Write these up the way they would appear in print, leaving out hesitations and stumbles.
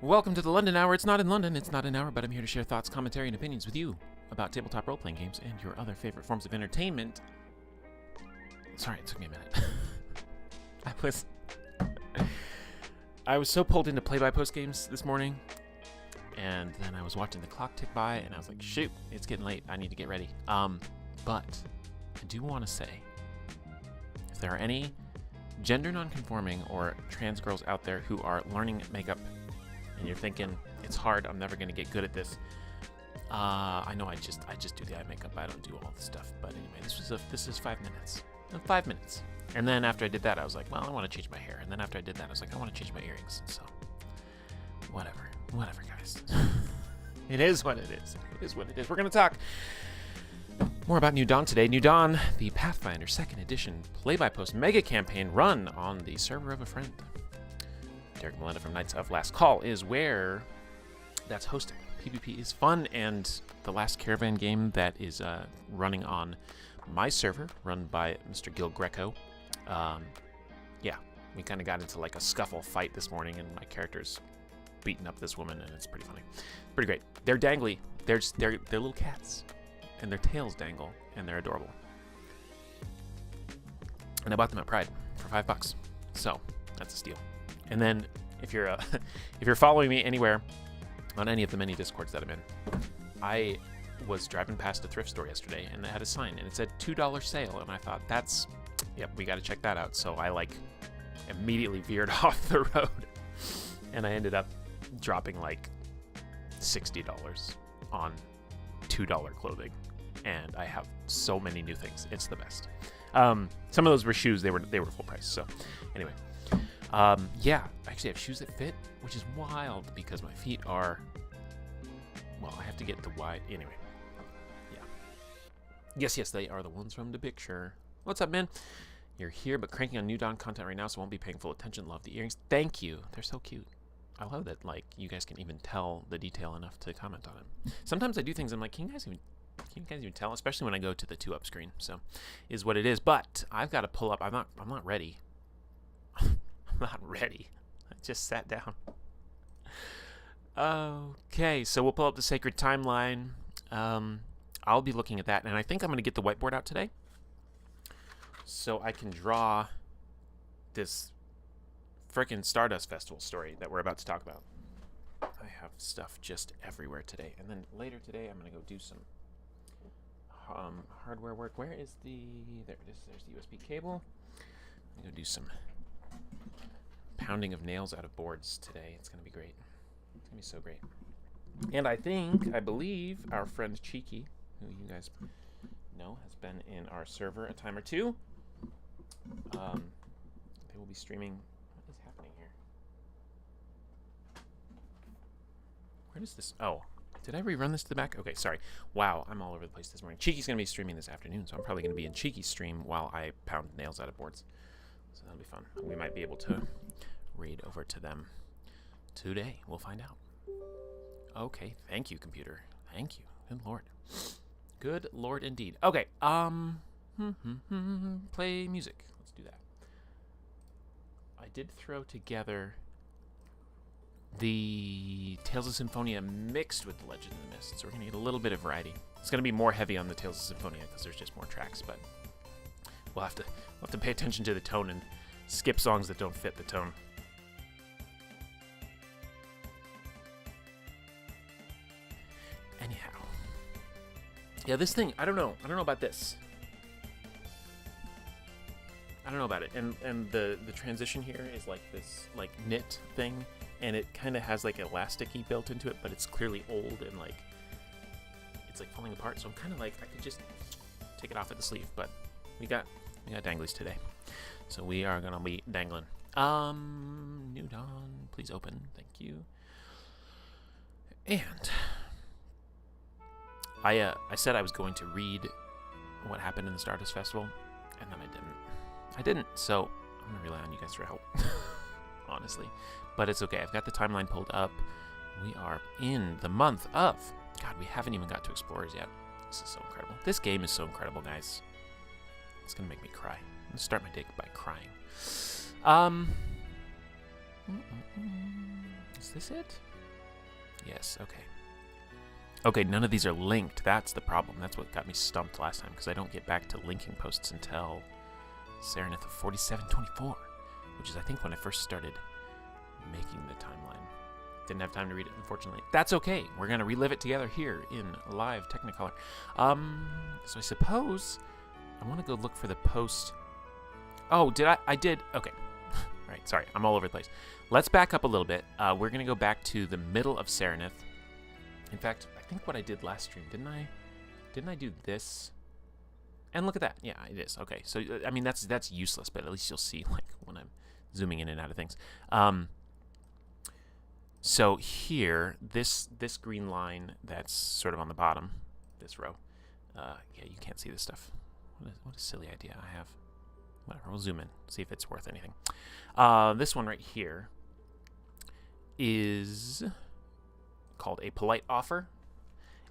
Welcome to the London Hour. It's not in London, it's not an hour, but I'm here to share thoughts, commentary, and opinions with you about tabletop role-playing games and your other favorite forms of entertainment. Sorry, it took me a minute. I was so pulled into play-by-post games this morning, and then I was watching the clock tick by, and I was like, shoot, it's getting late. I need to get ready. But I do want to say, if there are any gender non-conforming or trans girls out there who are learning makeup and you're thinking, it's hard, I'm never going to get good at this. I know I just do the eye makeup. I don't do all the stuff. But anyway, this is 5 minutes. 5 minutes. And then after I did that, I was like, well, I want to change my hair. And then after I did that, I was like, I want to change my earrings. So, whatever, guys. It is what it is. It is what it is. We're going to talk more about New Dawn today. New Dawn, the Pathfinder 2nd Edition play-by-post mega campaign run on the server of a friend. Derek Melinda from Knights of Last Call is where that's hosted. PvP is fun, and the last caravan game that is running on my server, run by Mr. Gil Greco. Yeah, we kind of got into like a scuffle fight this morning, and my character's beating up this woman, and it's pretty funny. Pretty great. They're dangly. They're little cats, and their tails dangle, and they're adorable. And I bought them at Pride for $5, so that's a steal. And then if you're following me anywhere on any of the many Discords that I'm in, I was driving past a thrift store yesterday, and it had a sign, and it said $2 sale, and I thought, yep, we got to check that out. So I like immediately veered off the road, and I ended up dropping like $60 on $2 clothing, and I have so many new things. It's the best. Some of those were shoes. They were full price. So anyway, yeah, I actually have shoes that fit, which is wild because my feet are, well, I have to get the wide, anyway. Yeah. Yes, they are the ones from the picture. What's up, man? You're here, but cranking on New Dawn content right now, so won't be paying full attention. Love the earrings. Thank you. They're so cute. I love that, like, you guys can even tell the detail enough to comment on it. Sometimes I do things, I'm like, can you guys even tell? Especially when I go to the 2-up screen. So, is what it is. But I've got to pull up. I'm not ready. I'm not ready. I just sat down. Okay, so we'll pull up the Sacred Timeline. I'll be looking at that, and I think I'm going to get the whiteboard out today so I can draw this frickin' Stardust Festival story that we're about to talk about. I have stuff just everywhere today, and then later today I'm going to go do some hardware work. Where is there it is. There's the USB cable. I'm going to do some pounding of nails out of boards today. It's going to be great. It's going to be so great. And I believe our friend Cheeky, who you guys know has been in our server a time or two, they will be streaming. What is happening here? Where does this? Oh, did I rerun this to the back? Okay, sorry. Wow, I'm all over the place this morning. Cheeky's going to be streaming this afternoon, so I'm probably going to be in Cheeky's stream while I pound nails out of boards. So that'll be fun. We might be able to raid over to them today. We'll find out. Okay, thank you, computer. Thank you. Good lord. Good lord indeed. Okay, play music. Let's do that. I did throw together the Tales of Symphonia mixed with the Legend of the Mist, so we're going to get a little bit of variety. It's going to be more heavy on the Tales of Symphonia because there's just more tracks, but we'll have to pay attention to the tone and skip songs that don't fit the tone. Anyhow. Yeah, this thing, I don't know about this. I don't know about it. And the transition here is like this like knit thing, and it kind of has like elasticy built into it, but it's clearly old and like it's like falling apart. So I'm kind of like I could just take it off at the sleeve, but we got danglies today. So we are going to be dangling. New Dawn, please open. Thank you. And I said I was going to read what happened in the Stardust Festival, and then I didn't. So I'm going to rely on you guys for help, honestly. But it's okay. I've got the timeline pulled up. We are in the month of... God, we haven't even got to Explorers yet. This is so incredible. This game is so incredible, guys. It's going to make me cry. I'm going to start my day by crying. Is this it? Yes, okay. Okay, none of these are linked. That's the problem. That's what got me stumped last time, because I don't get back to linking posts until Serenith of 4724, which is, I think, when I first started making the timeline. Didn't have time to read it, unfortunately. That's okay. We're going to relive it together here in live Technicolor. So I suppose I want to go look for the post. Oh, did I? I did. Okay. All right, sorry. I'm all over the place. Let's back up a little bit. We're going to go back to the middle of Serenith. In fact, I think what I did last stream, didn't I do this? And look at that. Yeah, it is. Okay. So I mean that's useless, but at least you'll see like when I'm zooming in and out of things. So here, this green line that's sort of on the bottom, this row. Yeah, you can't see this stuff. What a silly idea I have. Whatever, we'll zoom in, see if it's worth anything. This one right here is called A Polite Offer.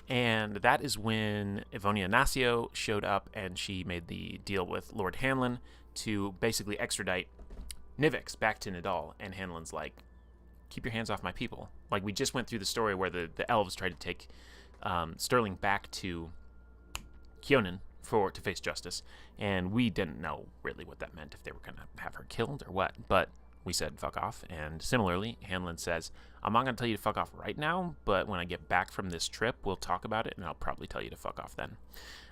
And that is when Ivonia Nasio showed up and she made the deal with Lord Hanlon to basically extradite Nivix back to Nidal. And Hanlon's like, keep your hands off my people. Like, we just went through the story where the elves tried to take Sterling back to Kionin to face justice. And we didn't know really what that meant, if they were going to have her killed or what. But we said, fuck off. And similarly, Hanlon says, I'm not going to tell you to fuck off right now, but when I get back from this trip, we'll talk about it, and I'll probably tell you to fuck off then.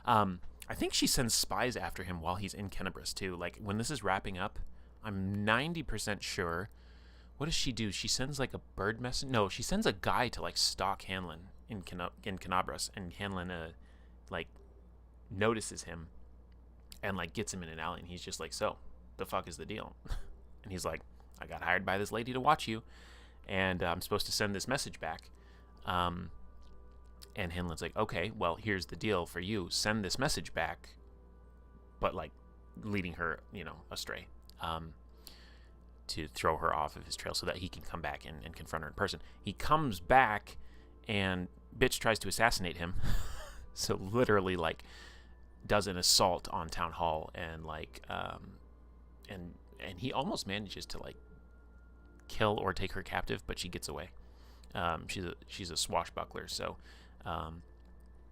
I think she sends spies after him while he's in Kenabris, too. Like, when this is wrapping up, I'm 90% sure. What does she do? She sends, like, a bird messenger? No, she sends a guy to, like, stalk Hanlon in Kenabris, and Hanlon, like, notices him and, like, gets him in an alley, and he's just like, so, the fuck is the deal? And he's like, I got hired by this lady to watch you, and I'm supposed to send this message back. And Hanlon's like, okay, well, here's the deal for you. Send this message back, but, like, leading her, astray, to throw her off of his trail so that he can come back and confront her in person. He comes back, and bitch tries to assassinate him. So literally, like, does an assault on Town Hall, and, like, and he almost manages to, like, kill or take her captive, but she gets away. She's a swashbuckler, so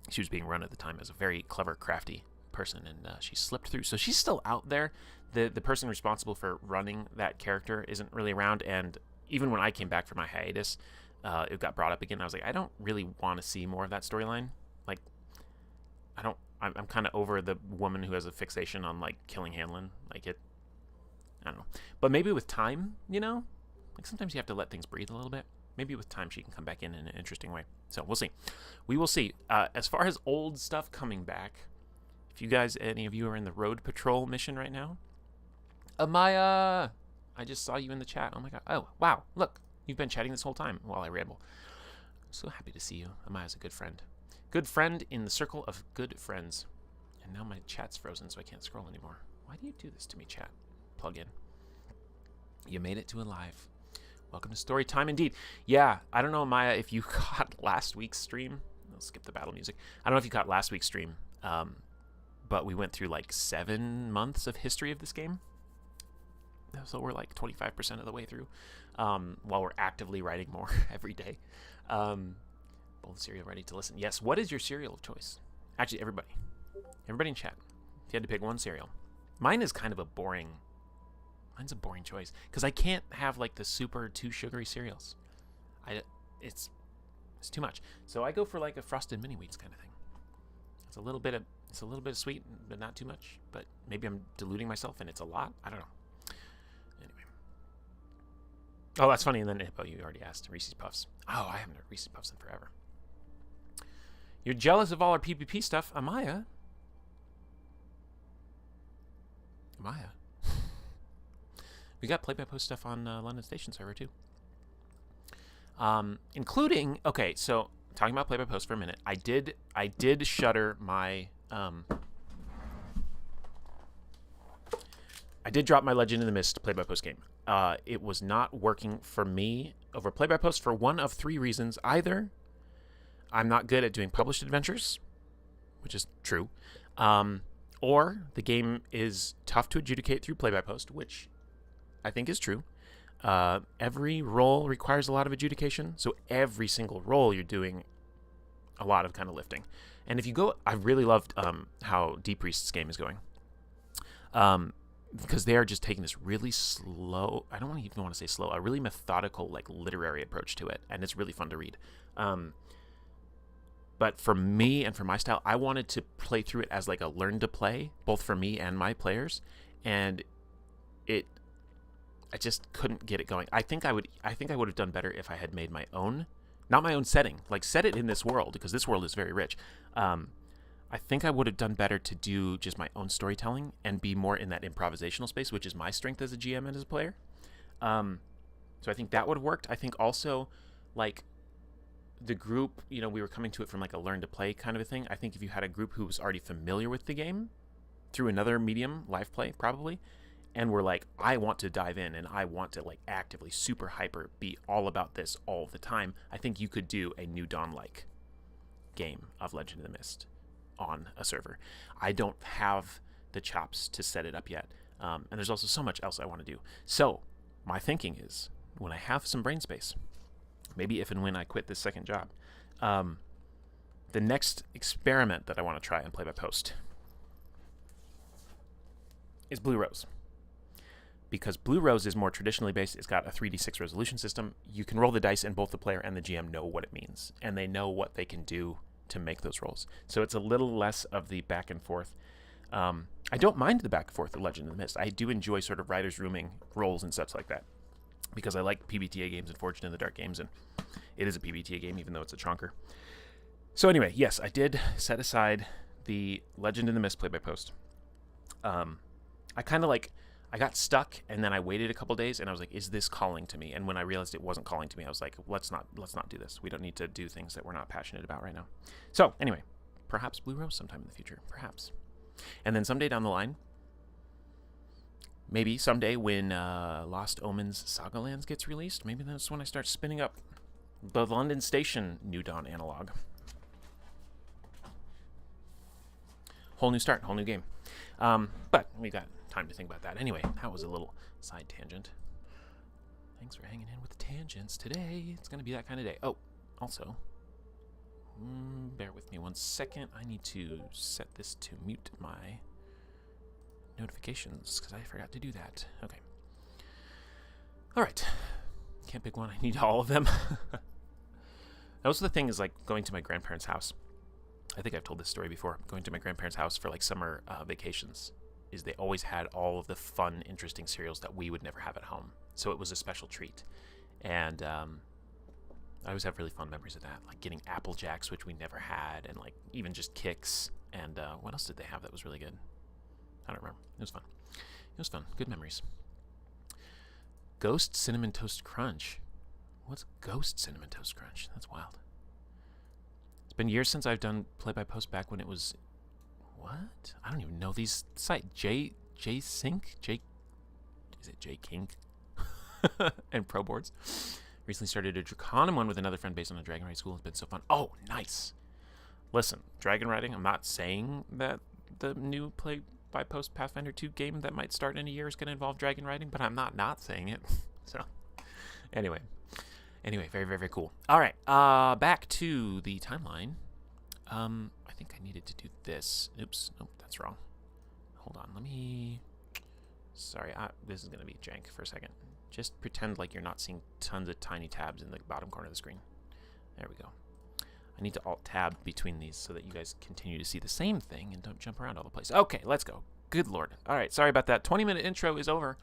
she was being run at the time as a very clever, crafty person, and she slipped through. So she's still out there. The person responsible for running that character isn't really around, and even when I came back from my hiatus, it got brought up again. I was like, I don't really want to see more of that storyline. Like, I'm kind of over the woman who has a fixation on, like, killing Hanlon. Like, I don't know. But maybe with time, like, sometimes you have to let things breathe a little bit. Maybe with time she can come back in an interesting way. So we'll see. We will see. As far as old stuff coming back, if you guys, any of you are in the road patrol mission right now, Amaya, I just saw you in the chat. Oh my god. Oh, wow. Look, you've been chatting this whole time while I ramble. I'm so happy to see you. Amaya's a good friend. Good friend in the circle of good friends. And now my chat's frozen, so I can't scroll anymore. Why do you do this to me, chat? Plug in. You made it to a live. Welcome to story time indeed. Yeah, I don't know, Maya, if you caught last week's stream. I'll skip the battle music. I don't know if you caught last week's stream, but we went through like 7 months of history of this game. So we're like 25% of the way through, while we're actively writing more every day. Bold cereal ready to listen. Yes, what is your cereal of choice? Actually, everybody in chat, if you had to pick one cereal. Mine is kind of a boring... Mine's a boring choice because I can't have like the super too sugary cereals. It's too much. So I go for like a Frosted Mini Wheats kind of thing. It's a little bit of sweet, but not too much. But maybe I'm deluding myself and it's a lot. I don't know. Anyway. Oh, that's funny. And then Hippo, you already asked Reese's Puffs. Oh, I haven't had Reese's Puffs in forever. You're jealous of all our PvP stuff, Amaya. We got play-by-post stuff on London Station server too, including. Okay, so talking about play-by-post for a minute, I did shutter my. I did drop my Legend in the Mist play-by-post game. It was not working for me over play-by-post for one of 3 reasons. Either I'm not good at doing published adventures, which is true, or the game is tough to adjudicate through play-by-post, which I think is true. Every roll requires a lot of adjudication, so every single roll you're doing a lot of kind of lifting. And if you go, I really loved how Deep Priest's game is going. Because they are just taking this really slow, I don't even want to say slow, a really methodical, like literary approach to it, and it's really fun to read. But for me and for my style, I wanted to play through it as like a learn to play, both for me and my players, and I just couldn't get it going. I think I would have done better if I had made my own, not my own setting, like set it in this world, because this world is very rich. I think I would have done better to do just my own storytelling and be more in that improvisational space, which is my strength as a GM and as a player. So I think that would have worked. I think also, like, the group, we were coming to it from like a learn to play kind of a thing. I think if you had a group who was already familiar with the game through another medium, live play probably, and were like, I want to dive in and I want to like actively super hyper be all about this all the time, I think you could do a New Dawn-like game of Legend of the Mist on a server. I don't have the chops to set it up yet. And there's also so much else I want to do. So my thinking is, when I have some brain space, maybe if and when I quit this second job, the next experiment that I want to try and play by post is Blue Rose. Because Blue Rose is more traditionally based. It's got a 3d6 resolution system. You can roll the dice and both the player and the GM know what it means. And they know what they can do to make those rolls. So it's a little less of the back and forth. I don't mind the back and forth of Legend of the Mist. I do enjoy sort of writers' rooming rolls and such like that, because I like PBTA games and Forged in the Dark games, and it is a PBTA game even though it's a chonker. So anyway, yes, I did set aside the Legend of the Mist play-by-post. I got stuck, and then I waited a couple days, and I was like, is this calling to me? And when I realized it wasn't calling to me, I was like, let's not do this. We don't need to do things that we're not passionate about right now. So anyway, perhaps Blue Rose sometime in the future, perhaps. And then someday down the line, maybe someday when Lost Omens Saga Lands gets released, maybe that's when I start spinning up the London Station New Dawn analog. Whole new start, whole new game. But we got time to think about that. Anyway, that was a little side tangent. Thanks for hanging in with the tangents today. It's going to be that kind of day. Oh, also, bear with me 1 second. I need to set this to mute my notifications because I forgot to do that. Okay. All right. Can't pick one. I need all of them. That was the thing, is like going to my grandparents' house. I think I've told this story before. Going to my grandparents' house for like summer vacations, is they always had all of the fun, interesting cereals that we would never have at home. So it was a special treat. And I always have really fun memories of that, like getting Apple Jacks, which we never had, and like even just Kix. And what else did they have that was really good? I don't remember. It was fun. It was fun. Good memories. Ghost Cinnamon Toast Crunch. What's Ghost Cinnamon Toast Crunch? That's wild. It's been years since I've done play-by-post, back when it was... What? I don't even know these sites. J-Sync? Is it J-Kink? And Pro Boards. Recently started a Draconim one with another friend based on a Dragon Ride school. It's been so fun. Oh, nice. Listen, Dragon Riding, I'm not saying that the new play-by-post Pathfinder 2 game that might start in a year is going to involve Dragon Riding, but I'm not saying it. So, anyway, very, very, very cool. All right, back to the timeline. I think I needed to do this. Oops, nope, that's wrong. Hold on, let me... Sorry, this is going to be jank for a second. Just pretend like you're not seeing tons of tiny tabs in the bottom corner of the screen. There we go. I need to alt-tab between these so that you guys continue to see the same thing and don't jump around all the place. Okay, let's go. Good lord. All right, sorry about that. 20-minute intro is over.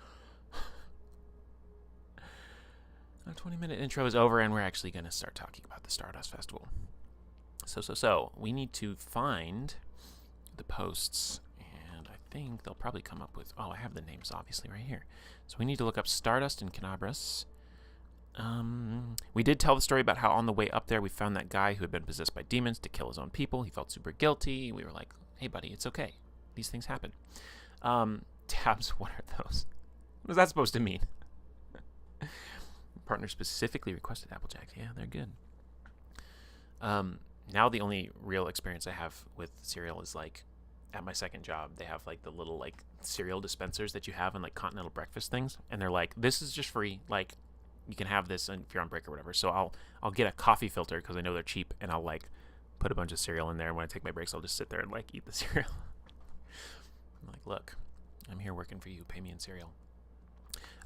Our 20-minute intro is over, and we're actually going to start talking about the Stardust Festival. So, we need to find the posts, and I think they'll probably come up with... Oh, I have the names obviously right here. So we need to look up Stardust and Canabras. We did tell the story about how on the way up there we found that guy who had been possessed by demons to kill his own people. He felt super guilty. We were like, hey buddy, it's okay. These things happen. Tabs, what are those? What is that supposed to mean? Partner specifically requested Applejacks. Yeah, they're good. Now the only real experience I have with cereal is like at my second job, they have like the little like cereal dispensers that you have in like continental breakfast things, and they're like, this is just free, like you can have this if you're on break or whatever. So I'll get a coffee filter because I know they're cheap, and I'll like put a bunch of cereal in there, and when I take my breaks I'll just sit there and like eat the cereal. I'm like, look, I'm here working for you, pay me in cereal.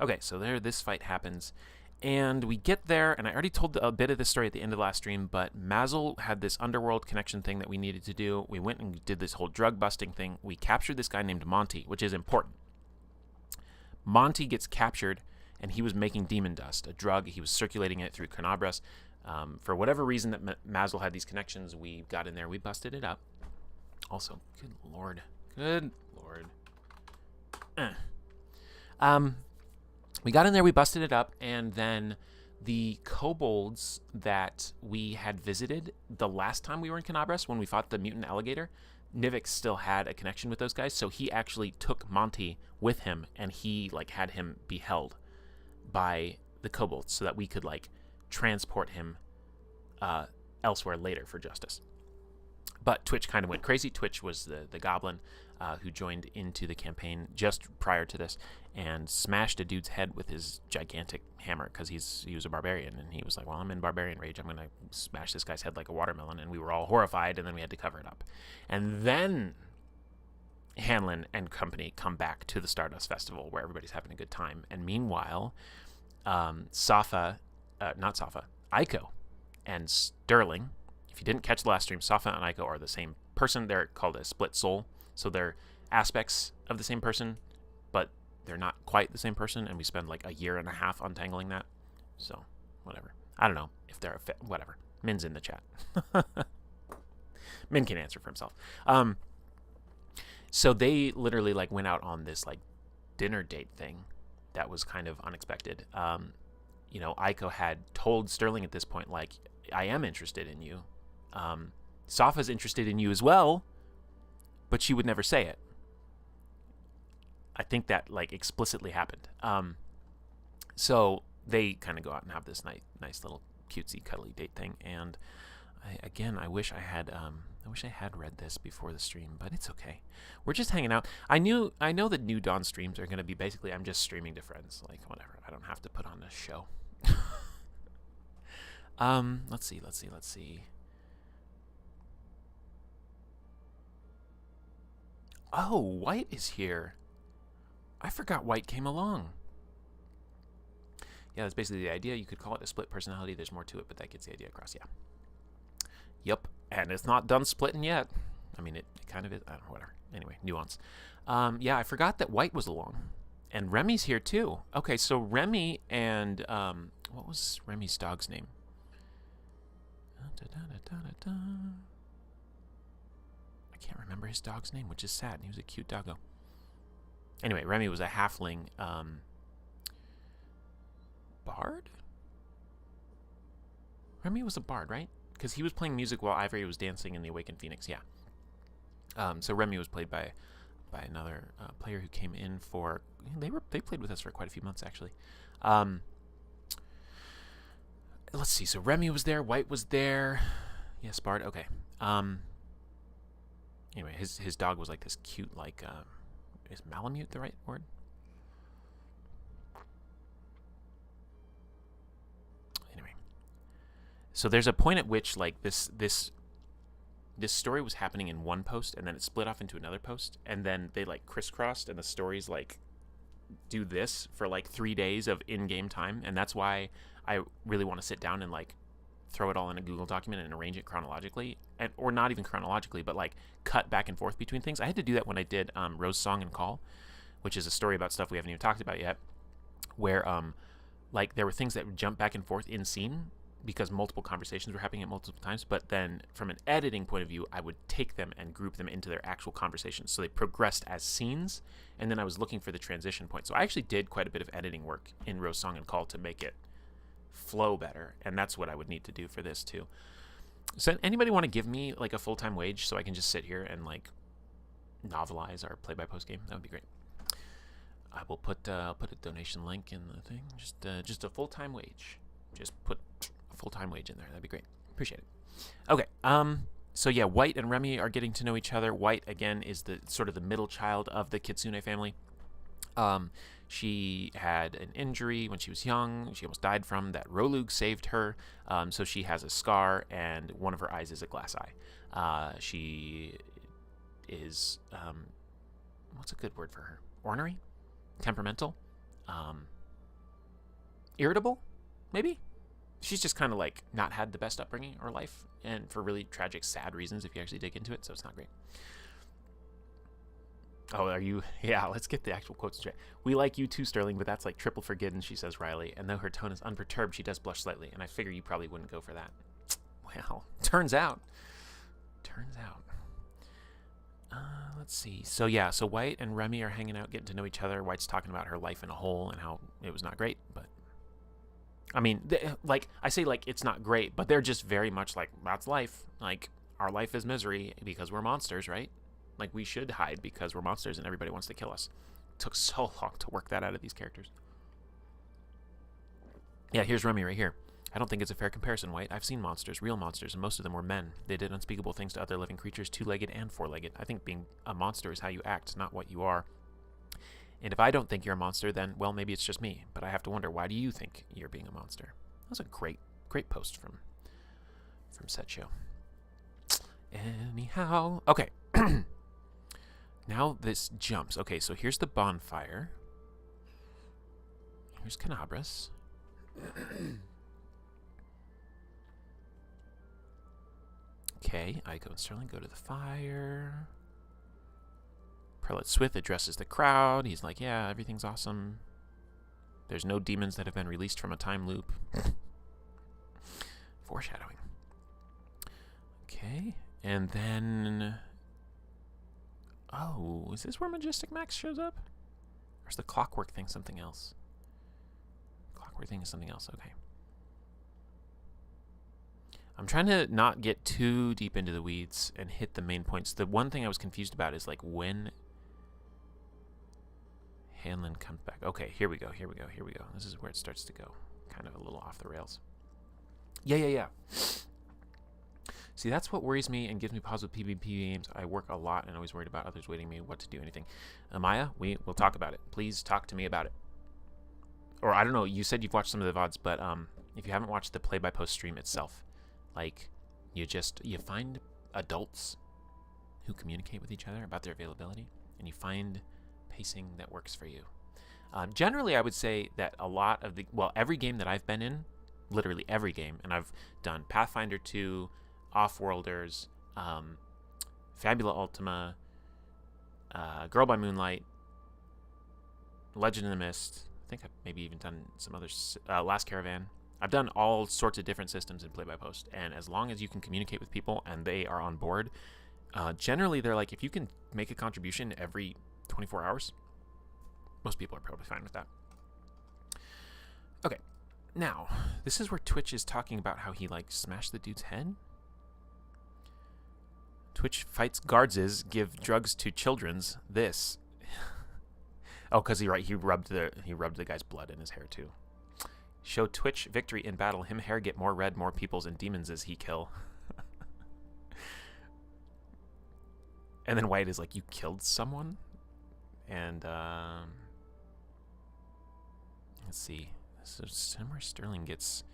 Okay, so this fight happens, and we get there, and I already told a bit of this story at the end of the last stream, but Mazel had this underworld connection thing that we needed to do. We went and did this whole drug busting thing. We captured this guy named Monty, which is important. Monty gets captured, and he was making demon dust, a drug. He was circulating it through Carnabras. For whatever reason that Mazel had these connections, we got in there, we busted it up. Also, good lord. We got in there, we busted it up, and then the kobolds that we had visited the last time we were in Canabras, when we fought the mutant alligator, Nivik still had a connection with those guys, so he actually took Monty with him, and he like had him be held by the kobolds so that we could like transport him elsewhere later for justice. But Twitch kind of went crazy. Twitch was the goblin who joined into the campaign just prior to this and smashed a dude's head with his gigantic hammer because he was a barbarian, and he was like, well, I'm in barbarian rage, I'm going to smash this guy's head like a watermelon, and we were all horrified, and then we had to cover it up. And then Hanlon and company come back to the Stardust Festival where everybody's having a good time, and meanwhile, Aiko and Sterling, if you didn't catch the last stream, Safa and Aiko are the same person. They're called a split soul, so they're aspects of the same person, but they're not quite the same person, and we spend like a year and a half untangling that. So, whatever. I don't know if they're whatever. Min's in the chat. Min can answer for himself. So they literally like went out on this like dinner date thing that was kind of unexpected. Aiko had told Sterling at this point, like, I am interested in you. Safa's interested in you as well, but she would never say it. I think that like explicitly happened. So they kind of go out and have this nice little cutesy cuddly date thing. And I wish I had read this before the stream, but it's okay. We're just hanging out. I know that New Dawn streams are going to be basically I'm just streaming to friends, like whatever. I don't have to put on a show. Let's see. Oh, White is here. I forgot White came along. Yeah, that's basically the idea. You could call it a split personality. There's more to it, but that gets the idea across, yeah. Yep, and it's not done splitting yet. I mean, it kind of is. I don't know, whatever. Anyway, nuance. Yeah, I forgot that White was along. And Remy's here, too. Okay, so Remy and, what was Remy's dog's name? I can't remember his dog's name, which is sad. He was a cute doggo. Anyway, Remy was a halfling bard? Remy was a bard, right? Because he was playing music while Ivory was dancing in the Awakened Phoenix, yeah. So Remy was played by another player who came in for... They played with us for quite a few months, actually. Let's see. So Remy was there. White was there. Yes, bard. Okay. Anyway, his dog was like this cute, like... is Malamute the right word? Anyway. So there's a point at which, like, this story was happening in one post, and then it split off into another post, and then they, like, crisscrossed, and the stories, like, do this for, like, 3 days of in-game time, and that's why I really want to sit down and, like, throw it all in a Google document and arrange it chronologically, or not even chronologically, but, like, cut back and forth between things. I had to do that when I did Rose Song and Call, which is a story about stuff we haven't even talked about yet, where, like, there were things that would jump back and forth in scene, because multiple conversations were happening at multiple times, but then from an editing point of view, I would take them and group them into their actual conversations. So they progressed as scenes, and then I was looking for the transition point. So I actually did quite a bit of editing work in Rose Song and Call to make it flow better, and that's what I would need to do for this too. So anybody want to give me like a full-time wage so I can just sit here and like novelize our play-by-post game? That would be great. I will put a donation link in the thing. Just a full-time wage. Just put a full-time wage in there. That'd be great. Appreciate it. Okay. So yeah, White and Remy are getting to know each other. White, again, is the sort of the middle child of the Kitsune family. She had an injury when she was young. She almost died from that. Rolug saved her. So she has a scar, and one of her eyes is a glass eye. She is, what's a good word for her? Ornery? Temperamental? Irritable? Maybe? She's just kind of like not had the best upbringing or life, and for really tragic, sad reasons if you actually dig into it, so it's not great. Oh, are you? Yeah, let's get the actual quotes straight. We like you too, Sterling, but that's like triple for Giddens, she says wryly, and though her tone is unperturbed, she does blush slightly, and I figure you probably wouldn't go for that. Well, turns out. Let's see. So yeah, so White and Remy are hanging out, getting to know each other. White's talking about her life in a hole and how it was not great, but I mean, like, I say, like, it's not great, but they're just very much like, that's life. Like, our life is misery because we're monsters, right? Like, we should hide because we're monsters and everybody wants to kill us. It took so long to work that out of these characters. Yeah, here's Remy right here. I don't think it's a fair comparison, White. I've seen monsters, real monsters, and most of them were men. They did unspeakable things to other living creatures, two-legged and four-legged. I think being a monster is how you act, not what you are. And if I don't think you're a monster, then, well, maybe it's just me. But I have to wonder, why do you think you're being a monster? That was a great post from Setcho. Anyhow, okay. Now this jumps. Okay, so here's the bonfire. Here's Canabras. Okay, Aiko and Sterling go to the fire. Prelate Swith addresses the crowd. He's like, yeah, everything's awesome. There's no demons that have been released from a time loop. Foreshadowing. Okay, and then... Oh, is this where Majestic Max shows up? Or is the clockwork thing something else? Clockwork thing is something else, okay. I'm trying to not get too deep into the weeds and hit the main points. The one thing I was confused about is, like, when... Hanlon comes back. Okay, here we go. This is where it starts to go. Kind of a little off the rails. Yeah. See, that's what worries me and gives me pause with PvP games. I work a lot and always worried about others waiting me what to do, anything. Amaya, we'll talk about it. Please talk to me about it. Or, I don't know, you said you've watched some of the VODs, but if you haven't watched the play-by-post stream itself, like, you find adults who communicate with each other about their availability, and you find pacing that works for you. Generally, I would say that a lot of every game that I've been in, literally every game, and I've done Pathfinder 2, Offworlders, Fabula Ultima, Girl by Moonlight, Legend in the Mist. I think I've maybe even done some others. Last Caravan. I've done all sorts of different systems in play-by-post, and as long as you can communicate with people and they are on board, generally they're like, if you can make a contribution every 24 hours, most people are probably fine with that. Okay, now, this is where Twitch is talking about how he, like, smashed the dude's head. Twitch fights guards give drugs to children's. This. Oh, because he rubbed the guy's blood in his hair too. Show Twitch victory in battle. Him hair get more red, more peoples and demons as he kill. And then White is like, you killed someone? And let's see. So somewhere Sterling gets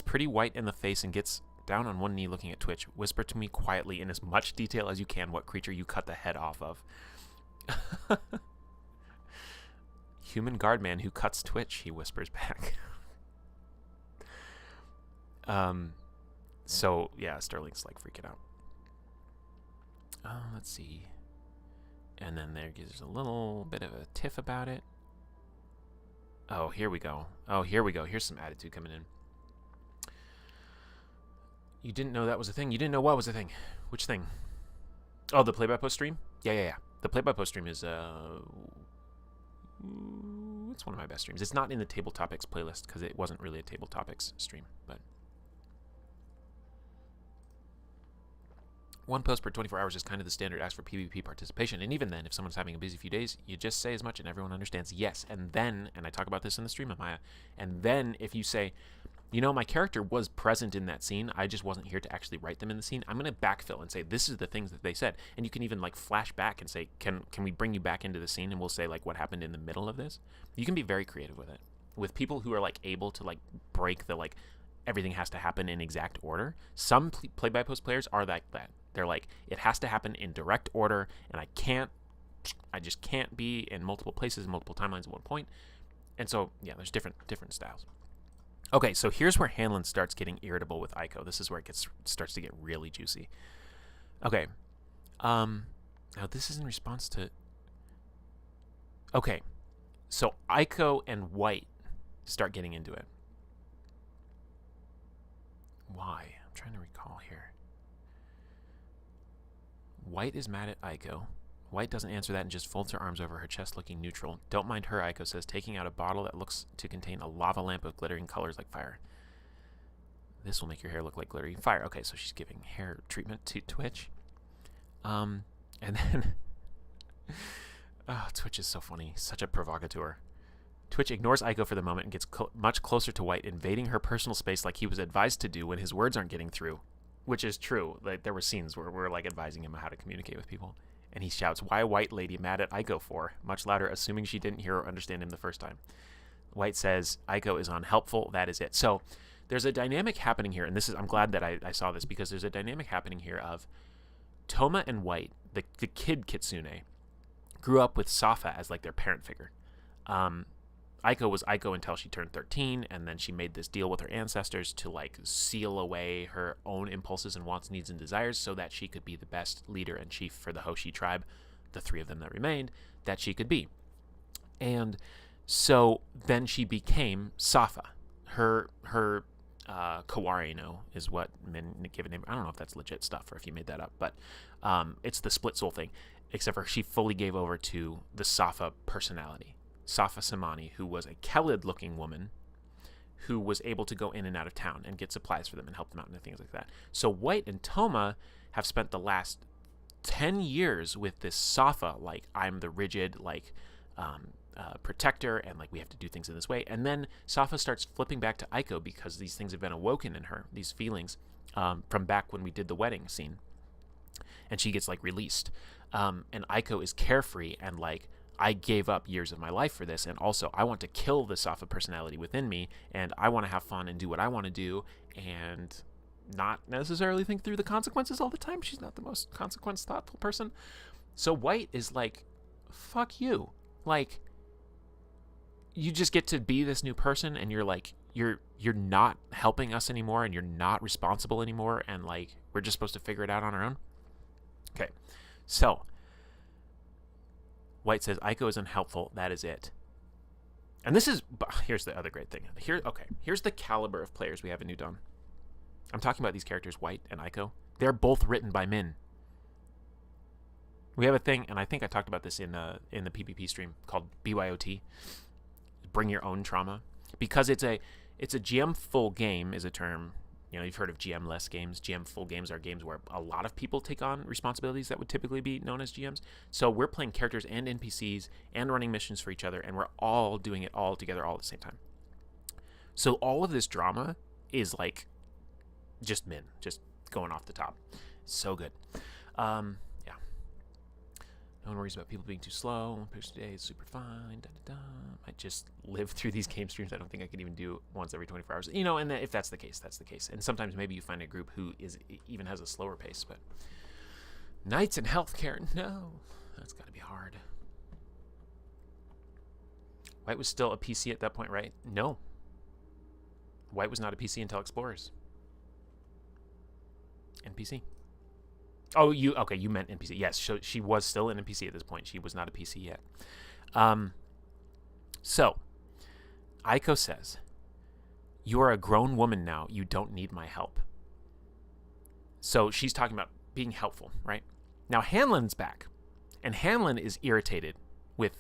pretty white in the face and gets down on one knee looking at Twitch. Whisper to me quietly in as much detail as you can what creature you cut the head off of. Human guard man who cuts Twitch, he whispers back. So yeah, Sterling's like freaking out. Let's see. And then there's a little bit of a tiff about it. Oh, here we go. Here's some attitude coming in. You didn't know that was a thing. You didn't know what was a thing. Which thing? Oh, the play-by-post stream? Yeah. The play-by-post stream is, it's one of my best streams. It's not in the Table Topics playlist because it wasn't really a Table Topics stream, but one post per 24 hours is kind of the standard ask for PvP participation. And even then, if someone's having a busy few days, you just say as much and everyone understands yes. And then, and I talk about this in the stream, Amaya, and then if you say, my character was present in that scene. I just wasn't here to actually write them in the scene. I'm going to backfill and say, this is the things that they said. And you can even like flash back and say, can we bring you back into the scene? And we'll say like what happened in the middle of this. You can be very creative with it. With people who are like able to like break the like everything has to happen in exact order. Some play-by-post players are like that. They're like, it has to happen in direct order, and I just can't be in multiple places, multiple timelines at one point. And so, yeah, there's different styles. Okay, so here's where Hanlon starts getting irritable with Aiko. This is where it starts to get really juicy. Okay. Now this is in response to... Okay, so Aiko and White start getting into it. Why? I'm trying to recall here. White is mad at Aiko. White doesn't answer that and just folds her arms over her chest, looking neutral. Don't mind her, Aiko says, taking out a bottle that looks to contain a lava lamp of glittering colors like fire. This will make your hair look like glittering fire. Okay, so she's giving hair treatment to Twitch. And then... Twitch is so funny. Such a provocateur. Twitch ignores Aiko for the moment and gets much closer to White, invading her personal space like he was advised to do when his words aren't getting through. Which is true. Like, there were scenes where we're like advising him how to communicate with people. And he shouts, "Why White Lady mad at Aiko for?" much louder, assuming she didn't hear or understand him the first time. White says, "Aiko is unhelpful, that is it." So there's a dynamic happening here, and I'm glad that I saw this, because there's a dynamic happening here of Toma and White, the kid Kitsune, grew up with Safa as like their parent figure. Aiko was Aiko until she turned 13, and then she made this deal with her ancestors to like seal away her own impulses and wants, needs, and desires so that she could be the best leader and chief for the Hoshi tribe, the three of them that remained, that she could be. And so then she became Safa. Her Kawari no is what men give a name. I don't know if that's legit stuff or if you made that up, but it's the split soul thing, except for she fully gave over to the Safa personality. Safa Samani, who was a Kelid-looking woman who was able to go in and out of town and get supplies for them and help them out and things like that. So White and Toma have spent the last 10 years with this Safa, like, I'm the rigid, like, protector, and, like, we have to do things in this way. And then Safa starts flipping back to Aiko because these things have been awoken in her, these feelings, from back when we did the wedding scene. And she gets, like, released. And Aiko is carefree and, like, I gave up years of my life for this, and also I want to kill the Safa personality within me, and I want to have fun and do what I want to do, and not necessarily think through the consequences all the time. She's not the most consequence-thoughtful person. So White is like, fuck you. Like, you just get to be this new person, and you're like, you're not helping us anymore, and you're not responsible anymore, and like, we're just supposed to figure it out on our own. Okay, so White says, Aiko is unhelpful, that is it. And here's the other great thing. Here's the caliber of players we have in New Dawn. I'm talking about these characters, White and Aiko. They're both written by men. We have a thing, and I think I talked about this in the PvP stream, called BYOT, Bring Your Own Trauma. Because it's a GM full game is a term. You know, you've heard of GM-less games. GM-full games are games where a lot of people take on responsibilities that would typically be known as GMs. So we're playing characters and NPCs and running missions for each other, and we're all doing it all together all at the same time. So all of this drama is like just men, just going off the top. So good. Yeah. No one worries about people being too slow. One person today is super fine. I just live through these game streams. I don't think I could even do once every 24 hours. You know, and if that's the case, that's the case. And sometimes maybe you find a group who even has a slower pace. But nights in healthcare, no, that's got to be hard. White was still a PC at that point, right? No. White was not a PC until Explorers. NPC. Oh, you meant NPC. Yes, so she was still an NPC at this point. She was not a PC yet. So, Aiko says, you are a grown woman now. You don't need my help. So she's talking about being helpful, right? Now, Hanlon's back. And Hanlon is irritated with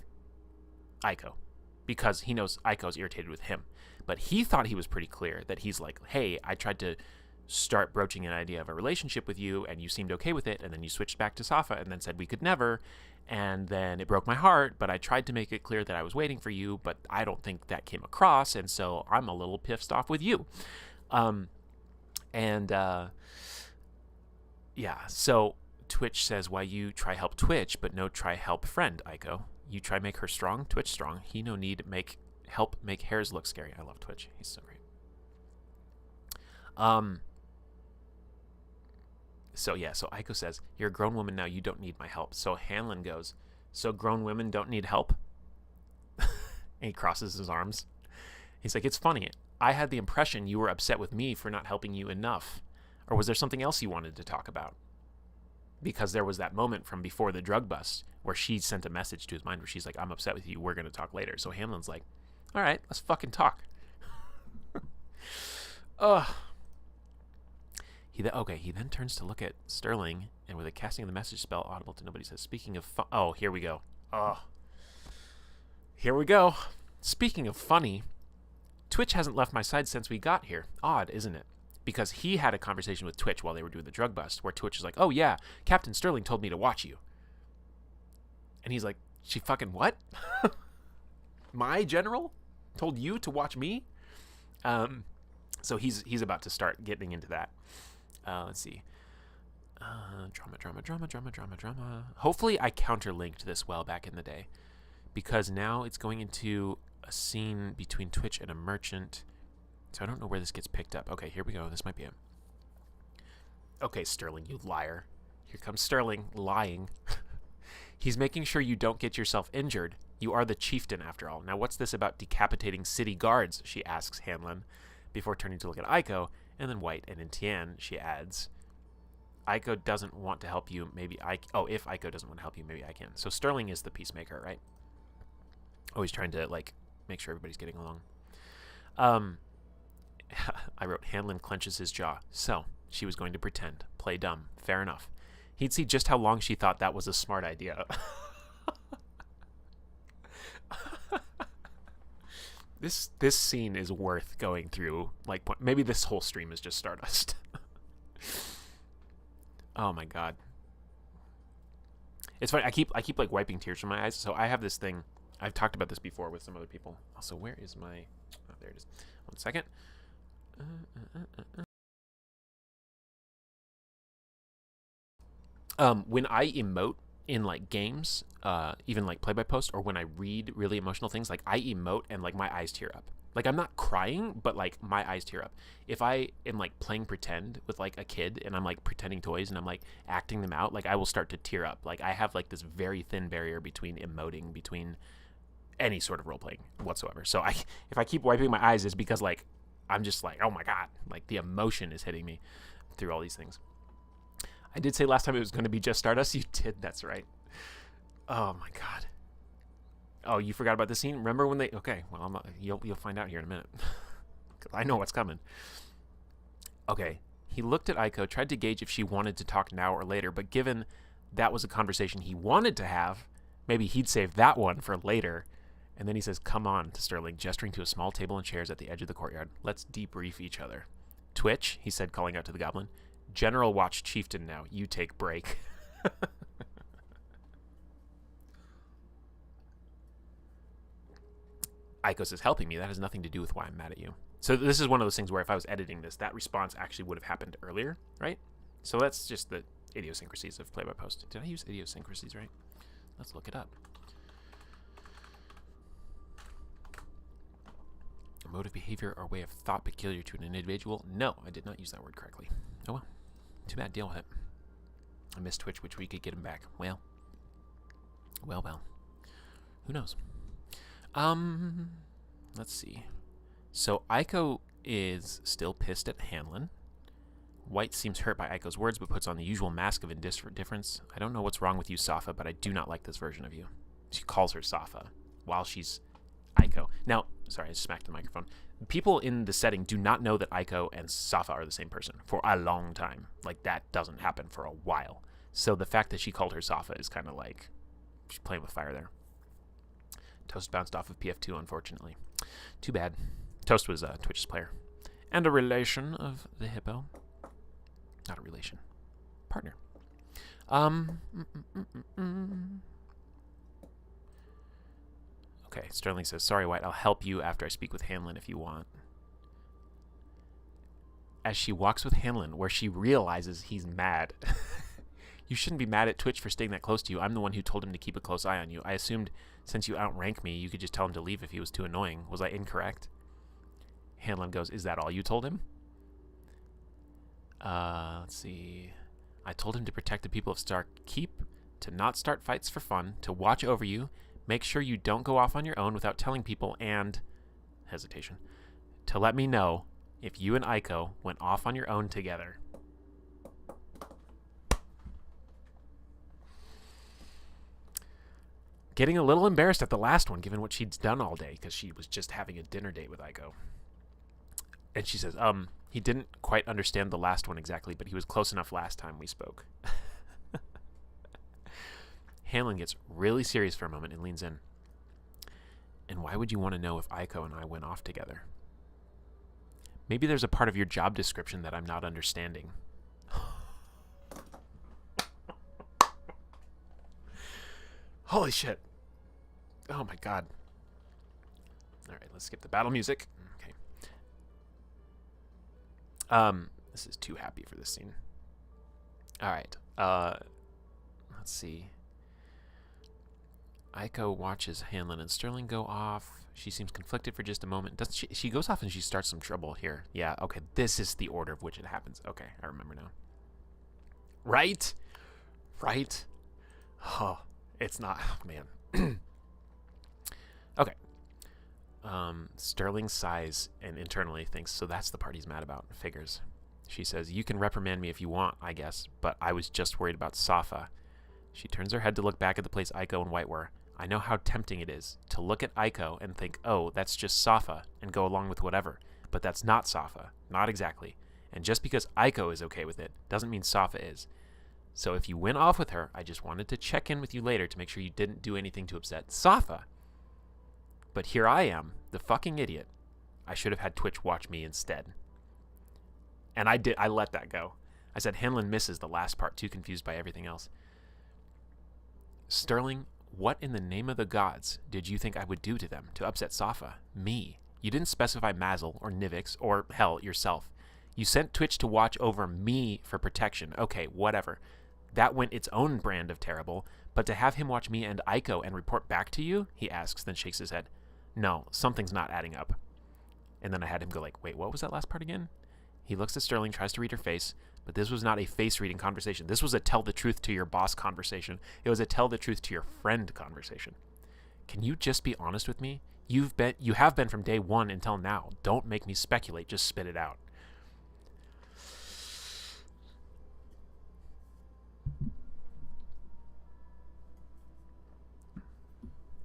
Aiko because he knows Aiko's irritated with him. But he thought he was pretty clear that he's like, hey, I tried to start broaching an idea of a relationship with you, and you seemed okay with it, and then you switched back to Safa and then said we could never, and then it broke my heart, but I tried to make it clear that I was waiting for you, but I don't think that came across, and so I'm a little pissed off with you. So Twitch says, why you try help Twitch, but no try help friend, Aiko. You try make her strong, Twitch strong. He no need help make hairs look scary. I love Twitch. He's so great. So Aiko says, you're a grown woman now, you don't need my help. So Hanlon goes, so grown women don't need help? And he crosses his arms. He's like, it's funny. I had the impression you were upset with me for not helping you enough. Or was there something else you wanted to talk about? Because there was that moment from before the drug bust where she sent a message to his mind where she's like, I'm upset with you, we're going to talk later. So Hamlin's like, all right, let's fucking talk. He then turns to look at Sterling, and with a casting of the message spell audible to nobody, says, speaking of here we go. Here we go. Speaking of funny, Twitch hasn't left my side since we got here. Odd, isn't it? Because he had a conversation with Twitch while they were doing the drug bust, where Twitch is like, oh yeah, Captain Sterling told me to watch you. And he's like, she fucking what? My general told you to watch me? So he's about to start getting into that. Let's see. Drama. Hopefully I counterlinked this well back in the day, because now it's going into a scene between Twitch and a merchant. So I don't know where this gets picked up. Okay, here we go. This might be it. Okay, Sterling, you liar. Here comes Sterling, lying. He's making sure you don't get yourself injured. You are the chieftain, after all. Now, what's this about decapitating city guards, she asks Hanlon, before turning to look at Aiko, and then White, and in Tien, she adds, Aiko doesn't want to help you, maybe I... Oh, if Aiko doesn't want to help you, maybe I can. So Sterling is the peacemaker, right? Always trying to, like, make sure everybody's getting along. I wrote, Hanlon clenches his jaw. So, she was going to pretend. Play dumb. Fair enough. He'd see just how long she thought that was a smart idea. This scene is worth going through. Like, maybe this whole stream is just Stardust. Oh my god. It's funny. I keep like wiping tears from my eyes. So I have this thing. I've talked about this before with some other people. Also, where is my... Oh, there it is. 1 second. When I emote in like games, even like play-by-post, or when I read really emotional things, like I emote and like my eyes tear up. Like I'm not crying, but like my eyes tear up. If I am like playing pretend with like a kid and I'm like pretending toys and I'm like acting them out, like I will start to tear up. Like I have like this very thin barrier between emoting, between any sort of role-playing whatsoever. So if I keep wiping my eyes, it's because like I'm just like, oh my god, like the emotion is hitting me through all these things. I did say last time it was going to be just Stardust. You did, that's right. Oh my god. Oh, you forgot about the scene? Remember when they... Okay, well, you'll find out here in a minute. Because I know what's coming. Okay, he looked at Aiko, tried to gauge if she wanted to talk now or later, but given that was a conversation he wanted to have, maybe he'd save that one for later. And then he says, come on, to Sterling, gesturing to a small table and chairs at the edge of the courtyard. Let's debrief each other. Twitch, he said, calling out to the goblin. General watch chieftain now. You take break. Aiko says, helping me. That has nothing to do with why I'm mad at you. So this is one of those things where if I was editing this, that response actually would have happened earlier, right? So that's just the idiosyncrasies of play-by-post. Did I use idiosyncrasies right? Let's look it up. A mode of behavior or way of thought peculiar to an individual? No, I did not use that word correctly. Oh well. Too bad, deal with it. I missed Twitch, which we could get him back. Well. Who knows? Let's see. So Aiko is still pissed at Hanlon. White seems hurt by Aiko's words, but puts on the usual mask of indifference. I don't know what's wrong with you, Safa, but I do not like this version of you. She calls her Safa while she's Aiko. Now, sorry, I smacked the microphone. People in the setting do not know that Aiko and Safa are the same person for a long time. Like, that doesn't happen for a while. So the fact that she called her Safa is kind of like she's playing with fire there. Toast bounced off of PF2, unfortunately. Too bad. Toast was Twitch's player. And a relation of the hippo. Not a relation. Partner. Okay, Sterling says, sorry, White, I'll help you after I speak with Hanlon if you want. As she walks with Hanlon, where she realizes he's mad. You shouldn't be mad at Twitch for staying that close to you. I'm the one who told him to keep a close eye on you. I assumed since you outrank me, you could just tell him to leave if he was too annoying. Was I incorrect? Hanlon goes, is that all you told him? Let's see. I told him to protect the people of Stark Keep, to not start fights for fun, to watch over you, make sure you don't go off on your own without telling people, and... hesitation. To let me know if you and Aiko went off on your own together. Getting a little embarrassed at the last one, given what she'd done all day, because she was just having a dinner date with Aiko. And she says, he didn't quite understand the last one exactly, but he was close enough last time we spoke. Hanlon gets really serious for a moment and leans in. And why would you want to know if Aiko and I went off together? Maybe there's a part of your job description that I'm not understanding. Holy shit. Oh my god. Alright, let's skip the battle music. Okay. This is too happy for this scene. Alright. Let's see. Aiko watches Hanlon and Sterling go off. She seems conflicted for just a moment. Doesn't she goes off and she starts some trouble here. Yeah, okay. This is the order of which it happens. Okay, I remember now. Right? Right? Oh, it's not. Oh, man. Okay. Sterling sighs and internally thinks, so that's the part he's mad about. Figures. She says, you can reprimand me if you want, I guess, but I was just worried about Safa. She turns her head to look back at the place Aiko and White were. I know how tempting it is to look at Aiko and think, oh, that's just Safa, and go along with whatever. But that's not Safa. Not exactly. And just because Aiko is okay with it, doesn't mean Safa is. So if you went off with her, I just wanted to check in with you later to make sure you didn't do anything to upset Safa. But here I am, the fucking idiot. I should have had Twitch watch me instead. And I did. I let that go. I said Hanlon misses the last part, too confused by everything else. Sterling, what in the name of the gods did you think I would do to them to upset Safa? Me. You didn't specify Mazel or Nivix or, hell, yourself. You sent Twitch to watch over me for protection. Okay, whatever. That went its own brand of terrible, but to have him watch me and Aiko and report back to you? He asks, then shakes his head. No, something's not adding up. And then I had him go like, wait, what was that last part again? He looks at Sterling, tries to read her face, but this was not a face-reading conversation. This was a tell the truth to your boss conversation. It was a tell the truth to your friend conversation. Can you just be honest with me? You have been from day one until now. Don't make me speculate. Just spit it out.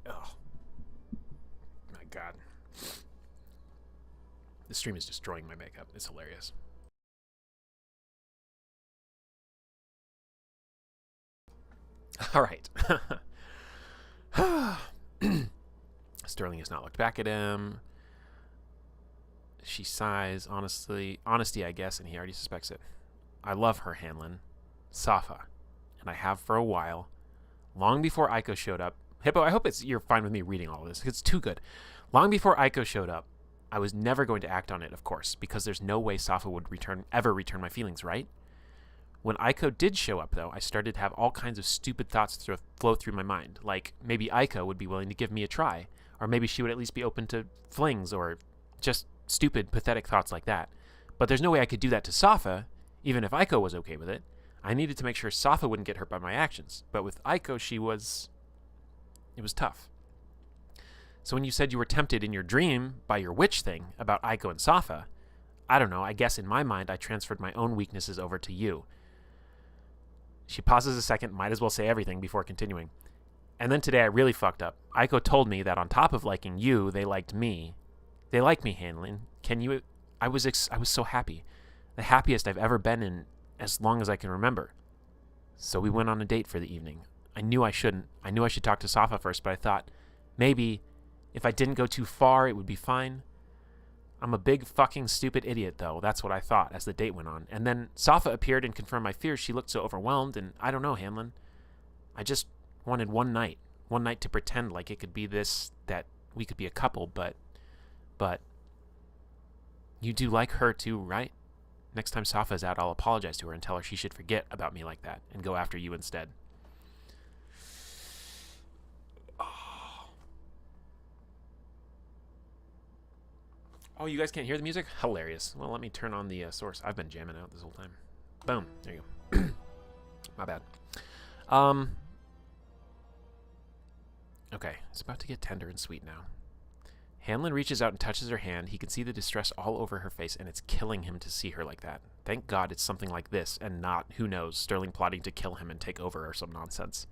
Oh. My God. This stream is destroying my makeup. It's hilarious. All right. Sterling has not looked back at him. She sighs, honesty, I guess, and he already suspects it. I love her, Hanlon. Safa. And I have for a while. Long before Aiko showed up. Hippo, I hope you're fine with me reading all of this. It's too good. Long before Aiko showed up, I was never going to act on it, of course, because there's no way Safa would ever return my feelings, right? When Aiko did show up, though, I started to have all kinds of stupid thoughts flow through my mind, like maybe Aiko would be willing to give me a try, or maybe she would at least be open to flings, or just stupid, pathetic thoughts like that. But there's no way I could do that to Safa, even if Aiko was okay with it. I needed to make sure Safa wouldn't get hurt by my actions, but with Aiko, it was tough. So when you said you were tempted in your dream by your witch thing about Aiko and Safa, I don't know, I guess in my mind I transferred my own weaknesses over to you. She pauses a second, might as well say everything before continuing. And then today I really fucked up. Aiko told me that on top of liking you, they liked me. They like me, Hanlon. Can you... I was so happy. The happiest I've ever been in as long as I can remember. So we went on a date for the evening. I knew I shouldn't. I knew I should talk to Safa first, but I thought maybe if I didn't go too far, it would be fine. I'm a big fucking stupid idiot, though. That's what I thought as the date went on. And then Safa appeared and confirmed my fears. She looked so overwhelmed, and I don't know, Hanlon. I just wanted one night to pretend like it could be this, that we could be a couple, but you do like her too, right? Next time Safa's out, I'll apologize to her and tell her she should forget about me like that and go after you instead. Oh, you guys can't hear the music? Hilarious. Well, let me turn on the source. I've been jamming out this whole time. Boom. There you go. My bad. Okay, it's about to get tender and sweet now. Hanlon reaches out and touches her hand. He can see the distress all over her face, and it's killing him to see her like that. Thank God it's something like this, and not, who knows, Sterling plotting to kill him and take over or some nonsense.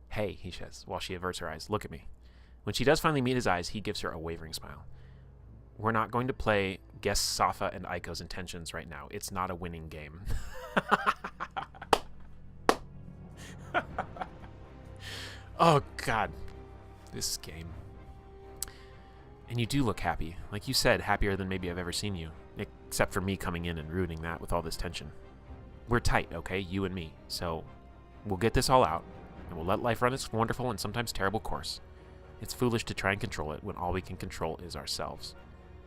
Hey, he says, while she averts her eyes. Look at me. When she does finally meet his eyes, he gives her a wavering smile. We're not going to play guess Safa and Aiko's intentions right now. It's not a winning game. Oh, God. This game. And you do look happy. Like you said, happier than maybe I've ever seen you. Except for me coming in and ruining that with all this tension. We're tight, okay? You and me. So we'll get this all out, and we'll let life run its wonderful and sometimes terrible course. It's foolish to try and control it when all we can control is ourselves.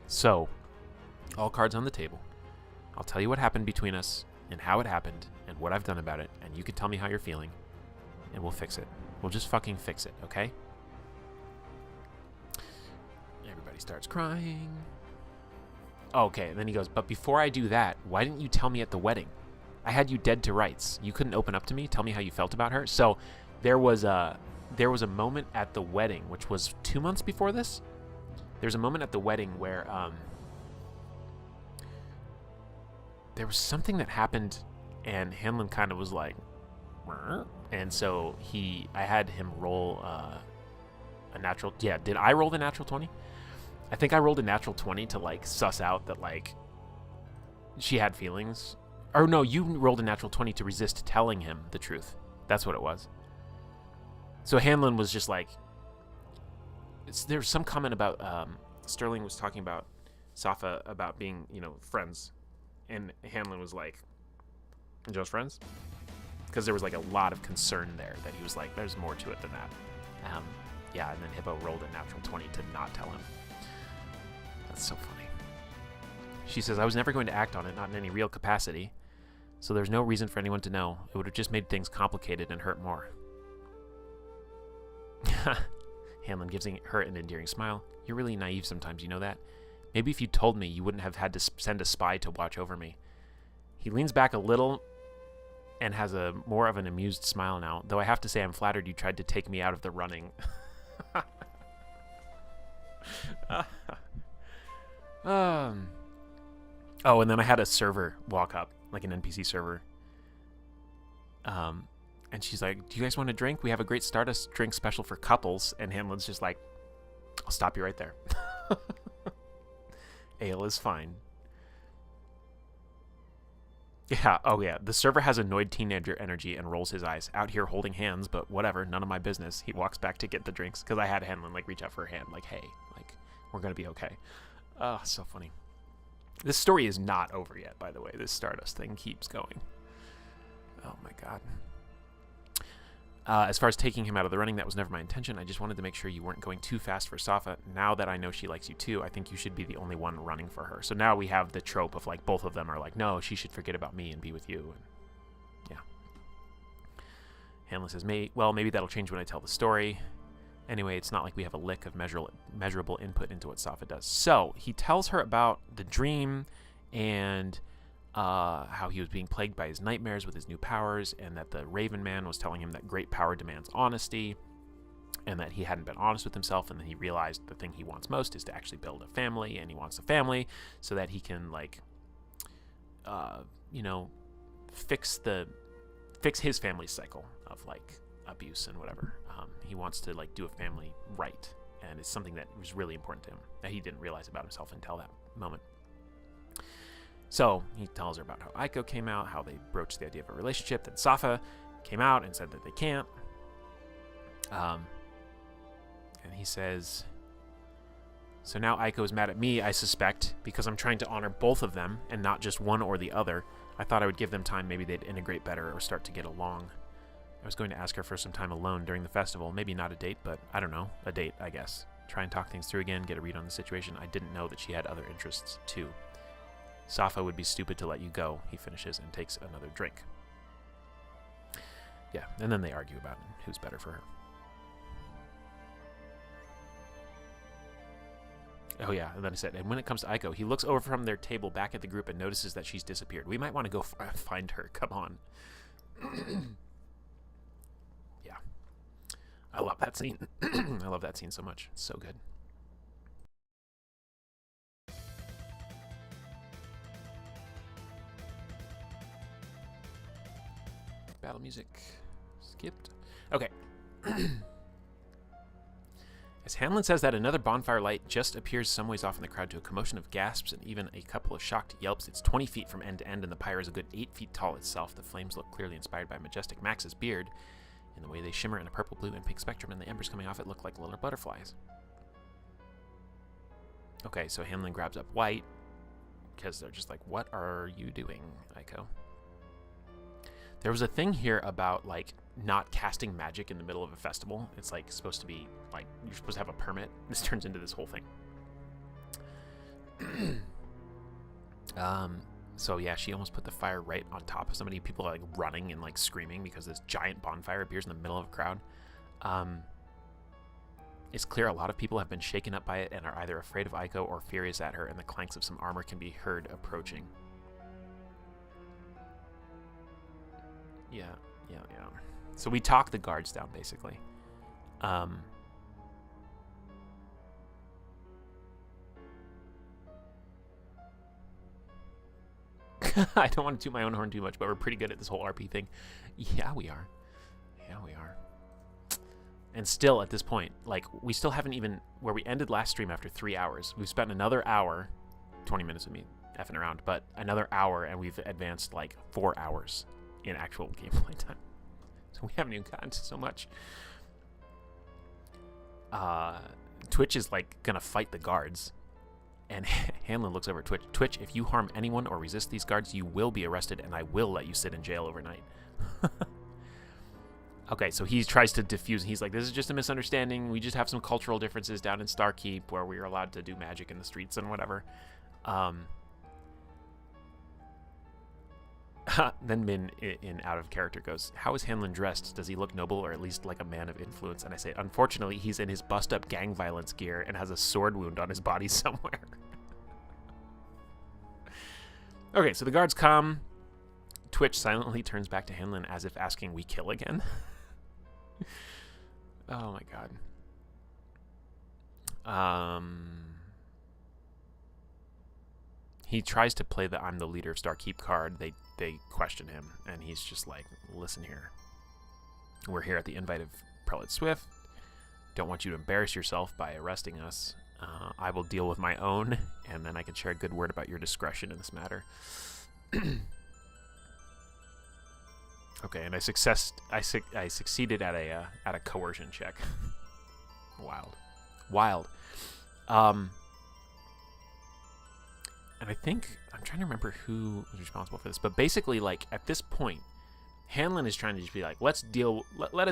So, all cards on the table. I'll tell you what happened between us, and how it happened, and what I've done about it, and you can tell me how you're feeling, and we'll fix it. We'll just fucking fix it, okay? Everybody starts crying. Okay, and then he goes, but before I do that, why didn't you tell me at the wedding? I had you dead to rights. You couldn't open up to me, tell me how you felt about her. So there was a moment at the wedding, which was 2 months before this. There's a moment at the wedding where there was something that happened, and Hanlon kind of was like, and so I had him roll a natural. Yeah, did I roll the natural 20? I think I rolled a natural 20 to like suss out that like she had feelings. Or no, you rolled a natural 20 to resist telling him the truth. That's what it was. So Hanlon was just like, there's some comment about Sterling was talking about Safa about being, friends, and Hanlon was like, just friends? Because there was like a lot of concern there that he was like, there's more to it than that. Yeah, and then Hippo rolled a natural 20 to not tell him. That's so funny. She says, I was never going to act on it, not in any real capacity, so there's no reason for anyone to know. It would have just made things complicated and hurt more. Hanlon gives her an endearing smile. You're really naive sometimes, you know that? Maybe if you told me, you wouldn't have had to send a spy to watch over me. He leans back a little and has a more of an amused smile now, though I have to say I'm flattered you tried to take me out of the running. Oh, and then I had a server walk up, like an NPC server. And she's like, do you guys want a drink? We have a great Stardust drink special for couples. And Hanlon's just like, I'll stop you right there. Ale is fine. Yeah, oh yeah. The server has annoyed teenager energy and rolls his eyes. Out here holding hands, but whatever, none of my business. He walks back to get the drinks, because I had Hanlon like reach out for her hand, like, hey, like, we're going to be okay. Oh, so funny. This story is not over yet, by the way. This Stardust thing keeps going. Oh my god. As far as taking him out of the running, that was never my intention. I just wanted to make sure you weren't going too fast for Safa. Now that I know she likes you too, I think you should be the only one running for her. So now we have the trope of like both of them are like, no, she should forget about me and be with you. And yeah. Hanlon says, maybe that'll change when I tell the story. Anyway, it's not like we have a lick of measurable input into what Safa does. So he tells her about the dream and how he was being plagued by his nightmares with his new powers, and that the Raven Man was telling him that great power demands honesty, and that he hadn't been honest with himself, and then he realized the thing he wants most is to actually build a family, and he wants a family so that he can like fix his family's cycle of like abuse and whatever. He wants to like do a family right, and it's something that was really important to him that he didn't realize about himself until that moment. So he tells her about how Aiko came out, how they broached the idea of a relationship. Then Safa came out and said that they can't. And he says, So now Aiko is mad at me, I suspect, because I'm trying to honor both of them and not just one or the other. I thought I would give them time, maybe they'd integrate better or start to get along. I was going to ask her for some time alone during the festival. Maybe not a date, but I don't know. A date, I guess. Try and talk things through again, get a read on the situation. I didn't know that she had other interests, too. Safa would be stupid to let you go, he finishes and takes another drink. Yeah, and then they argue about who's better for her. Oh yeah, and then I said, and when it comes to Aiko, he looks over from their table back at the group and notices that she's disappeared. We might want to go find her. Come on. Yeah. I love that scene. I love that scene so much. It's so good. Battle music. Skipped. Okay. As Hanlon says that, another bonfire light just appears some ways off in the crowd to a commotion of gasps and even a couple of shocked yelps. It's 20 feet from end to end, and the pyre is a good 8 feet tall itself. The flames look clearly inspired by Majestic Max's beard, in the way they shimmer in a purple, blue, and pink spectrum, and the embers coming off it look like little butterflies. Okay, so Hanlon grabs up White, because they're just like, what are you doing, Aiko? There was a thing here about, like, not casting magic in the middle of a festival. It's, like, supposed to be, like, you're supposed to have a permit. This turns into this whole thing. So, yeah, she almost put the fire right on top of somebody. People are, like, running and, like, screaming because this giant bonfire appears in the middle of a crowd. It's clear a lot of people have been shaken up by it and are either afraid of Aiko or furious at her, and the clanks of some armor can be heard approaching. Yeah. So we talk the guards down, basically. I don't want to toot my own horn too much, but we're pretty good at this whole RP thing. Yeah, we are. And still, at this point, like, we still haven't even... Where we ended last stream after 3 hours, we've spent another hour, 20 minutes with me effing around, but another hour, and we've advanced, like, 4 hours in actual gameplay time. So we haven't even gotten to so much. Twitch is, like, gonna fight the guards. And Hanlon looks over at Twitch. Twitch, if you harm anyone or resist these guards, you will be arrested, and I will let you sit in jail overnight. Okay, so he tries to diffuse. He's like, this is just a misunderstanding. We just have some cultural differences down in Starkeep where we are allowed to do magic in the streets and whatever. Then Min, in out of character, goes, how is Hanlon dressed? Does he look noble or at least like a man of influence? And I say, unfortunately, he's in his bust-up gang violence gear and has a sword wound on his body somewhere. Okay, so the guards come. Twitch silently turns back to Hanlon as if asking, we kill again? Oh my god. He tries to play the I'm the leader of Starkeep card. They question him, and he's just like, listen here. We're here at the invite of Prelate Swift. Don't want you to embarrass yourself by arresting us. I will deal with my own, and then I can share a good word about your discretion in this matter. Okay, and I succeeded at a coercion check. Wild. And I think, I'm trying to remember who was responsible for this, but basically, like, at this point, Hanlon is trying to just be like, let us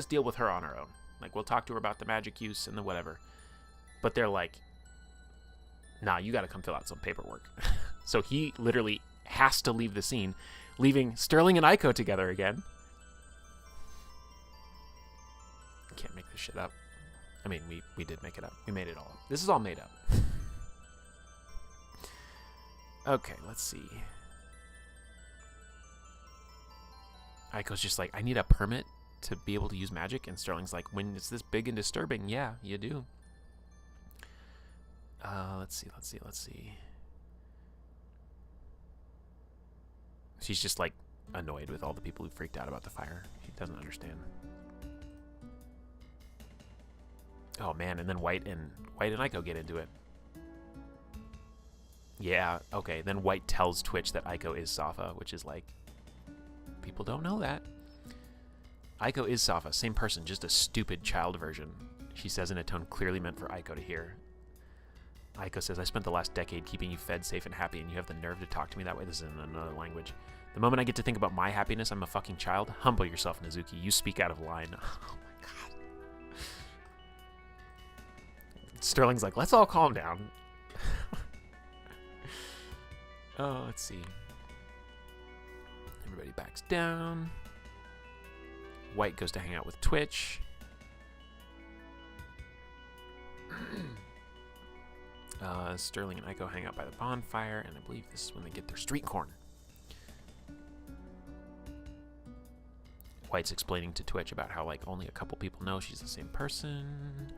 deal with her on our own. Like, we'll talk to her about the magic use and the whatever. But they're like, nah, you gotta come fill out some paperwork. So he literally has to leave the scene, leaving Sterling and Aiko together again. Can't make this shit up. I mean, we did make it up. We made it all up. This is all made up. Okay, let's see. Aiko's just like, I need a permit to be able to use magic, and Sterling's like, when it's this big and disturbing, yeah, you do. Let's see. She's just like annoyed with all the people who freaked out about the fire. She doesn't understand. Oh man, and then White and Aiko get into it. Yeah, okay, then White tells Twitch that Aiko is Safa, which is like, people don't know that. Aiko is Safa, same person, just a stupid child version, she says in a tone clearly meant for Aiko to hear. Aiko says, I spent the last decade keeping you fed, safe, and happy, and you have the nerve to talk to me that way? This is in another language. The moment I get to think about my happiness, I'm a fucking child. Humble yourself, Nezuki. You speak out of line. Oh my god. Sterling's like, let's all calm down. Oh, let's see. Everybody backs down. White goes to hang out with Twitch. Sterling and Aiko hang out by the bonfire, and I believe this is when they get their street corn. White's explaining to Twitch about how, like, only a couple people know she's the same person.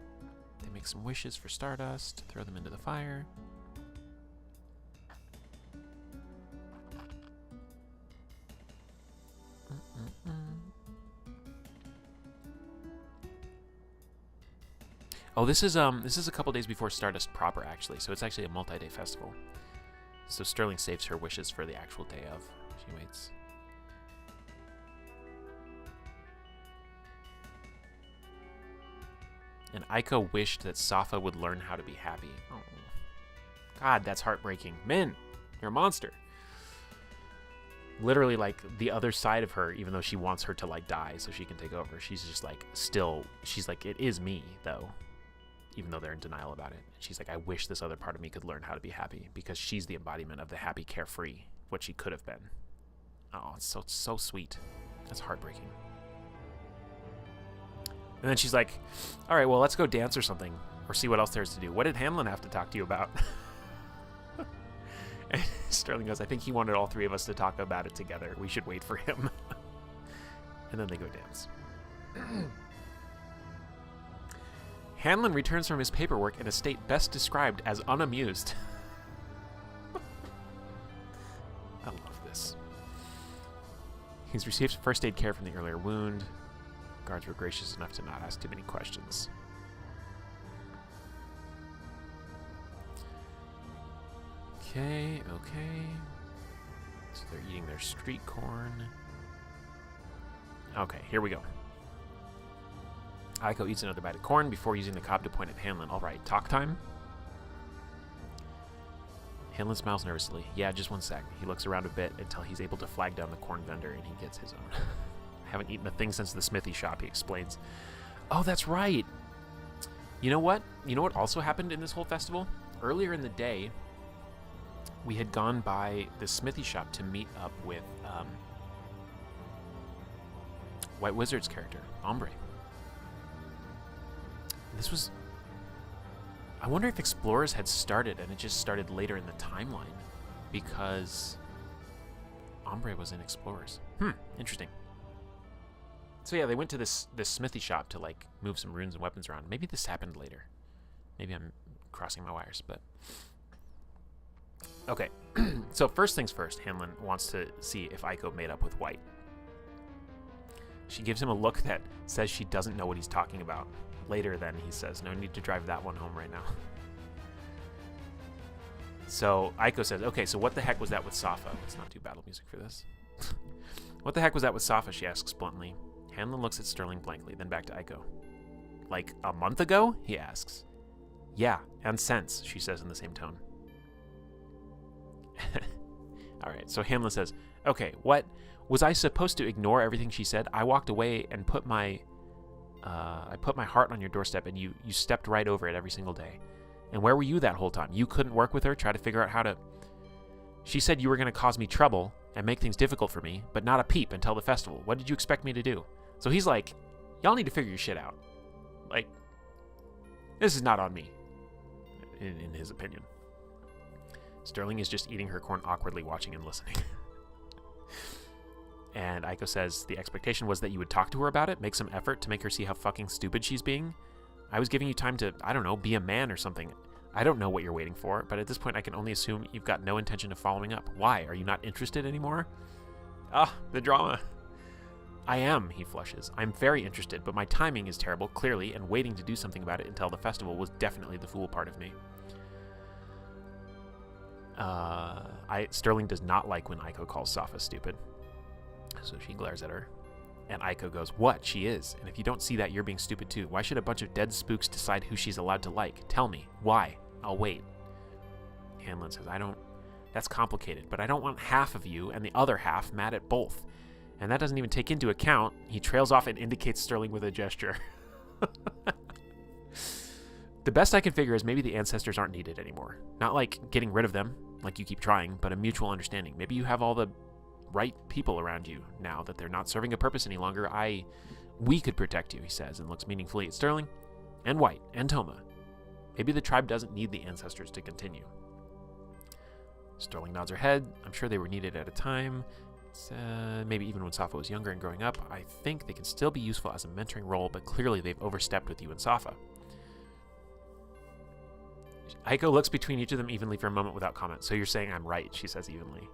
They make some wishes for Stardust, throw them into the fire. Oh, this is a couple days before Stardust proper, actually. So it's actually a multi-day festival. So Sterling saves her wishes for the actual day of. She waits. And Aiko wished that Safa would learn how to be happy. Oh. God, that's heartbreaking. Min, you're a monster. Literally, like, the other side of her, even though she wants her to, like, die so she can take over, she's just, like, still, she's like, it is me, though. Even though they're in denial about it. She's like, I wish this other part of me could learn how to be happy, because she's the embodiment of the happy, carefree, what she could have been. Oh, it's so sweet. That's heartbreaking. And then she's like, all right, well, let's go dance or something, or see what else there's to do. What did Hanlon have to talk to you about? And Sterling goes, I think he wanted all three of us to talk about it together. We should wait for him. And then they go dance. Hanlon returns from his paperwork in a state best described as unamused. I love this. He's received first aid care from the earlier wound. Guards were gracious enough to not ask too many questions. Okay. So they're eating their street corn. Okay, here we go. Aiko eats another bite of corn before using the cob to point at Hanlon. All right, talk time? Hanlon smiles nervously. Yeah, just one sec. He looks around a bit until he's able to flag down the corn vendor, and he gets his own. I haven't eaten a thing since the smithy shop, he explains. Oh, that's right. You know what? You know what also happened in this whole festival? Earlier in the day, we had gone by the smithy shop to meet up with White Wizard's character, Ombre. This was... I wonder if Explorers had started and it just started later in the timeline because Ombre was in Explorers. Interesting. So yeah, they went to this smithy shop to, like, move some runes and weapons around. Maybe this happened later. Maybe I'm crossing my wires, but... Okay, so first things first, Hanlon wants to see if Aiko made up with White. She gives him a look that says she doesn't know what he's talking about. Later then, he says, no need to drive that one home right now. So Aiko says, okay, so what the heck was that with Safa? Let's not do battle music for this. What the heck was that with Safa, she asks bluntly. Hanlon looks at Sterling blankly, then back to Aiko. Like, a month ago? He asks. Yeah, and since, she says in the same tone. Alright, so Hanlon says, okay, what? Was I supposed to ignore everything she said? I walked away and put my heart on your doorstep, and you stepped right over it every single day. And where were you that whole time? You couldn't work with her, try to figure out how to... She said you were going to cause me trouble and make things difficult for me, but not a peep until the festival. What did you expect me to do? So he's like, y'all need to figure your shit out. Like, this is not on me, in his opinion. Sterling is just eating her corn awkwardly, watching and listening. And Aiko says the expectation was that you would talk to her about it, make some effort to make her see how fucking stupid she's being. I was giving you time to, I don't know, be a man or something. I don't know what you're waiting for, but at this point I can only assume you've got no intention of following up. Why? Are you not interested anymore? Ah, the drama. I am, he flushes. I'm very interested, but my timing is terrible, clearly, and waiting to do something about it until the festival was definitely the fool part of me. Sterling does not like when Aiko calls Safa stupid. So she glares at her. And Aiko goes, what? She is. And if you don't see that, you're being stupid too. Why should a bunch of dead spooks decide who she's allowed to like? Tell me. Why? I'll wait. Hanlon says, that's complicated, but I don't want half of you and the other half mad at both. And that doesn't even take into account, he trails off and indicates Sterling with a gesture. The best I can figure is maybe the ancestors aren't needed anymore. Not like getting rid of them, like you keep trying, but a mutual understanding. Maybe you have all the right people around you now that they're not serving a purpose any longer. We could protect you, he says, and looks meaningfully at Sterling, and White, and Toma. Maybe the tribe doesn't need the ancestors to continue. Sterling nods her head. I'm sure they were needed at a time. Maybe even when Safa was younger and growing up. I think they can still be useful as a mentoring role, but clearly they've overstepped with you and Safa. Aiko looks between each of them evenly for a moment without comment. So you're saying I'm right, she says evenly.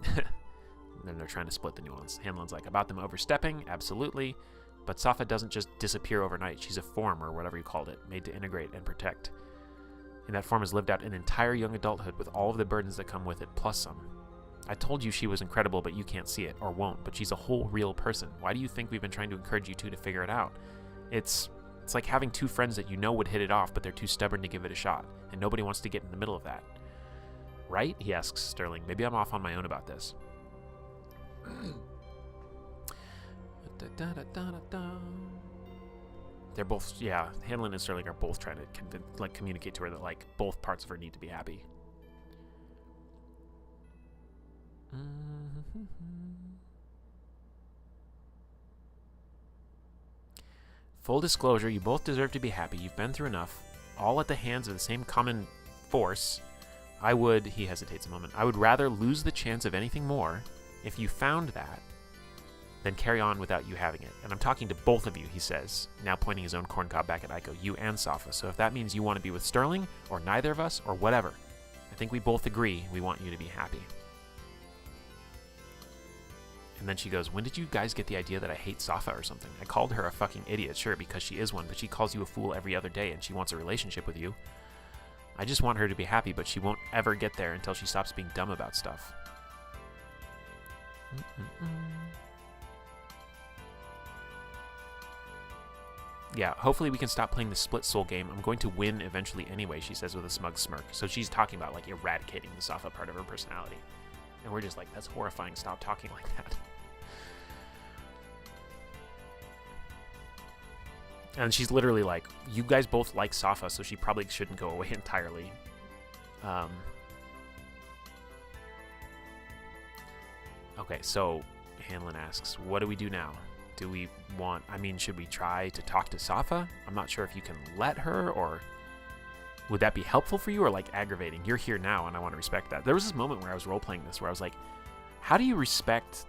And then they're trying to split the nuance. Hanlon's like, about them overstepping? Absolutely. But Safa doesn't just disappear overnight. She's a form, or whatever you called it, made to integrate and protect. And that form has lived out an entire young adulthood with all of the burdens that come with it, plus some. I told you she was incredible, but you can't see it, or won't, but she's a whole real person. Why do you think we've been trying to encourage you two to figure it out? It's like having two friends that you know would hit it off, but they're too stubborn to give it a shot, and nobody wants to get in the middle of that. Right? He asks Sterling. Maybe I'm off on my own about this. They're both, yeah, Hanlon and Sterling are both trying to communicate to her that like both parts of her need to be happy. Full disclosure, you both deserve to be happy. You've been through enough, all at the hands of the same common force. He hesitates a moment, I would rather lose the chance of anything more if you found that than carry on without you having it. And I'm talking to both of you, he says, now pointing his own corncob back at Aiko, you and Safa. So if that means you want to be with Sterling, or neither of us, or whatever, I think we both agree we want you to be happy. And then she goes, when did you guys get the idea that I hate Safa or something? I called her a fucking idiot, sure, because she is one, but she calls you a fool every other day and she wants a relationship with you. I just want her to be happy, but she won't ever get there until she stops being dumb about stuff. Yeah, hopefully we can stop playing the split soul game. I'm going to win eventually anyway, she says with a smug smirk. So she's talking about like eradicating the Safa part of her personality. And we're just like, that's horrifying, stop talking like that. And she's literally like, you guys both like Safa, so she probably shouldn't go away entirely. Okay, so Hanlon asks, what do we do now? Should we try to talk to Safa? I'm not sure if you can let her, or would that be helpful for you, or like aggravating? You're here now and I want to respect that. There was this moment where I was role-playing this where I was like, how do you respect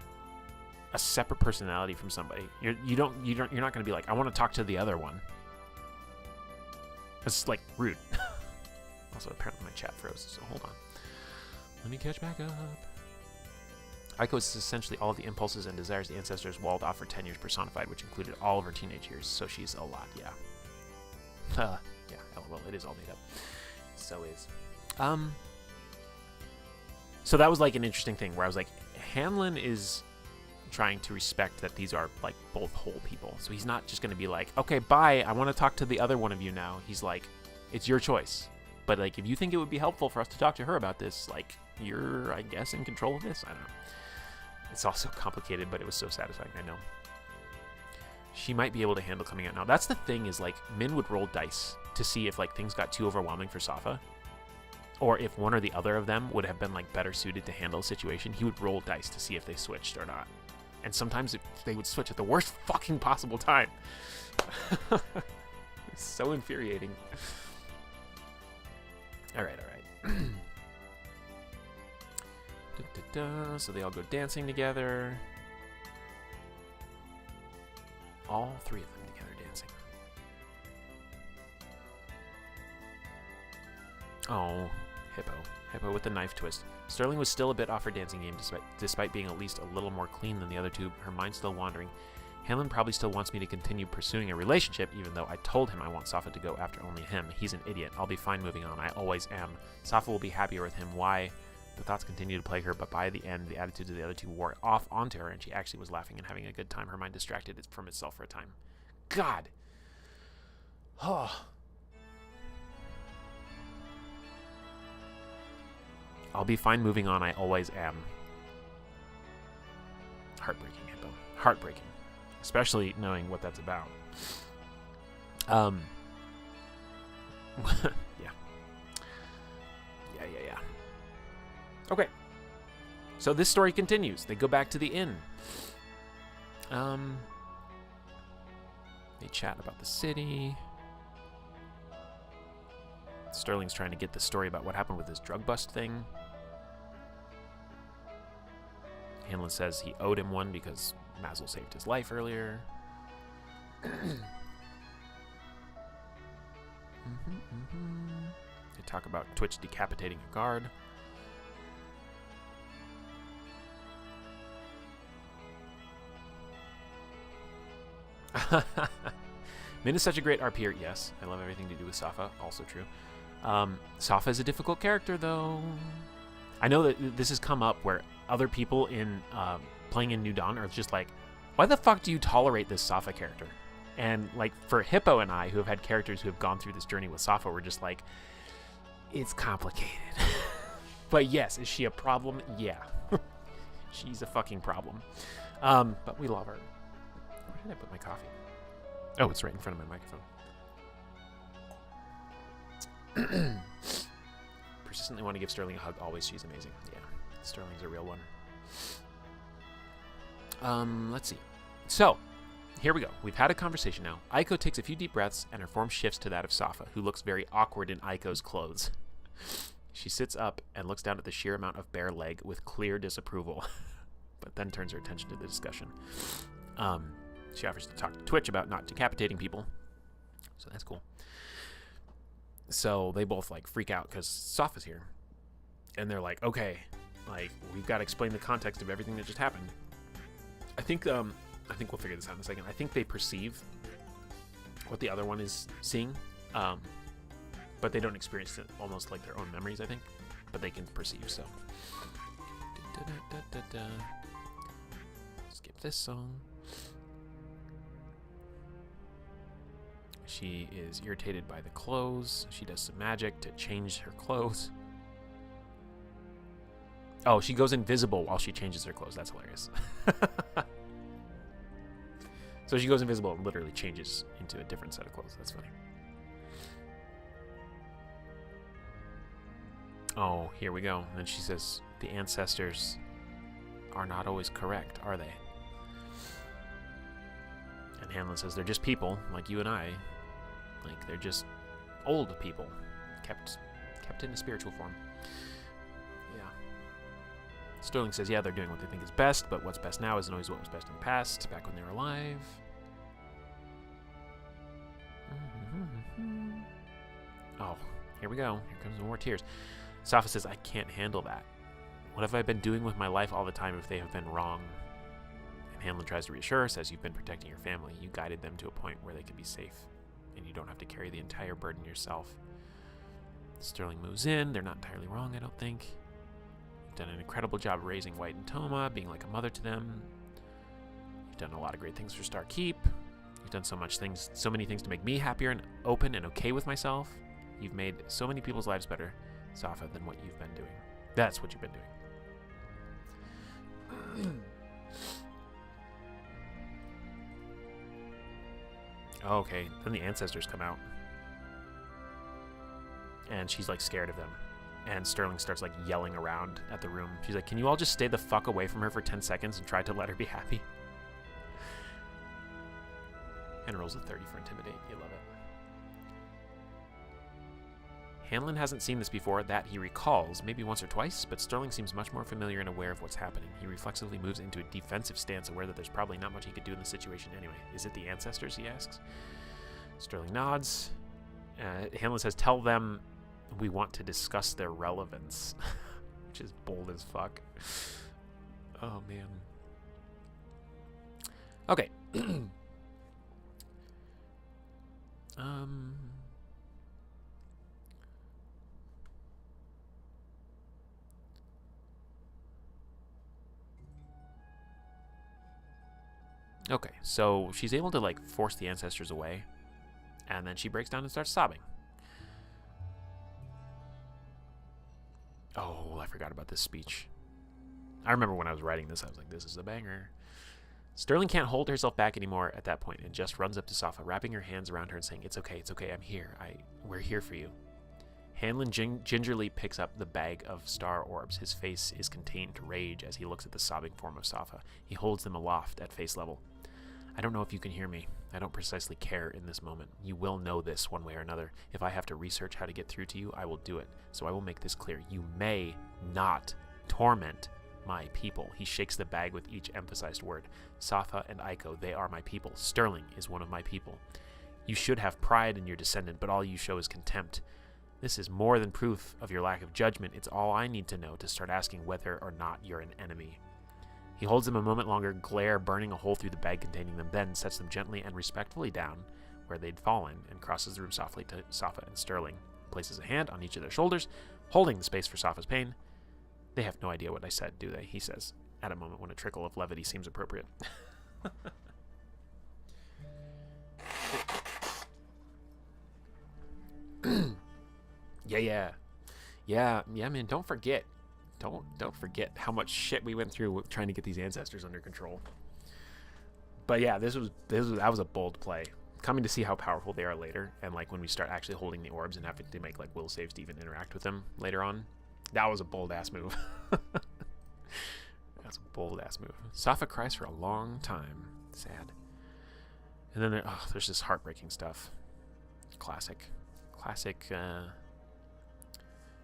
a separate personality from somebody? You're not going to be like, I want to talk to the other one. It's like rude. Also, apparently my chat froze, so hold on. Let me catch back up. Aiko is essentially all of the impulses and desires the ancestors walled off for 10 years personified, which included all of her teenage years, so she's a lot, yeah. Yeah, well, it is all made up. So is. So that was like an interesting thing where I was like, Hanlon is trying to respect that these are like both whole people. So he's not just going to be like, okay, bye, I want to talk to the other one of you now. He's like, it's your choice. But like, if you think it would be helpful for us to talk to her about this, like, you're, I guess, in control of this? I don't know. It's also complicated, but it was so satisfying, I know. She might be able to handle coming out now. That's the thing, is like, Min would roll dice to see if like things got too overwhelming for Safa, or if one or the other of them would have been like better suited to handle a situation. He would roll dice to see if they switched or not. And sometimes they would switch at the worst fucking possible time. It's so infuriating. All right. So they all go dancing together. All three of them together dancing. Oh, Hippo with the knife twist. Sterling was still a bit off her dancing game, despite being at least a little more clean than the other two, her mind still wandering. Hanlon probably still wants me to continue pursuing a relationship, even though I told him I want Safa to go after only him. He's an idiot. I'll be fine moving on. I always am. Safa will be happier with him. Why? The thoughts continued to plague her, but by the end, the attitudes of the other two wore off onto her, and she actually was laughing and having a good time, her mind distracted from itself for a time. God! Oh. I'll be fine moving on. I always am. Heartbreaking, Hippo. Heartbreaking. Especially knowing what that's about. Yeah. Yeah. Okay. So this story continues. They go back to the inn. They chat about the city. Sterling's trying to get the story about what happened with his drug bust thing. Hanlon says he owed him one because Mazel saved his life earlier. They talk about Twitch decapitating a guard. Min is such a great RPer. Yes, I love everything to do with Safa. Also true. Safa is a difficult character, though. I know that this has come up where other people in playing in New Dawn are just like, why the fuck do you tolerate this Safa character? And like for Hippo and I, who have had characters who have gone through this journey with Safa, we're just like, it's complicated. But yes, is she a problem? Yeah. She's a fucking problem. But we love her. Where did I put my coffee? Oh, it's right in front of my microphone. Persistently want to give Sterling a hug. Always, she's amazing. Yeah, Sterling's a real one. Let's see. So, here we go. We've had a conversation now. Aiko takes a few deep breaths, and her form shifts to that of Safa, who looks very awkward in Aiko's clothes. She sits up and looks down at the sheer amount of bare leg with clear disapproval, but then turns her attention to the discussion. She offers to talk to Twitch about not decapitating people, so that's cool. So they both like freak out because Safa's here, and they're like, "Okay, like we've got to explain the context of everything that just happened." I think we'll figure this out in a second. I think they perceive what the other one is seeing, but they don't experience it almost like their own memories. I think, but they can perceive. So, skip this song. She is irritated by the clothes. She does some magic to change her clothes. Oh, she goes invisible while she changes her clothes. That's hilarious. So she goes invisible and literally changes into a different set of clothes. That's funny. Oh, here we go. And then she says, the ancestors are not always correct, are they? And Hanlon says, they're just people like you and I. Like, they're just old people, kept in a spiritual form. Yeah. Sterling says, yeah, they're doing what they think is best, but what's best now isn't always what was best in the past, back when they were alive. Oh, here we go. Here comes more tears. Safa says, I can't handle that. What have I been doing with my life all the time if they have been wrong? And Hanlon tries to reassure her, says, you've been protecting your family. You guided them to a point where they could be safe, and you don't have to carry the entire burden yourself. Sterling moves in. They're not entirely wrong, I don't think. You've done an incredible job raising White and Toma, being like a mother to them. You've done a lot of great things for Star Keep. You've done so many things to make me happier and open and okay with myself. You've made so many people's lives better, Safa, than what you've been doing. That's what you've been doing. Okay, then the ancestors come out. And she's like scared of them. And Sterling starts like yelling around at the room. She's like, can you all just stay the fuck away from her for 10 seconds and try to let her be happy? And rolls a 30 for Intimidate. You love it. Hanlon hasn't seen this before, that he recalls, maybe once or twice, but Sterling seems much more familiar and aware of what's happening. He reflexively moves into a defensive stance, aware that there's probably not much he could do in this situation anyway. Is it the ancestors, he asks? Sterling nods. Hanlon says, tell them we want to discuss their relevance. Which is bold as fuck. Oh, man. Okay. Okay, so she's able to like force the ancestors away, and then she breaks down and starts sobbing. Oh, I forgot about this speech. I remember when I was writing this, I was like, this is a banger. Sterling can't hold herself back anymore at that point and just runs up to Safa, wrapping her hands around her and saying, it's okay, I'm here. We're here for you. Hanlon gingerly picks up the bag of star orbs. His face is contained rage as he looks at the sobbing form of Safa. He holds them aloft at face level. I don't know if you can hear me. I don't precisely care in this moment. You will know this one way or another. If I have to research how to get through to you, I will do it. So I will make this clear. You may not torment my people. He shakes the bag with each emphasized word. Safa and Aiko, they are my people. Sterling is one of my people. You should have pride in your descendant, but all you show is contempt. This is more than proof of your lack of judgment. It's all I need to know to start asking whether or not you're an enemy. He holds them a moment longer, glare burning a hole through the bag containing them, then sets them gently and respectfully down where they'd fallen and crosses the room softly to Safa and Sterling. Places a hand on each of their shoulders, holding the space for Safa's pain. They have no idea what I said, do they? He says, at a moment when a trickle of levity seems appropriate. Yeah, man, don't forget. Don't forget how much shit we went through trying to get these ancestors under control. But yeah, that was a bold play. Coming to see how powerful they are later, and like when we start actually holding the orbs and having to make like will saves to even interact with them later on. That was a bold ass move. That's a bold ass move. Safa cries for a long time. Sad. And then there's this heartbreaking stuff. Classic.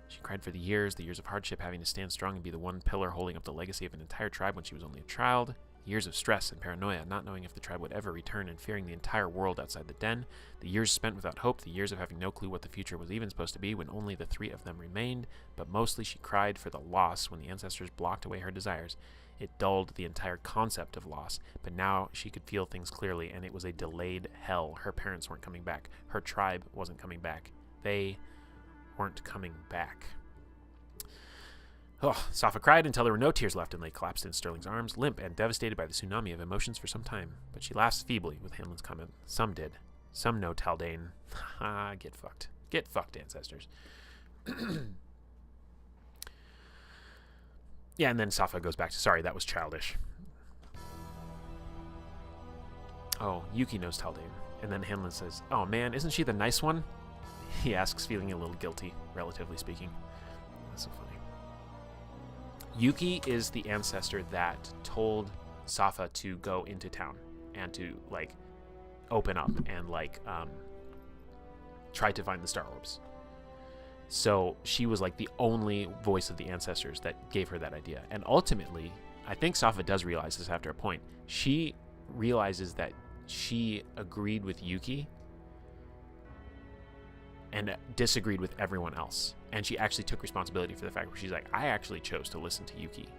She cried for the years of hardship, having to stand strong and be the one pillar holding up the legacy of an entire tribe when she was only a child. Years of stress and paranoia, not knowing if the tribe would ever return and fearing the entire world outside the den. The years spent without hope, the years of having no clue what the future was even supposed to be when only the three of them remained. But mostly she cried for the loss when the ancestors blocked away her desires. It dulled the entire concept of loss, but now she could feel things clearly, and it was a delayed hell. Her parents weren't coming back. Her tribe wasn't coming back. They weren't coming back. Safa cried until there were no tears left and lay collapsed in Sterling's arms, limp and devastated by the tsunami of emotions for some time. But she laughs feebly with Hanlon's comment. Some did. Some know Taldane. Ha, get fucked. Get fucked, ancestors. Yeah, and then Safa goes back to, sorry, that was childish. Oh, Yuki knows Taldane. And then Hanlon says, oh man, isn't she the nice one? He asks, feeling a little guilty, relatively speaking. That's so funny. Yuki is the ancestor that told Safa to go into town and to, like, open up and, like, try to find the star orbs. So she was, like, the only voice of the ancestors that gave her that idea. And ultimately, I think Safa does realize this after a point. She realizes that she agreed with Yuki and disagreed with everyone else. And she actually took responsibility for the fact where she's like, I actually chose to listen to Yuki,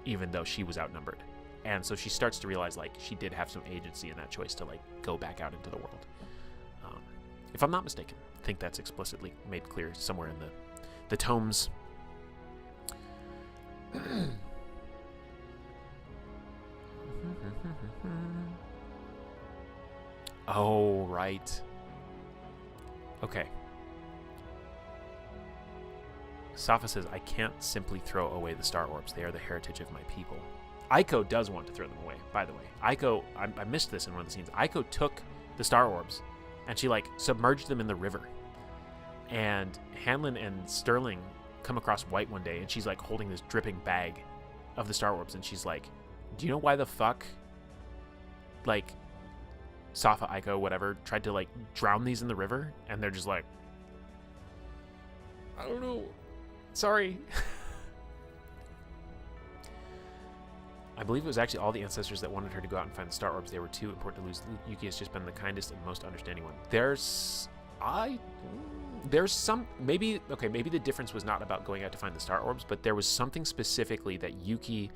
even though she was outnumbered. And so she starts to realize, like, she did have some agency in that choice to, like, go back out into the world. If I'm not mistaken, I think that's explicitly made clear somewhere in the tomes. Oh, right. Okay. Safa says, I can't simply throw away the star orbs. They are the heritage of my people. Aiko does want to throw them away, by the way. Aiko, I missed this in one of the scenes. Aiko took the star orbs and she, like, submerged them in the river. And Hanlon and Sterling come across White one day and she's, like, holding this dripping bag of the star orbs. And she's like, do you know why the fuck, like, Safa, Aiko, whatever, tried to, like, drown these in the river? And they're just like, I don't know. Sorry. I believe it was actually all the ancestors that wanted her to go out and find the star orbs. They were too important to lose. Yuki has just been the kindest and most understanding one. There's some, maybe the difference was not about going out to find the star orbs, but there was something specifically that Yuki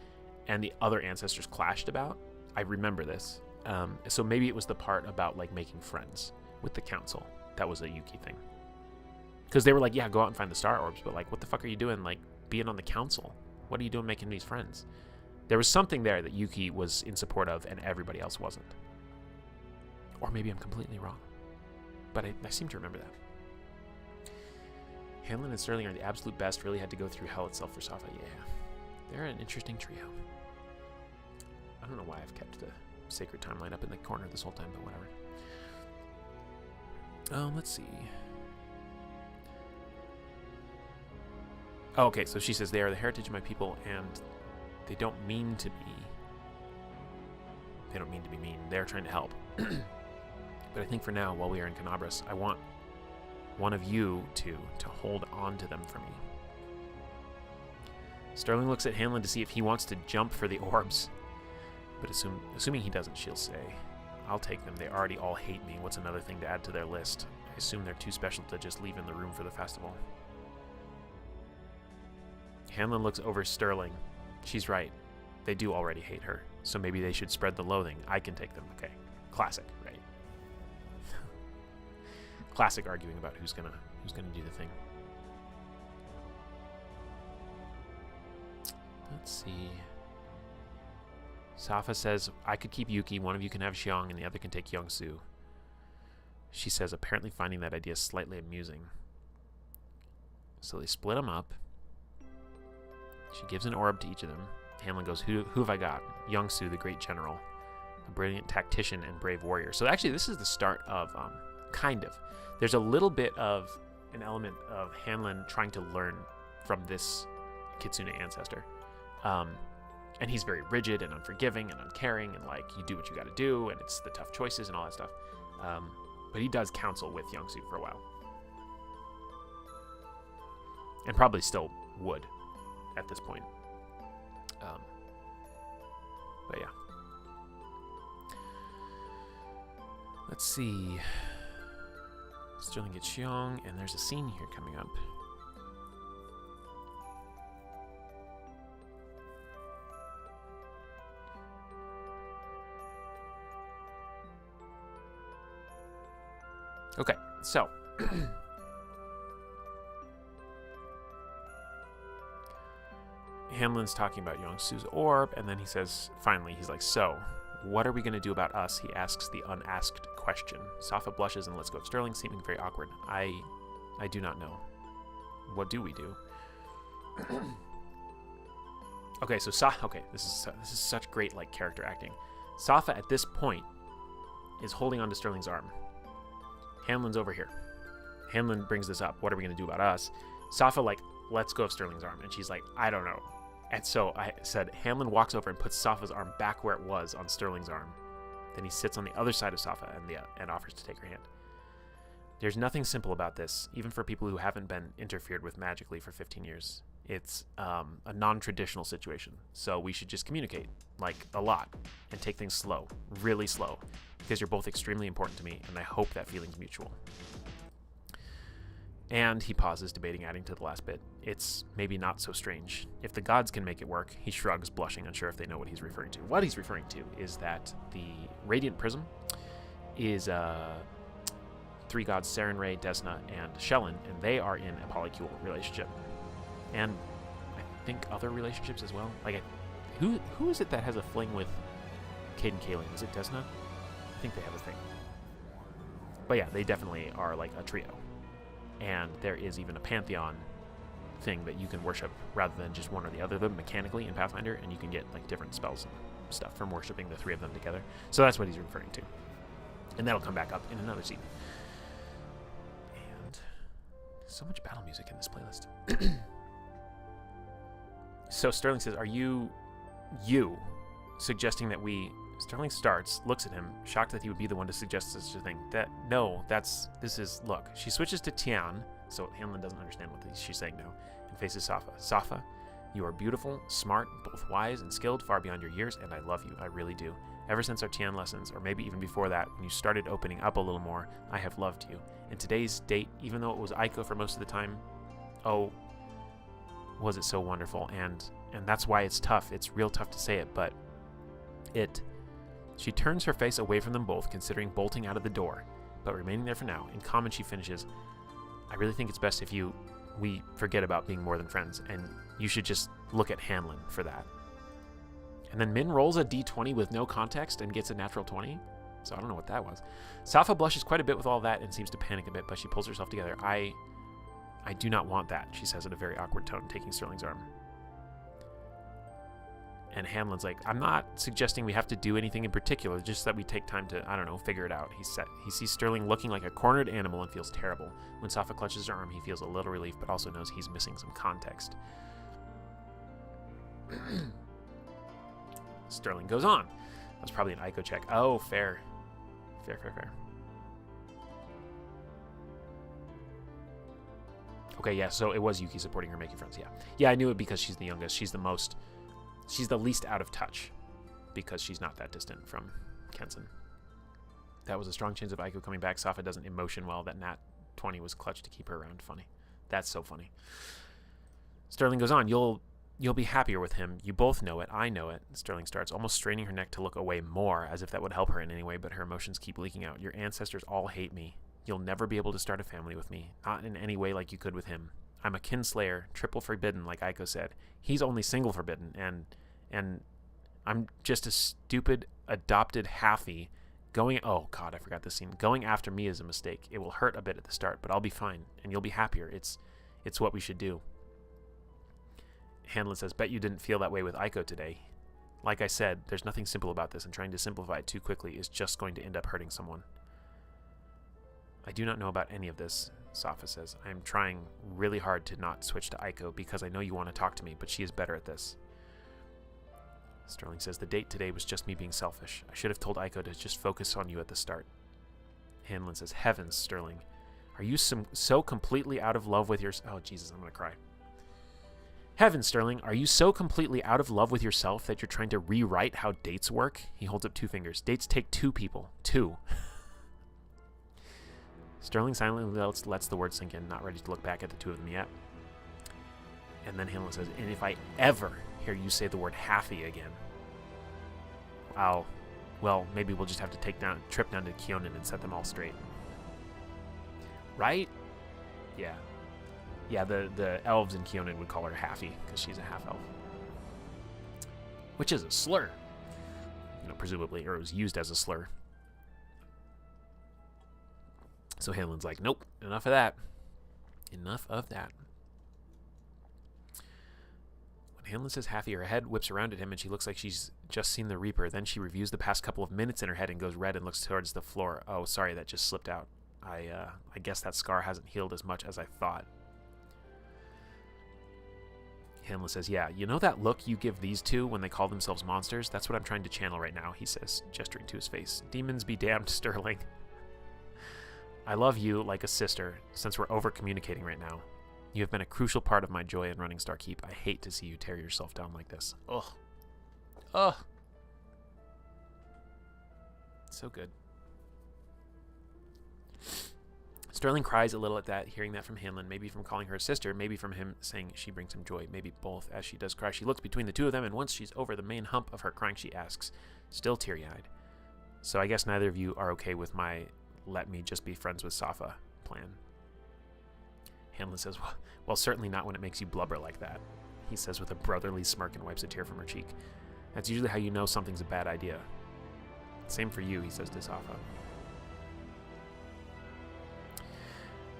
and the other ancestors clashed about. I remember this. So maybe it was the part about, like, making friends with the council. That was a Yuki thing. Because they were like, yeah, go out and find the star orbs, but, like, what the fuck are you doing, like, being on the council? What are you doing making these friends? There was something there that Yuki was in support of and everybody else wasn't. Or maybe I'm completely wrong. But I seem to remember that. Hanlon and Sterling are the absolute best. Really had to go through hell itself for Safa. Yeah. They're an interesting trio. I don't know why I've kept the sacred timeline up in the corner this whole time, but whatever. Let's see. Oh, okay, so she says, they are the heritage of my people, and they don't mean to be. They don't mean to be mean. They're trying to help. But I think for now, while we are in Canabras, I want one of you to hold on to them for me. Sterling looks at Hanlon to see if he wants to jump for the orbs. But assuming he doesn't, she'll say, I'll take them. They already all hate me. What's another thing to add to their list? I assume they're too special to just leave in the room for the festival. Hanlon looks over Sterling. She's right. They do already hate her. So maybe they should spread the loathing. I can take them. Okay. Classic, right? Classic arguing about who's gonna do the thing. Let's see. Safa says, I could keep Yuki, one of you can have Xiong, and the other can take Youngsu. She says, apparently finding that idea slightly amusing. So they split them up. She gives an orb to each of them. Hanlon goes, who have I got? Youngsu, the great general, a brilliant tactician and brave warrior. So actually, this is the start of, kind of. There's a little bit of an element of Hanlon trying to learn from this Kitsune ancestor. And he's very rigid and unforgiving and uncaring, and like, you do what you got to do, and it's the tough choices and all that stuff. But he does counsel with Youngsu for a while. And probably still would at this point. But yeah. Let's see. Sterling gets Xiong, and there's a scene here coming up. Okay, so Hanlon's talking about Youngsu's orb, and then he says, finally, he's like, so, what are we going to do about us? He asks the unasked question. Safa blushes and lets go of Sterling, seeming very awkward. I do not know. What do we do? Okay, so this is such great like character acting. Safa at this point is holding on to Sterling's arm. Hanlon's over here. Hanlon brings this up. What are we going to do about us? Safa like lets go of Sterling's arm, and she's like, I don't know. And so I said, Hanlon walks over and puts Safa's arm back where it was on Sterling's arm. Then he sits on the other side of Safa and offers to take her hand. There's nothing simple about this, even for people who haven't been interfered with magically for 15 years. It's a non-traditional situation, so we should just communicate, like, a lot, and take things slow, really slow, because you're both extremely important to me, and I hope that feeling's mutual. And he pauses, debating adding to the last bit. It's maybe not so strange. If the gods can make it work, he shrugs, blushing, unsure if they know what he's referring to. What he's referring to is that the Radiant Prism is three gods, Sarenrae, Desna, and Shellen, and they are in a polycule relationship. And I think other relationships as well. Like, who is it that has a fling with Cade and Kaelin? Is it Desna? I think they have a thing. But yeah, they definitely are like a trio. And there is even a pantheon thing that you can worship rather than just one or the other of them mechanically in Pathfinder, and you can get like different spells and stuff from worshiping the three of them together. So that's what he's referring to. And that'll come back up in another scene. And so much battle music in this playlist. So Sterling says, are you suggesting that we... Sterling starts, looks at him, shocked that he would be the one to suggest such a thing. Look. She switches to Tian, so Hanlon doesn't understand what she's saying now, and faces Safa. Safa, you are beautiful, smart, both wise and skilled, far beyond your years, and I love you. I really do. Ever since our Tian lessons, or maybe even before that, when you started opening up a little more, I have loved you. And today's date, even though it was Aiko for most of the time, oh, was it so wonderful. And that's why it's tough. It's real tough to say it, but She turns her face away from them both, considering bolting out of the door, but remaining there for now. In common, she finishes, I really think it's best if we forget about being more than friends, and you should just look at Hanlon for that. And then Min rolls a d20 with no context and gets a natural 20, so I don't know what that was. Safa blushes quite a bit with all that and seems to panic a bit, but she pulls herself together. I do not want that, she says in a very awkward tone, taking Sterling's arm. And Hanlon's like, I'm not suggesting we have to do anything in particular, just that we take time to, I don't know, figure it out. He sees Sterling looking like a cornered animal and feels terrible. When Safa clutches her arm, he feels a little relief, but also knows he's missing some context. Sterling goes on. That was probably an Aiko check. Oh, fair. Fair. Okay, yeah, so it was Yuki supporting her making friends, yeah. Yeah, I knew it because she's the youngest. She's the least out of touch because she's not that distant from Kenson. That was a strong chance of Aiko coming back. Safa doesn't emotion well. That nat 20 was clutch to keep her around. Funny. That's so funny. Sterling goes on. You'll be happier with him. You both know it. I know it. Sterling starts, almost straining her neck to look away more, as if that would help her in any way, but her emotions keep leaking out. Your ancestors all hate me. You'll never be able to start a family with me. Not in any way like you could with him. I'm a kinslayer, triple forbidden, like Aiko said. He's only single forbidden, and I'm just a stupid adopted halfie going... Oh, God, I forgot this scene. Going after me is a mistake. It will hurt a bit at the start, but I'll be fine, and you'll be happier. It's what we should do. Hanlon says, bet you didn't feel that way with Aiko today. Like I said, there's nothing simple about this, and trying to simplify it too quickly is just going to end up hurting someone. I do not know about any of this, Safa says. I am trying really hard to not switch to Aiko because I know you want to talk to me, but she is better at this. Sterling says, the date today was just me being selfish. I should have told Aiko to just focus on you at the start. Hanlon says, heavens, Sterling. Are you so completely out of love with your... Oh, Jesus, I'm going to cry. Heavens, Sterling, are you so completely out of love with yourself that you're trying to rewrite how dates work? He holds up 2 fingers. Dates take 2 people. 2. Sterling silently lets the word sink in, not ready to look back at the 2 of them yet. And then Hanlon says, and if I ever hear you say the word halfie again, well, maybe we'll just have to take a trip down to Kyonin and set them all straight. Right? Yeah. Yeah, the elves in Kyonin would call her halfie because she's a half-elf. Which is a slur. Presumably, or it was used as a slur. So Hanlon's like, nope, enough of that. Enough of that. When Hanlon says halfie, her head whips around at him and she looks like she's just seen the Reaper. Then she reviews the past couple of minutes in her head and goes red and looks towards the floor. Oh, sorry, that just slipped out. I guess that scar hasn't healed as much as I thought. Hanlon says, yeah, you know that look you give these 2 when they call themselves monsters? That's what I'm trying to channel right now, he says, gesturing to his face. Demons be damned, Sterling. I love you like a sister, since we're over-communicating right now. You have been a crucial part of my joy in running Starkeep. I hate to see you tear yourself down like this. Ugh. Ugh. So good. Sterling cries a little at that, hearing that from Hanlon, maybe from calling her a sister, maybe from him saying she brings him joy, maybe both. As she does cry, she looks between the 2 of them, and once she's over the main hump of her crying, she asks, still teary-eyed, so I guess neither of you are okay with my let me just be friends with Safa plan. Hanlon says, well, certainly not when it makes you blubber like that, he says with a brotherly smirk and wipes a tear from her cheek. That's usually how you know something's a bad idea. Same for you, he says to Safa.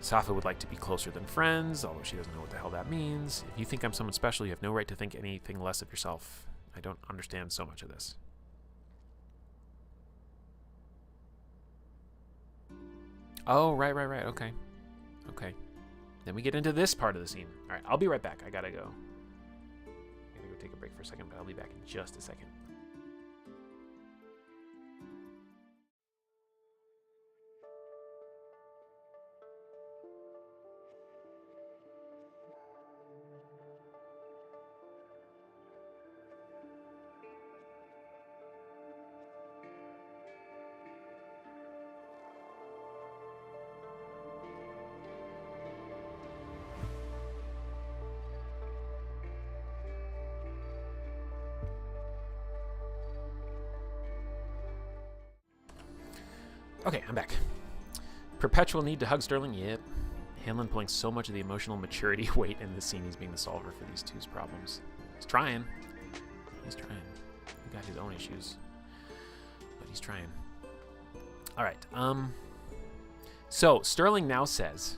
Safa would like to be closer than friends, although she doesn't know what the hell that means. If you think I'm someone special, you have no right to think anything less of yourself. I don't understand so much of this. Oh, right. Okay. Then we get into this part of the scene. All right, I'll be right back. I gotta go take a break for a second, but I'll be back in just a second. Okay, I'm back. Perpetual need to hug Sterling? Yep. Hanlon pulling so much of the emotional maturity weight in this scene. He's being the solver for these 2's problems. He's trying. He got his own issues. But he's trying. Alright, so Sterling now says,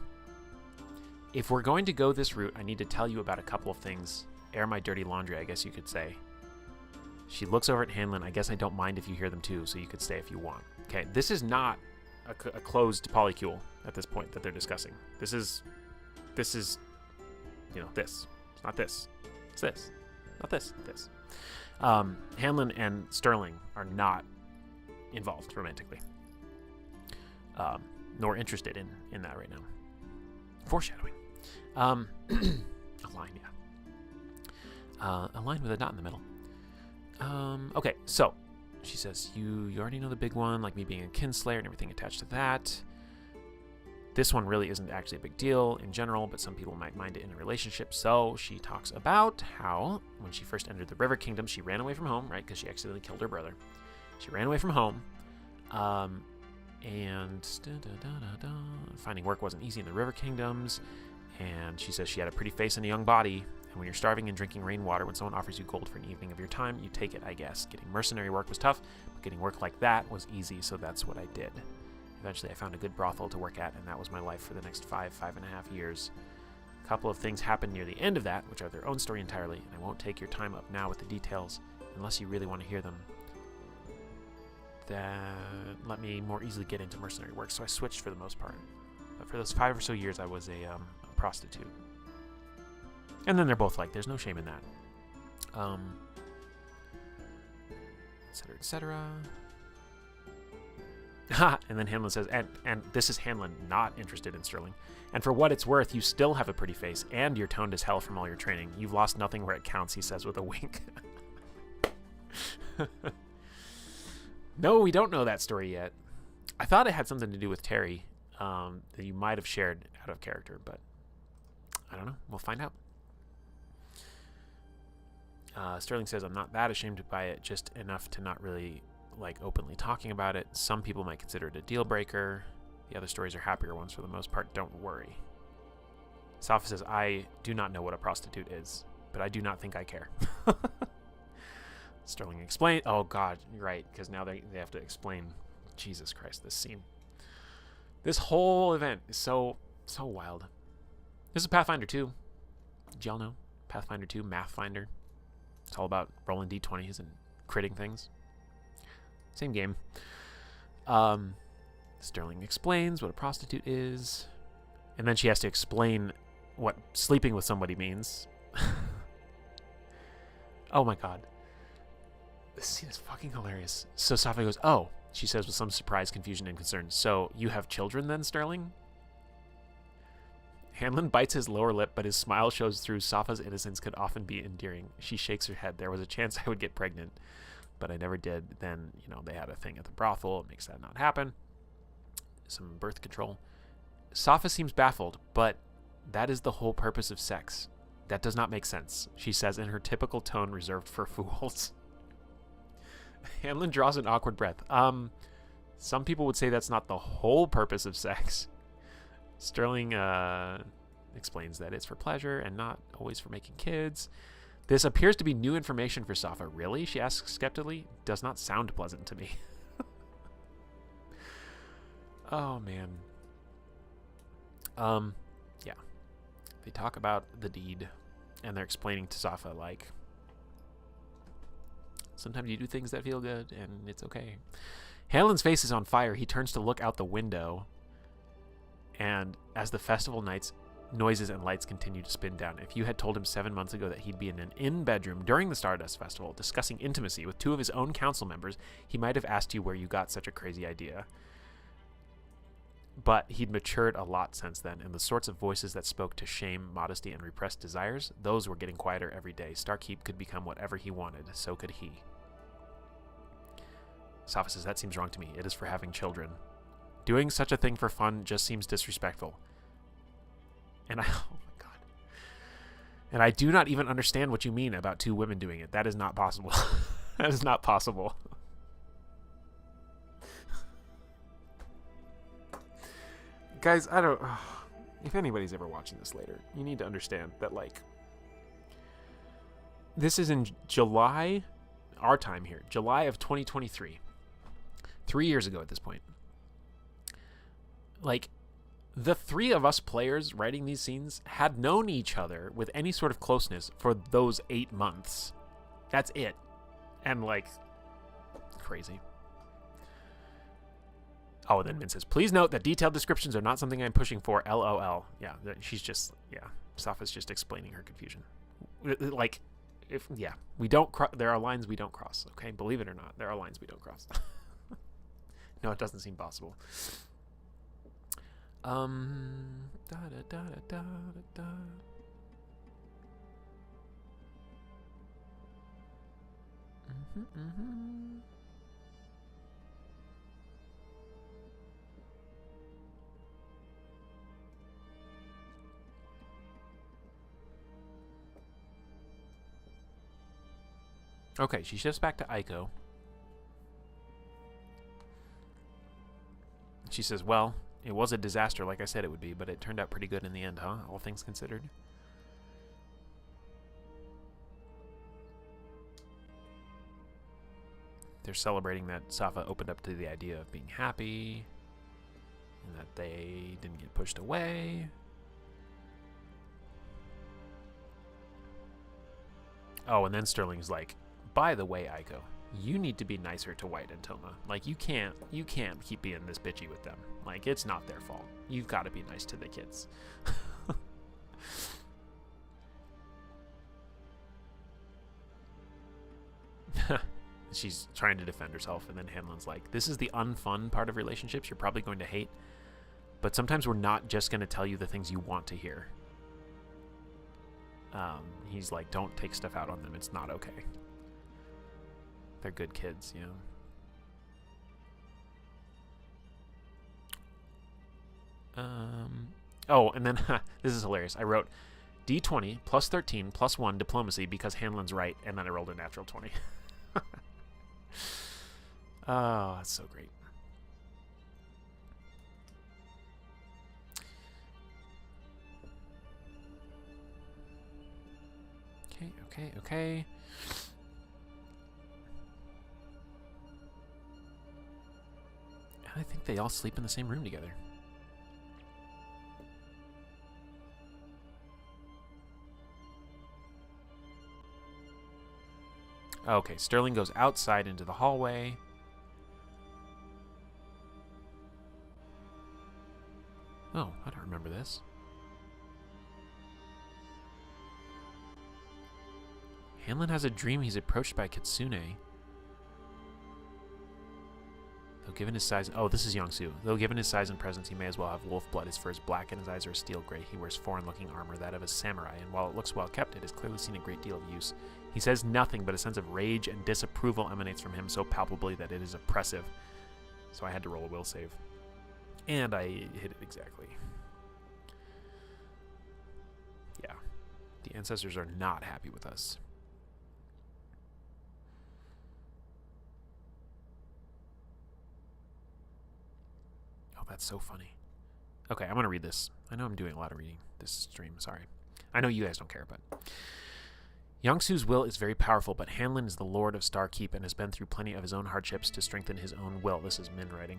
if we're going to go this route, I need to tell you about a couple of things. Air my dirty laundry, I guess you could say. She looks over at Hanlon. I guess I don't mind if you hear them too, so you could stay if you want. Okay, this is not a closed polycule at this point that they're discussing. This is, this. It's not this. It's this. Not this. This. Hanlon and Sterling are not involved romantically. Nor interested in that right now. Foreshadowing. A line, yeah. A line with a dot in the middle. Okay, so she says, you already know the big one, like me being a kinslayer and everything attached to that. This one really isn't actually a big deal in general, but some people might mind it in a relationship. So she talks about how when she first entered the River Kingdom, she ran away from home, right? Because she accidentally killed her brother. She ran away from home. And finding work wasn't easy in the River Kingdoms. And she says she had a pretty face and a young body. And when you're starving and drinking rainwater, when someone offers you gold for an evening of your time, you take it, I guess. Getting mercenary work was tough, but getting work like that was easy, so that's what I did. Eventually, I found a good brothel to work at, and that was my life for the next 5.5 years. A couple of things happened near the end of that, which are their own story entirely, and I won't take your time up now with the details, unless you really want to hear them. That let me more easily get into mercenary work, so I switched for the most part. But for those 5 or so years, I was a prostitute. And then they're both like, there's no shame in that. Etc., etc. And then Hanlon says, and this is Hanlon not interested in Sterling. And for what it's worth, you still have a pretty face, and you're toned as hell from all your training. You've lost nothing where it counts, he says with a wink. No, we don't know that story yet. I thought it had something to do with Terry that you might have shared out of character, but I don't know. We'll find out. Sterling says, I'm not that ashamed by it, just enough to not really like openly talking about it. Some people might consider it a deal breaker. The other stories are happier ones for the most part. Don't worry. Safa says, I do not know what a prostitute is, but I do not think I care. Sterling explain. Oh God, you're right, because now they have to explain. Jesus Christ, this scene. This whole event is so wild. This is Pathfinder 2. Did y'all know? Pathfinder 2, Math Finder. It's all about rolling d20s and critting things. Same game. Sterling explains what a prostitute is. And then she has to explain what sleeping with somebody means. Oh my God. This scene is fucking hilarious. So Safa goes, oh, she says with some surprise, confusion, and concern. So you have children then, Sterling? Hanlon bites his lower lip, but his smile shows through. Safa's innocence could often be endearing. She shakes her head. There was a chance I would get pregnant, but I never did. Then, they had a thing at the brothel. It makes that not happen. Some birth control. Safa seems baffled, but that is the whole purpose of sex. That does not make sense, she says in her typical tone reserved for fools. Hanlon draws an awkward breath. Some people would say that's not the whole purpose of sex. Sterling explains that it's for pleasure and not always for making kids. This appears to be new information for Safa. Really? She asks skeptically. Does not sound pleasant to me. Oh, man. Yeah. They talk about the deed, and they're explaining to Safa, like, sometimes you do things that feel good, and it's okay. Hanlon's face is on fire. He turns to look out the window, and as the festival nights, noises and lights continue to spin down. If you had told him 7 months ago that he'd be in an inn bedroom during the Stardust Festival discussing intimacy with 2 of his own council members, he might have asked you where you got such a crazy idea. But he'd matured a lot since then, and the sorts of voices that spoke to shame, modesty, and repressed desires, those were getting quieter every day. Starkeep could become whatever he wanted, so could he. Safa says, that seems wrong to me. It is for having children. Doing such a thing for fun just seems disrespectful. And oh my God. And I do not even understand what you mean about 2 women doing it. That is not possible. That is not possible. Guys, I don't... if anybody's ever watching this later, you need to understand that, like, this is in July, our time here, July of 2023. 3 years ago at this point. Like, The three of us players writing these scenes had known each other with any sort of closeness for those 8 months. That's it. And, like, crazy. Oh, and then Min says, please note that detailed descriptions are not something I'm pushing for, LOL. Yeah, she's just, yeah, Safa's just explaining her confusion. Like, we don't there are lines we don't cross, okay? Believe it or not, there are lines we don't cross. No, it doesn't seem possible. Da da da da da da. Okay, she shifts back to Aiko. She says, well, it was a disaster like I said it would be, but it turned out pretty good in the end, huh? All things considered. They're celebrating that Safa opened up to the idea of being happy and that they didn't get pushed away. Oh, and then Sterling's like, by the way, Aiko, you need to be nicer to White and Toma. Like, you can't keep being this bitchy with them. Like, it's not their fault. You've got to be nice to the kids. She's trying to defend herself, and then Hanlon's like, this is the unfun part of relationships you're probably going to hate, but sometimes we're not just going to tell you the things you want to hear. He's like, don't take stuff out on them. It's not okay. They're good kids, you know. Oh, and then this is hilarious. I wrote D20 plus 13 plus 1 diplomacy because Hanlon's right, and then I rolled a natural 20. Oh, that's so great. Okay. I think they all sleep in the same room together. Okay, Sterling goes outside into the hallway. Oh, I don't remember this. Hanlon has a dream he's approached by Kitsune. Though given his size... Oh, this is Yongsu. Though given his size and presence, he may as well have wolf blood. His fur is black and his eyes are a steel gray. He wears foreign-looking armor, that of a samurai, and while it looks well-kept, it has clearly seen a great deal of use. He says nothing, but a sense of rage and disapproval emanates from him so palpably that it is oppressive. So I had to roll a will save. And I hit it exactly. Yeah. The ancestors are not happy with us. Oh, that's so funny. Okay, I'm going to read this. I know I'm doing a lot of reading this stream. Sorry. I know you guys don't care, but... Yongsu's will is very powerful, but Hanlon is the lord of Starkeep and has been through plenty of his own hardships to strengthen his own will. This is Min writing.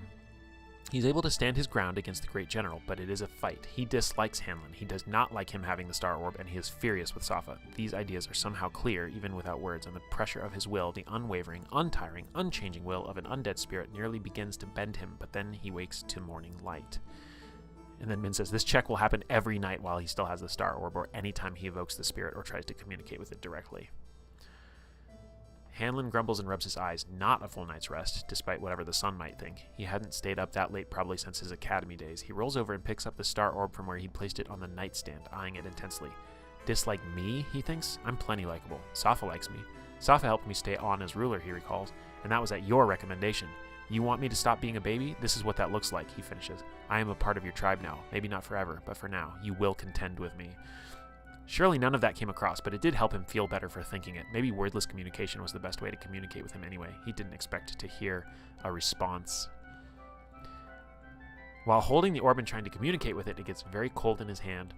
He's able to stand his ground against the great general, but it is a fight. He dislikes Hanlon. He does not like him having the Star Orb, and he is furious with Safa. These ideas are somehow clear, even without words, and the pressure of his will, the unwavering, untiring, unchanging will of an undead spirit nearly begins to bend him, but then he wakes to morning light. And then Min says, this check will happen every night while he still has the Star Orb, or any time he evokes the spirit or tries to communicate with it directly. Hanlon grumbles and rubs his eyes. Not a full night's rest, despite whatever the sun might think. He hadn't stayed up that late probably since his academy days. He rolls over and picks up the Star Orb from where he'd placed it on the nightstand, eyeing it intensely. Dislike me, he thinks? I'm plenty likable. Safa likes me. Safa helped me stay on as ruler, he recalls, and that was at your recommendation. You want me to stop being a baby? This is what that looks like, he finishes. I am a part of your tribe now. Maybe not forever, but for now. You will contend with me. Surely none of that came across, but it did help him feel better for thinking it. Maybe wordless communication was the best way to communicate with him anyway. He didn't expect to hear a response. While holding the orb and trying to communicate with it, it gets very cold in his hand,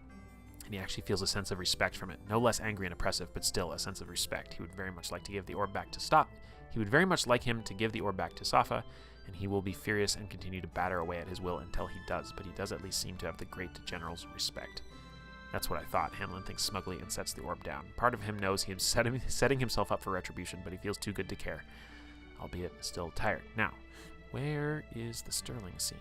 and he actually feels a sense of respect from it. No less angry and oppressive, but still a sense of respect. He would very much like to give the orb back to He would very much like him to give the orb back to Safa, and he will be furious and continue to batter away at his will until he does, but he does at least seem to have the great general's respect. That's what I thought, Hanlon thinks smugly and sets the orb down. Part of him knows he is setting himself up for retribution, but he feels too good to care, albeit still tired. Now, where is the Sterling scene?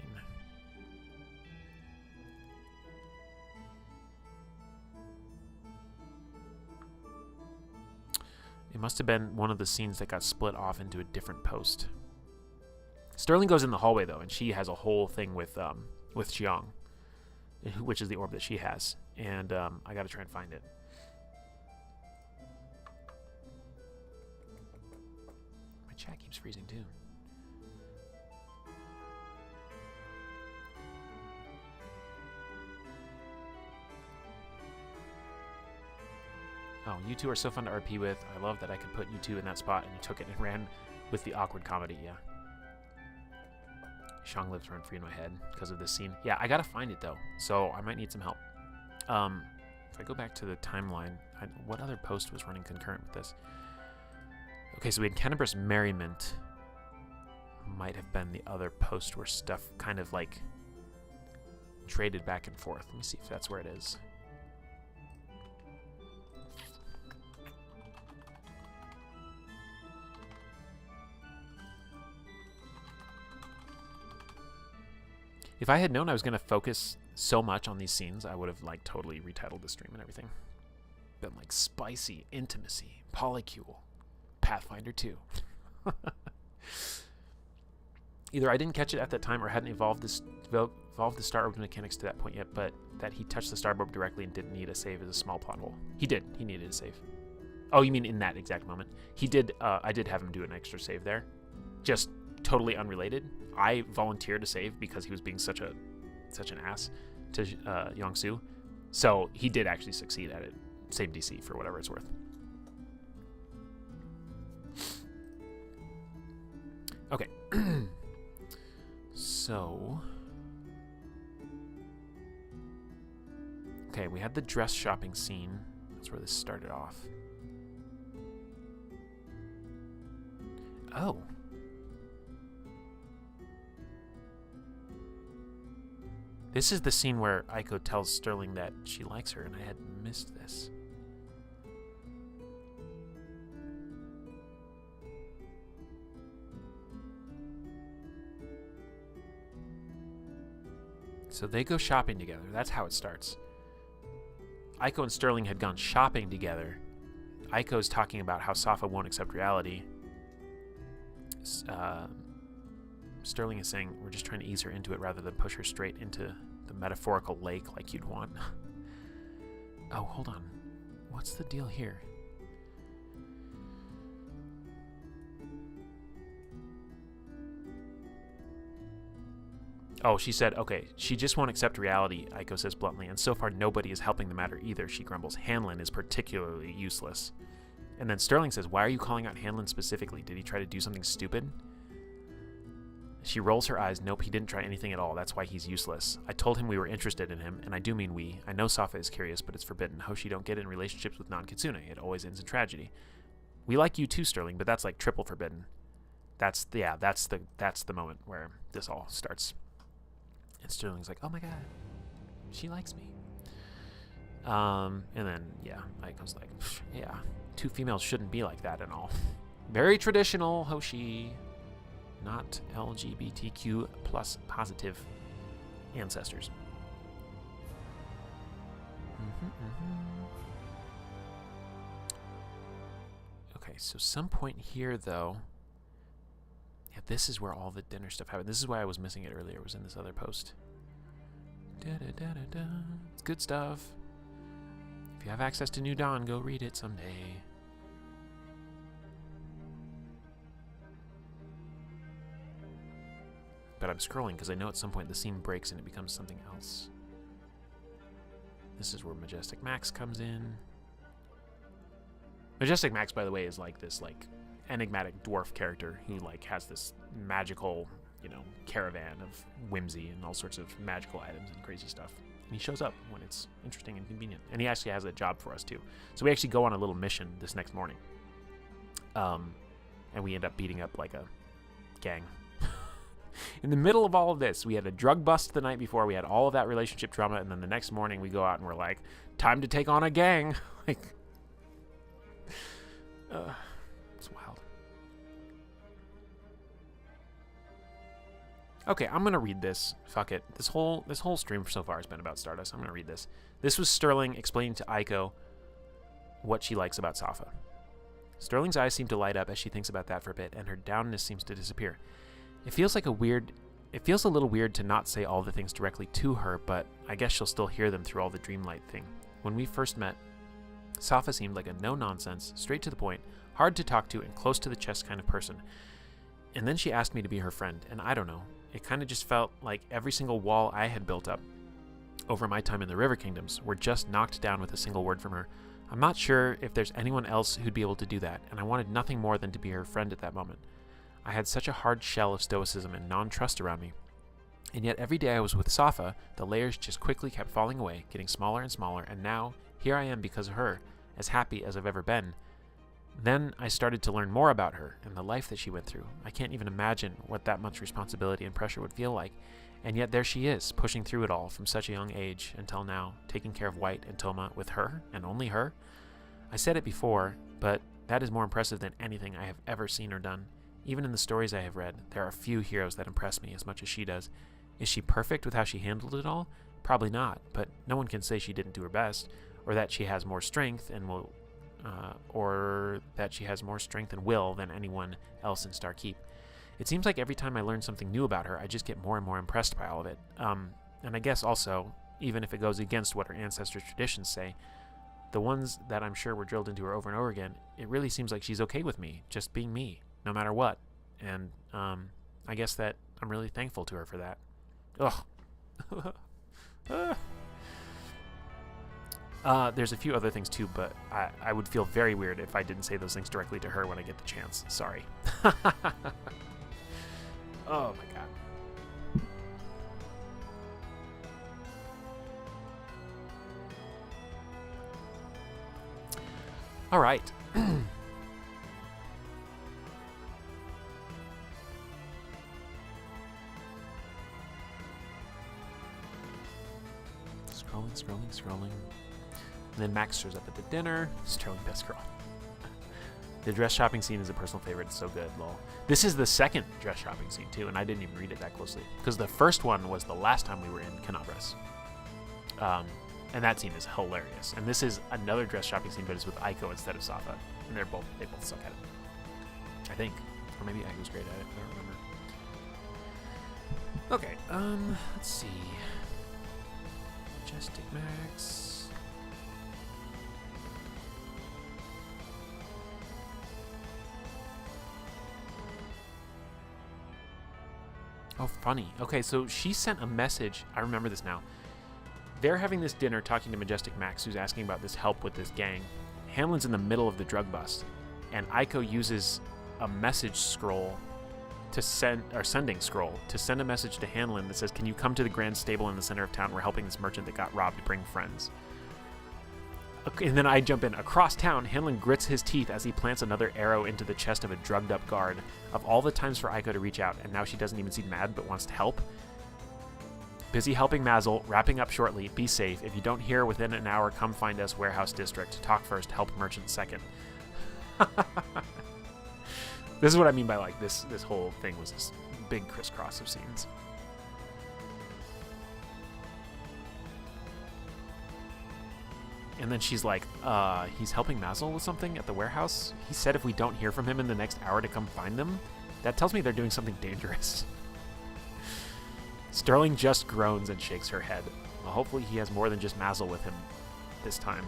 It must have been one of the scenes that got split off into a different post. Sterling goes in the hallway, though, and she has a whole thing with Xiang, which is the orb that she has. And I got to try and find it. My chat keeps freezing, too. Oh, you two are so fun to RP with. I love that I could put you two in that spot, and you took it and ran with the awkward comedy, yeah. Xiang lives run free in my head because of this scene. Yeah, I gotta find it, though, so I might need some help. If I go back to the timeline, what other post was running concurrent with this? Okay, so we had Kennebrous Merriment. Might have been the other post where stuff kind of, like, traded back and forth. Let me see if that's where it is. If I had known I was going to focus so much on these scenes, I would have, like, totally retitled the stream and everything. Been like Spicy, Intimacy, Polycule, Pathfinder 2. Either I didn't catch it at that time or hadn't evolved the Star Orb mechanics to that point yet, but that he touched the Star Orb directly and didn't need a save is a small plot hole. He did. He needed a save. Oh, you mean in that exact moment? He did. I did have him do an extra save there. Just totally unrelated. I volunteered to save because he was being such an ass to Yongsu. So he did actually succeed at it. Same DC for whatever it's worth. Okay. So. Okay, we had the dress shopping scene. That's where this started off. Oh. This is the scene where Aiko tells Sterling that she likes her, and I had missed this. So they go shopping together. That's how it starts. Aiko and Sterling had gone shopping together. Aiko's talking about how Safa won't accept reality. Sterling is saying, we're just trying to ease her into it rather than push her straight into the metaphorical lake like you'd want. Oh, hold on. What's the deal here? Oh, she said, okay, she just won't accept reality, Aiko says bluntly, and so far nobody is helping the matter either, she grumbles. Hanlon is particularly useless. And then Sterling says, why are you calling out Hanlon specifically? Did he try to do something stupid? She rolls her eyes. Nope, he didn't try anything at all. That's why he's useless. I told him we were interested in him, and I do mean we. I know Safa is curious, but it's forbidden. Hoshi don't get in relationships with non-Kitsune. It always ends in tragedy. We like you too, Sterling, but that's like triple forbidden. That's the moment where this all starts. And Sterling's like, oh my god, she likes me. And then, yeah, Aiko's like, yeah, two females shouldn't be like that and all. Very traditional, Hoshi. Not LGBTQ plus positive ancestors. Okay, so some point here, though. Yeah, this is where all the dinner stuff happened. This is why I was missing it earlier. It was in this other post. It's good stuff. If you have access to New Dawn, go read it someday. But I'm scrolling because I know at some point the scene breaks and it becomes something else. This is where Majestic Max comes in. Majestic Max, by the way, is like this like enigmatic dwarf character who like has this magical, you know, caravan of whimsy and all sorts of magical items and crazy stuff. And he shows up when it's interesting and convenient. And he actually has a job for us too. So we actually go on a little mission this next morning. And we end up beating up like a gang. In the middle of all of this, we had a drug bust the night before. We had all of that relationship drama, and then the next morning we go out and we're like, time to take on a gang. Like, it's wild. Okay, I'm gonna read this. Fuck it. This whole stream so far has been about Stardust. I'm gonna read this. This was Sterling explaining to Aiko what she likes about Safa. Sterling's eyes seem to light up as she thinks about that for a bit, and her downness seems to disappear. It feels a little weird to not say all the things directly to her, but I guess she'll still hear them through all the dreamlight thing. When we first met, Safa seemed like a no-nonsense, straight to the point, hard to talk to, and close to the chest kind of person. And then she asked me to be her friend, and I don't know. It kind of just felt like every single wall I had built up over my time in the River Kingdoms were just knocked down with a single word from her. I'm not sure if there's anyone else who'd be able to do that, and I wanted nothing more than to be her friend at that moment. I had such a hard shell of stoicism and non-trust around me. And yet every day I was with Safa, the layers just quickly kept falling away, getting smaller and smaller, and now, here I am because of her, as happy as I've ever been. Then I started to learn more about her and the life that she went through. I can't even imagine what that much responsibility and pressure would feel like. And yet there she is, pushing through it all from such a young age until now, taking care of White and Toma with her, and only her. I said it before, but that is more impressive than anything I have ever seen or done. Even in the stories I have read, there are few heroes that impress me as much as she does. Is she perfect with how she handled it all? Probably not, but no one can say she didn't do her best, or that she has more strength and will than anyone else in Starkeep. It seems like every time I learn something new about her, I just get more and more impressed by all of it. And I guess also, even if it goes against what her ancestors' traditions say, the ones that I'm sure were drilled into her over and over again, it really seems like she's okay with me, just being me, no matter what. And I guess that I'm really thankful to her for that. Ugh. There's a few other things too, but I would feel very weird if I didn't say those things directly to her when I get the chance. Sorry. Oh my god. All right. Scrolling. And then Max shows up at the dinner. Sterling best girl. The dress shopping scene is a personal favorite. It's so good, lol. This is the second dress shopping scene, too, and I didn't even read it that closely. Because the first one was the last time we were in Canabras. And that scene is hilarious. And this is another dress shopping scene, but it's with Aiko instead of Safa. And they both suck at it. I think. Or maybe Aiko's great at it. I don't remember. Okay, let's see. Majestic Max. Oh, funny. Okay, so she sent a message. I remember this now. They're having this dinner talking to Majestic Max, who's asking about this help with this gang. Hanlon's in the middle of the drug bust, and Aiko uses a message scroll to sending scroll to send a message to Hanlon that says, "Can you come to the grand stable in the center of town? We're helping this merchant that got robbed to bring friends." Okay, and then I jump in. Across town, Hanlon grits his teeth as he plants another arrow into the chest of a drugged-up guard. Of all the times for Aiko to reach out, and now she doesn't even seem mad but wants to help. Busy helping Mazel, wrapping up shortly. Be safe. If you don't hear within an hour, come find us, Warehouse District. Talk first, help merchant second. This is what I mean by, like, this whole thing was this big crisscross of scenes. And then she's like, he's helping Mazel with something at the warehouse? He said if we don't hear from him in the next hour to come find them? That tells me they're doing something dangerous. Sterling just groans and shakes her head. Well, hopefully he has more than just Mazel with him this time.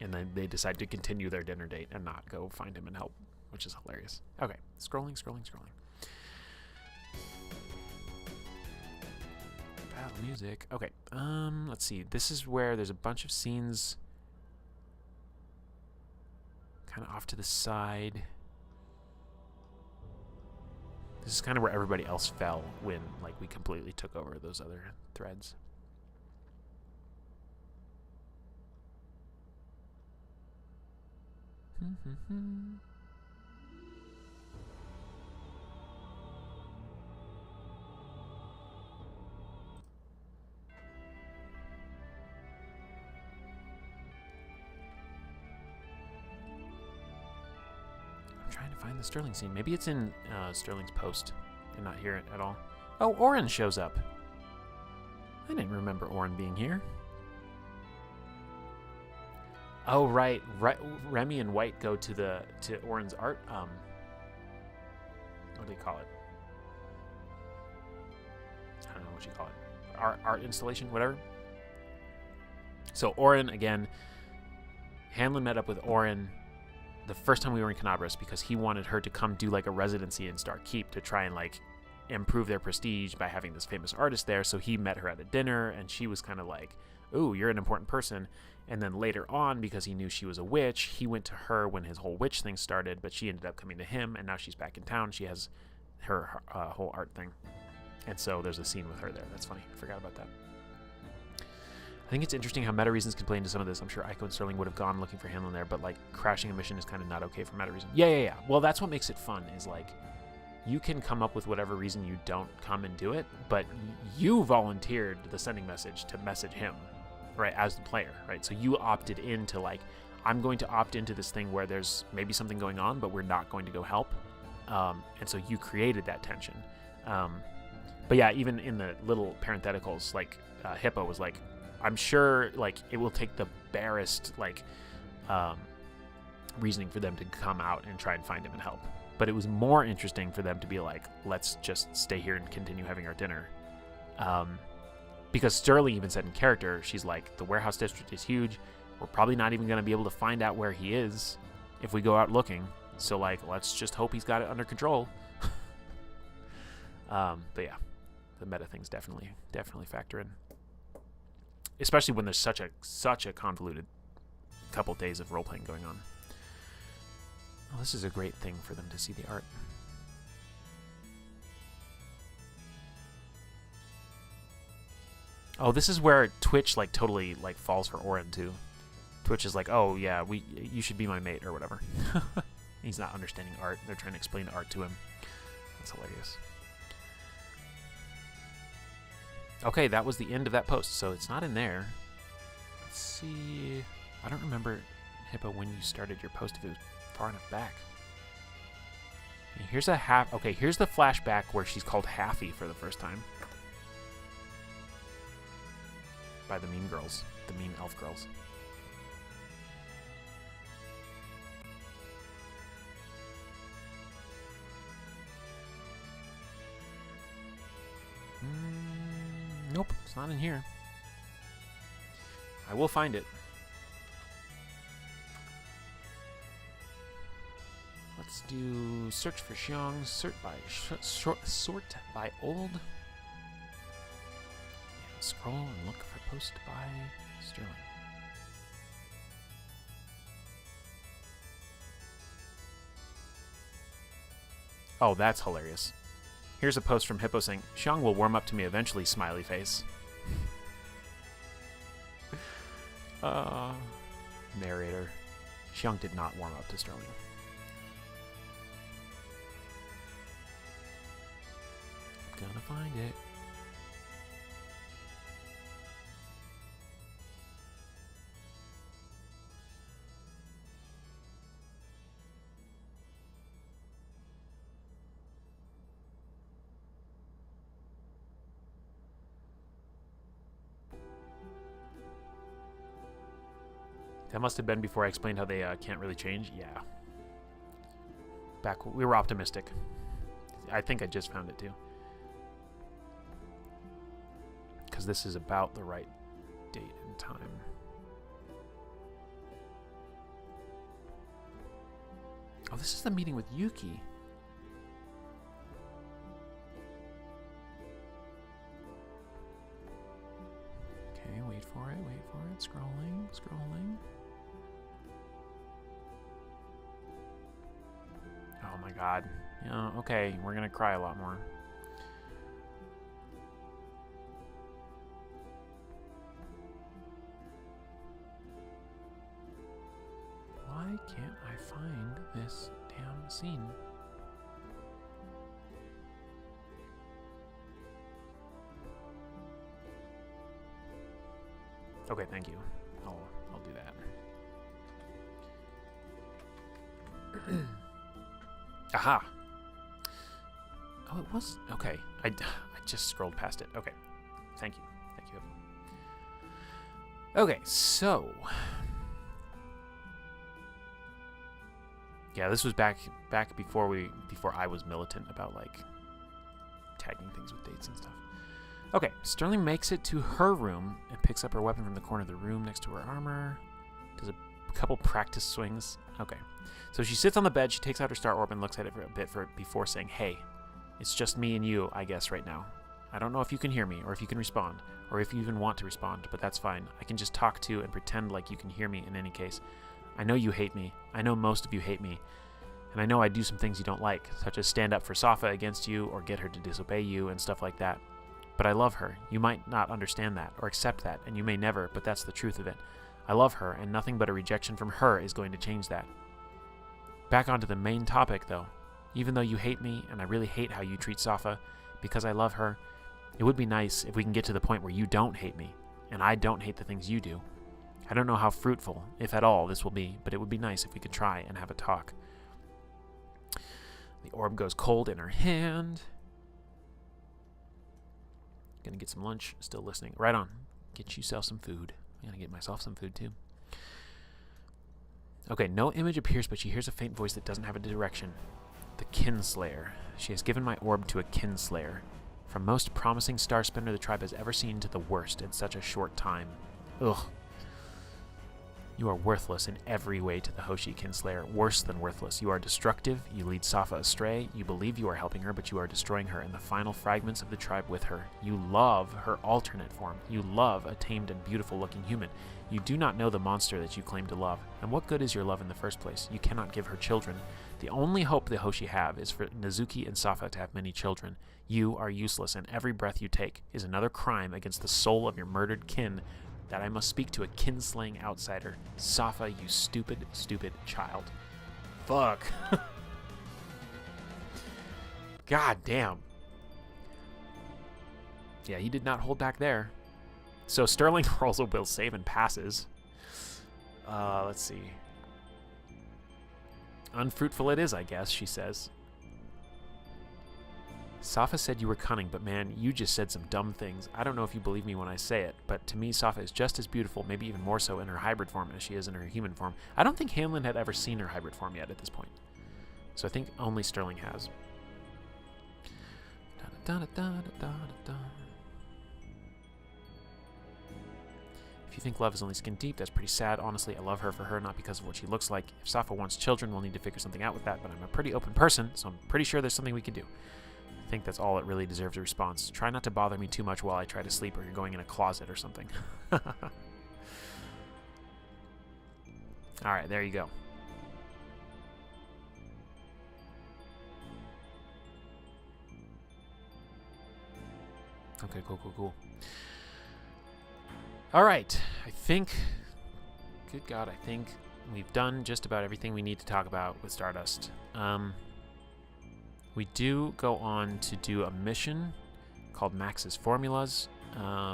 And then they decide to continue their dinner date and not go find him and help, which is hilarious. Okay, scrolling. Battle music. Okay, let's see. This is where there's a bunch of scenes kind of off to the side. This is kind of where everybody else fell when, like, we completely took over those other threads. Trying to find the Sterling scene. Maybe it's in Sterling's post and not hear it at all. Oh, Oren shows up. I didn't remember Oren being here. Oh, right. Remy and White go to Oren's art. What do they call it? I don't know what you call it. Art installation, whatever. So Oren, again, Hanlon met up with Oren the first time we were in Canabras because he wanted her to come do like a residency in Star Keep to try and like improve their prestige by having this famous artist there. So he met her at a dinner and she was kind of like, ooh, you're an important person. And then later on, because he knew she was a witch, he went to her when his whole witch thing started, but she ended up coming to him, and now she's back in town. She has her whole art thing. And so there's a scene with her there. That's funny. I forgot about that. I think it's interesting how meta reasons can play into some of this. I'm sure Aiko and Sterling would have gone looking for Hanlon there, but like crashing a mission is kind of not okay for meta reason. Yeah. Well, that's what makes it fun is like you can come up with whatever reason you don't come and do it, but you volunteered the sending message to message him, right, as the player, right? So you opted into like, I'm going to opt into this thing where there's maybe something going on, but we're not going to go help. And so you created that tension. But yeah, even in the little parentheticals, like Hippo was like, I'm sure like it will take the barest like reasoning for them to come out and try and find him and help. But it was more interesting for them to be like, let's just stay here and continue having our dinner. Because Sterling even said in character, she's like, the warehouse district is huge. We're probably not even going to be able to find out where he is if we go out looking. So like, let's just hope he's got it under control. But yeah, the meta things definitely factor in. Especially when there's such a convoluted couple days of role-playing going on. Well, this is a great thing for them to see the art. Oh, this is where Twitch like totally like falls for Oren too. Twitch is like, oh yeah, you should be my mate or whatever. He's not understanding art. They're trying to explain art to him. That's hilarious. Okay, that was the end of that post, so it's not in there. Let's see. I don't remember, Hippo, when you started your post, if it was far enough back. Here's a half. Okay, here's the flashback where she's called Haffy for the first time. By the mean girls, the mean elf girls. Nope, it's not in here. I will find it. Let's do search for Xiong, sort by old. And scroll and look for post by Sterling. Oh, that's hilarious. Here's a post from Hippo saying, Xiong will warm up to me eventually, smiley face. Narrator. Xiong did not warm up to Sterling. Gonna find it. That must have been before I explained how they can't really change. Yeah. Back we were optimistic. I think I just found it too. Because this is about the right date and time. Oh, this is the meeting with Yuki. Okay, wait for it, scrolling, scrolling. Oh my god. Yeah, okay, we're gonna cry a lot more. Why can't I find this damn scene? Okay, thank you. I'll do that. Aha! Oh, it was? Okay. I just scrolled past it. Okay. Thank you. Thank you. Okay, so... Yeah, this was back before I was militant about, like, tagging things with dates and stuff. Okay, Sterling makes it to her room and picks up her weapon from the corner of the room next to her armor. Does a couple practice swings. Okay. So she sits on the bed, she takes out her star orb and looks at it for a bit before saying, "Hey, it's just me and you, I guess, right now. I don't know if you can hear me, or if you can respond, or if you even want to respond, but that's fine. I can just talk to you and pretend like you can hear me in any case. I know you hate me. I know most of you hate me. And I know I do some things you don't like, such as stand up for Safa against you, or get her to disobey you, and stuff like that. But I love her. You might not understand that, or accept that, and you may never, but that's the truth of it. I love her, and nothing but a rejection from her is going to change that. Back onto the main topic, though. Even though you hate me, and I really hate how you treat Safa, because I love her, it would be nice if we can get to the point where you don't hate me, and I don't hate the things you do. I don't know how fruitful, if at all, this will be, but it would be nice if we could try and have a talk." The orb goes cold in her hand. Gonna get some lunch. Still listening. Right on. Get yourself some food. I'm gonna get myself some food, too. Okay, no image appears, but she hears a faint voice that doesn't have a direction. The Kinslayer. She has given my orb to a Kinslayer. From most promising star spinner the tribe has ever seen to the worst in such a short time. Ugh. You are worthless in every way to the Hoshi Kinslayer. Worse than worthless. You are destructive. You lead Safa astray. You believe you are helping her, but you are destroying her and the final fragments of the tribe with her. You love her alternate form. You love a tamed and beautiful-looking human. You do not know the monster that you claim to love. And what good is your love in the first place? You cannot give her children. The only hope the Hoshi have is for Nezuki and Safa to have many children. You are useless, and every breath you take is another crime against the soul of your murdered kin that I must speak to a kinslaying outsider. Safa, you stupid, stupid child. Fuck. God damn. Yeah, he did not hold back there. So Sterling rolls a will save and passes. Let's see. Unfruitful it is, I guess, she says. Safa said you were cunning, but man, you just said some dumb things. I don't know if you believe me when I say it, but to me, Safa is just as beautiful, maybe even more so in her hybrid form as she is in her human form. I don't think Hamlin had ever seen her hybrid form yet at this point. So I think only Sterling has. If you think love is only skin deep, that's pretty sad. Honestly, I love her for her, not because of what she looks like. If Safa wants children, we'll need to figure something out with that, but I'm a pretty open person, so I'm pretty sure there's something we can do. I think that's all that really deserves a response. Try not to bother me too much while I try to sleep, or you're going in a closet or something. Alright, there you go. Okay, cool. Alright, I think... Good God, I think we've done just about everything we need to talk about with Stardust. We do go on to do a mission called Max's Formulas.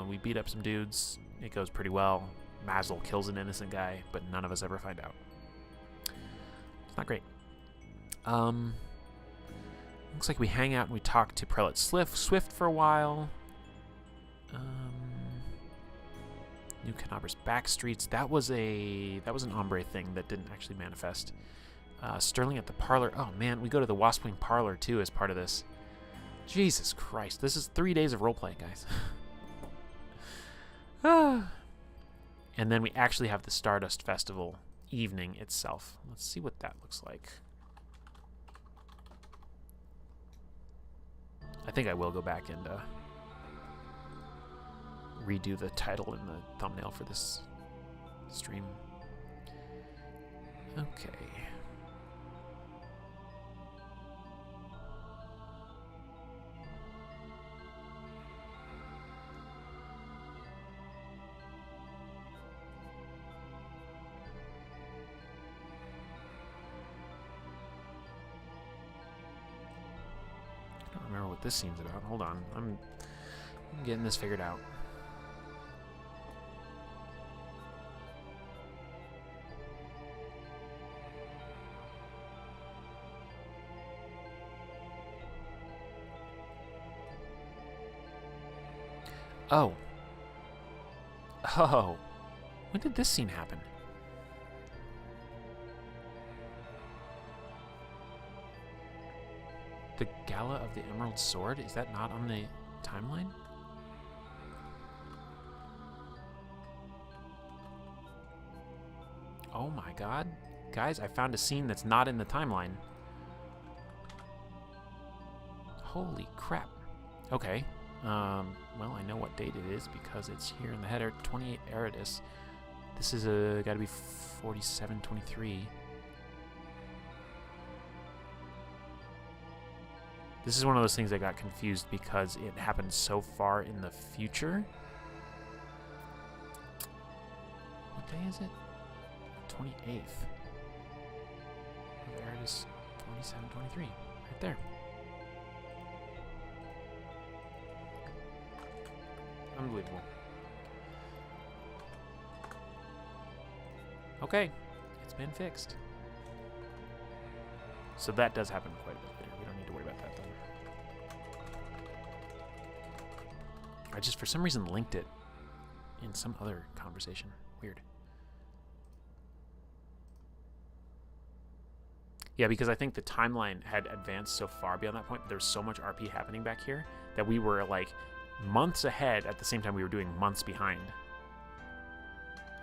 We beat up some dudes. It goes pretty well. Mazel kills an innocent guy, but none of us ever find out. It's not great. Looks like we hang out and we talk to Prelate Swift for a while. New Canabra's Backstreets. That was an ombre thing that didn't actually manifest. Sterling at the parlor. Oh man, we go to the Waspwing parlor too as part of this. Jesus Christ, this is 3 days of roleplay, guys. And then we actually have the Stardust Festival evening itself. Let's see what that looks like. I think I will go back and redo the title and the thumbnail for this stream. Okay. remember what this scene's about. Hold on. I'm getting this figured out. Oh. Oh. When did this scene happen? The Gala of the Emerald Sword? Is that not on the timeline? Oh my god. Guys, I found a scene that's not in the timeline. Holy crap. Okay. Well, I know what date it is because it's here in the header, 28 Eridus. This is gotta be 4723. This is one of those things that got confused because it happened so far in the future. What day is it? 28th. Eridus 4723. Right there. Unbelievable. Okay, it's been fixed. So that does happen quite a bit later. We don't need to worry about that then. I just, for some reason, linked it in some other conversation. Weird. Yeah, because I think the timeline had advanced so far beyond that point. There was so much RP happening back here that we were like months ahead at the same time we were doing months behind.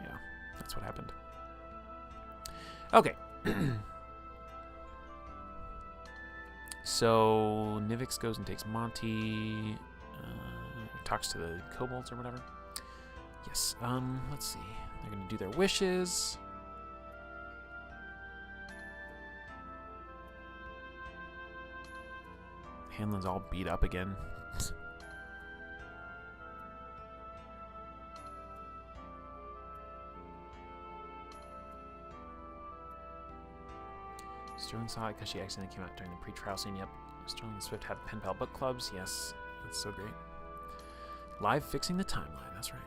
Yeah, that's what happened. Okay. So Nivix goes and takes Monty, talks to the kobolds or whatever. Yes, let's see. They're going to do their wishes. Hanlon's all beat up again. Sterling saw it because she accidentally came out during the pre-trial scene. Yep. Sterling and Swift have pen pal book clubs. Yes. That's so great. Live fixing the timeline. That's right.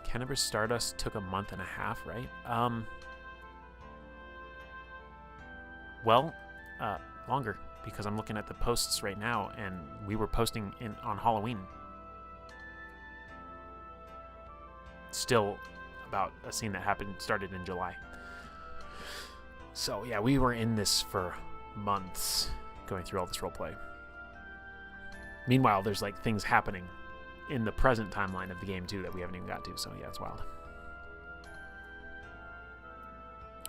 Cannabis Stardust took a month and a half, right? Well, longer, because I'm looking at the posts right now, and we were posting on Halloween. Still about a scene that started in July. So, yeah, we were in this for months, going through all this roleplay. Meanwhile, there's, like, things happening in the present timeline of the game, too, that we haven't even got to, so, yeah, it's wild.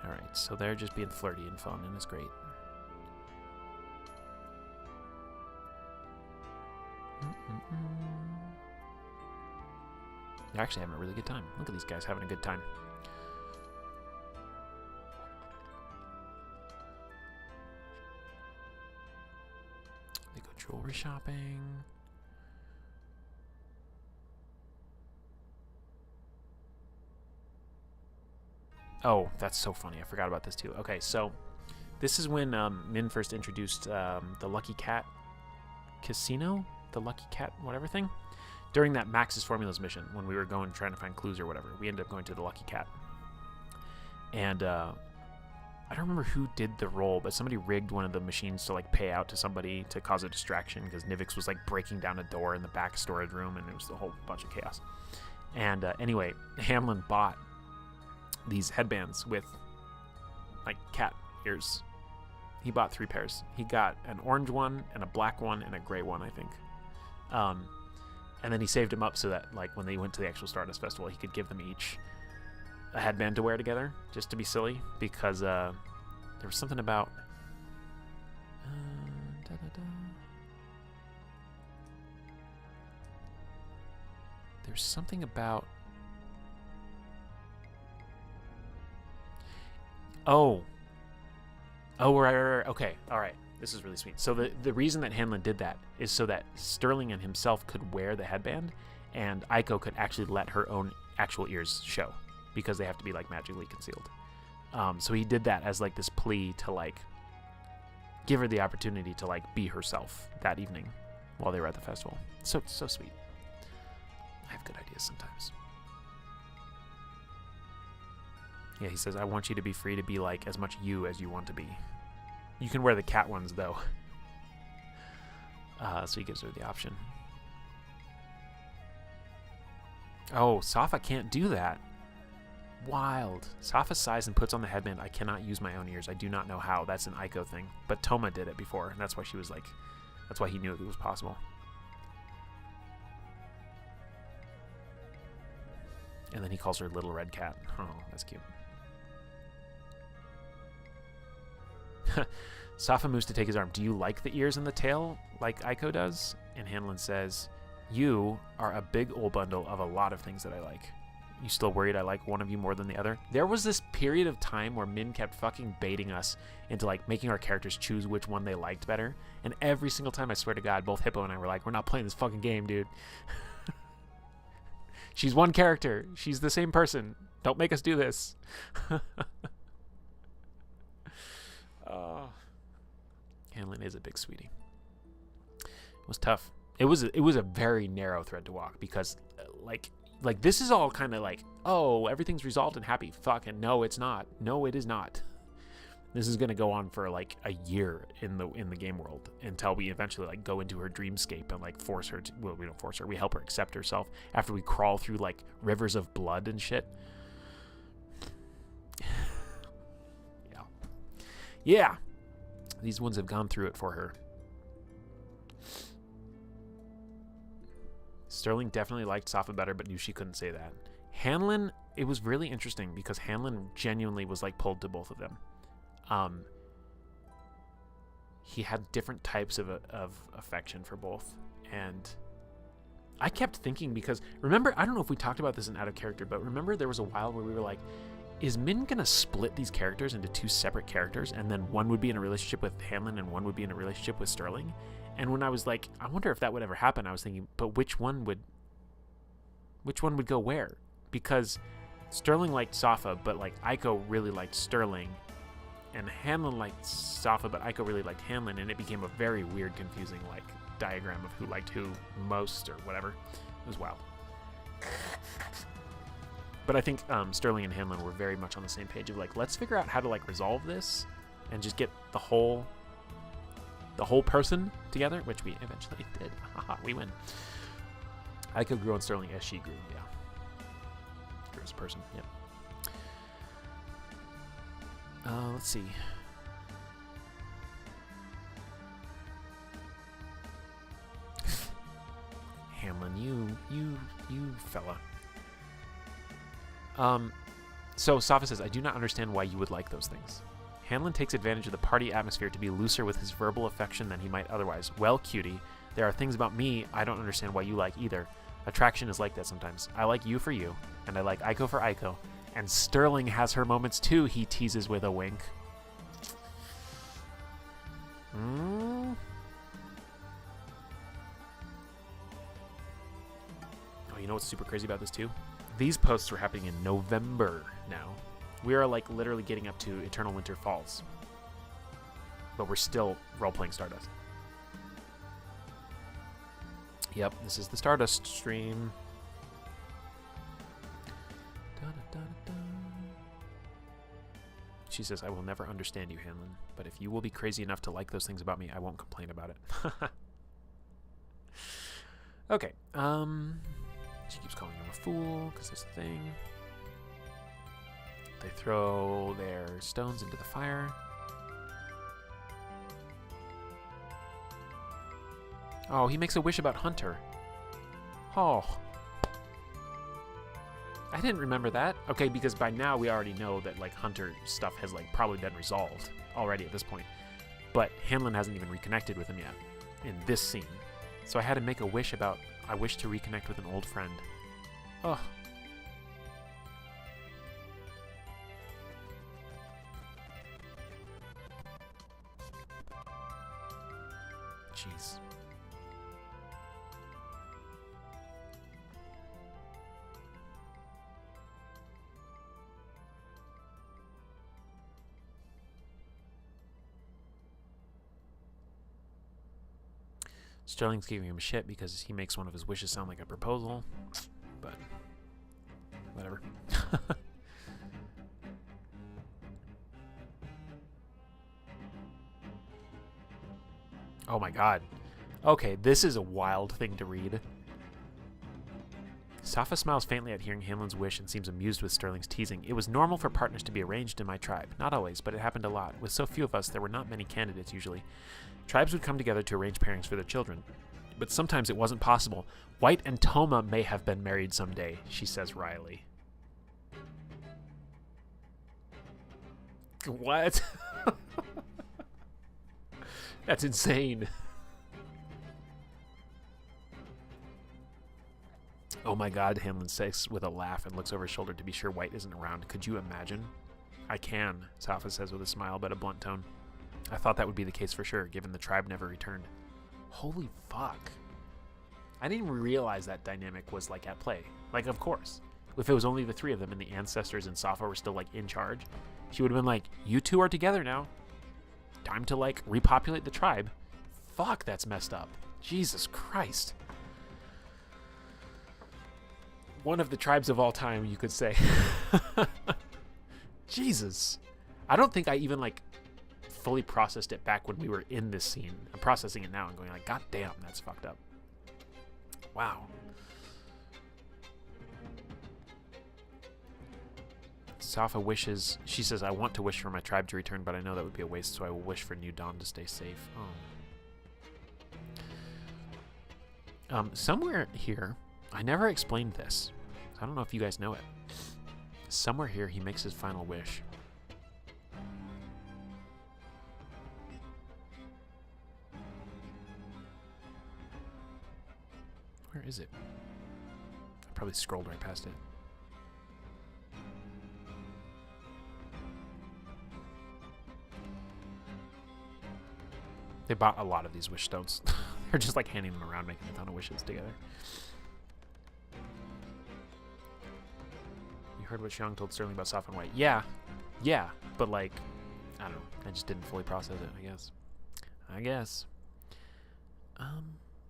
Alright, so they're just being flirty and fun, and it's great. They're actually having a really good time. Look at these guys having a good time. They go jewelry shopping. Oh, that's so funny. I forgot about this too. Okay, so this is when Min first introduced the Lucky Cat Casino, the Lucky Cat whatever thing. During that Max's Formulas mission, when we were trying to find clues or whatever, we ended up going to the Lucky Cat. And I don't remember who did the roll, but somebody rigged one of the machines to like pay out to somebody to cause a distraction because Nivix was like breaking down a door in the back storage room, and it was a whole bunch of chaos. And anyway, Hamlin bought these headbands with like cat ears. He bought 3 pairs. He got an orange one and a black one and a gray one, I think. And then he saved them up so that like when they went to the actual Stardust Festival, he could give them each a headband to wear together, just to be silly, because there was something about there's something about Oh, right. Okay, all right. This is really sweet. So the reason that Hanlon did that is so that Sterling and himself could wear the headband, and Aiko could actually let her own actual ears show, because they have to be like magically concealed. So he did that as like this plea to like give her the opportunity to like be herself that evening while they were at the festival. So sweet. I have good ideas sometimes. Yeah, he says, I want you to be free to be like as much you as you want to be. You can wear the cat ones though. So he gives her the option. Oh, Safa can't do that. Wild. Safa sighs and puts on the headband. I cannot use my own ears. I do not know how. That's an Aiko thing. But Toma did it before, and that's why she was like, that's why he knew it was possible. And then he calls her Little Red Cat. Oh, that's cute. Safa moves to take his arm. Do you like the ears and the tail like Aiko does? And Hanlon says, you are a big old bundle of a lot of things that I like. You still worried I like one of you more than the other? There was this period of time where Min kept fucking baiting us into like making our characters choose which one they liked better. And every single time, I swear to God, both Hippo and I were like, we're not playing this fucking game, dude. She's one character. She's the same person. Don't make us do this. Hanlon is a big sweetie. It was tough. It was a very narrow thread to walk because like this is all kind of like, oh, everything's resolved and happy. Fucking no, it's not. No, it is not. This is gonna go on for like a year in the game world until we eventually like go into her dreamscape and like force her to, well, we don't force her, we help her accept herself after we crawl through like rivers of blood and shit. Yeah. These ones have gone through it for her. Sterling definitely liked Safa better, but knew she couldn't say that. Hanlon, it was really interesting because Hanlon genuinely was like pulled to both of them. He had different types of affection for both. And I kept thinking because, remember, I don't know if we talked about this in Out of Character, but remember there was a while where we were like, is Min going to split these characters into two separate characters and then one would be in a relationship with Hanlon and one would be in a relationship with Sterling? And when I was like, I wonder if that would ever happen, I was thinking, but which one would go where? Because Sterling liked Safa, but like Aiko really liked Sterling, and Hanlon liked Safa, but Aiko really liked Hanlon, and it became a very weird, confusing like diagram of who liked who most or whatever. It was wild. But I think Sterling and Hanlon were very much on the same page of like, let's figure out how to like resolve this and just get the whole person together, which we eventually did. We win. Aiko grew on Sterling as she grew, yeah. Grew as a person, yep. Let's see. Hanlon, you fella. So Safa says, I do not understand why you would like those things. Hanlon takes advantage of the party atmosphere to be looser with his verbal affection than he might otherwise. Well, cutie, there are things about me I don't understand why you like either. Attraction is like that sometimes. I like you for you, and I like Aiko for Aiko. And Sterling has her moments too, he teases with a wink. Oh, you know what's super crazy about this too? These posts were happening in November now. We are like literally getting up to Eternal Winter Falls. But we're still role-playing Stardust. Yep, this is the Stardust stream. She says, I will never understand you, Hanlon, but if you will be crazy enough to like those things about me, I won't complain about it. Okay, she keeps calling him a fool, because that's the thing. They throw their stones into the fire. Oh, he makes a wish about Hunter. Oh. I didn't remember that. Okay, because by now we already know that like Hunter stuff has like probably been resolved already at this point. But Hanlon hasn't even reconnected with him yet in this scene. So I had to make a wish about, I wish to reconnect with an old friend. Oh. Jeez. Sterling's giving him shit because he makes one of his wishes sound like a proposal. But whatever. Oh my god. Okay, this is a wild thing to read. Safa smiles faintly at hearing Hanlon's wish and seems amused with Sterling's teasing. It was normal for partners to be arranged in my tribe. Not always, but it happened a lot. With so few of us, there were not many candidates usually. Tribes would come together to arrange pairings for their children. But sometimes it wasn't possible. White and Toma may have been married someday, she says wryly. What? That's insane. Oh my god, Hanlon says with a laugh and looks over his shoulder to be sure White isn't around. Could you imagine? I can, Safa says with a smile but a blunt tone. I thought that would be the case for sure, given the tribe never returned. Holy fuck. I didn't even realize that dynamic was like at play. Like, of course. If it was only the three of them and the ancestors and Safa were still like in charge, she would have been like, you two are together now. Time to like repopulate the tribe. Fuck, that's messed up. Jesus Christ. One of the tribes of all time, you could say. Jesus. I don't think I even like fully processed it back when we were in this scene. I'm processing it now and going like, god damn, that's fucked up. Wow. Safa wishes, she says, I want to wish for my tribe to return, but I know that would be a waste, so I will wish for New Dawn to stay safe. Oh. Somewhere here, I never explained this. I don't know if you guys know it. Somewhere here, he makes his final wish. Where is it? I probably scrolled right past it. They bought a lot of these wish stones. They're just like handing them around, making a ton of wishes together. You heard what Xiang told Sterling about Safa and White. Yeah. Yeah. But like, I don't know. I just didn't fully process it, I guess.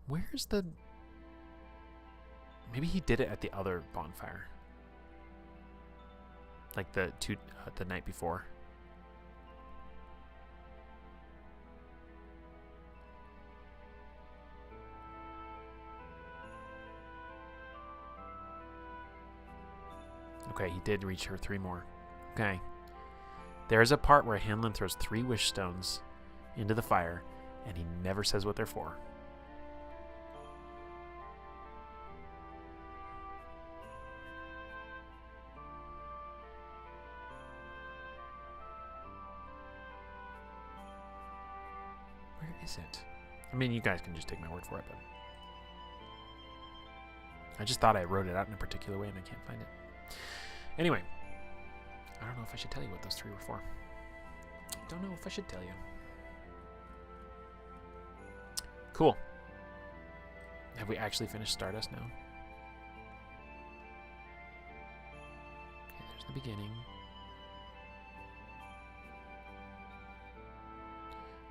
Where's the... Maybe he did it at the other bonfire. Like the night before. Okay, he did reach her 3 more. Okay. There's a part where Hanlon throws 3 wish stones into the fire, and he never says what they're for. Where is it? I mean, you guys can just take my word for it, but... I just thought I wrote it out in a particular way, and I can't find it. Anyway, I don't know if I should tell you what those 3 were for. Don't know if I should tell you. Cool. Have we actually finished Stardust now? Okay, there's the beginning.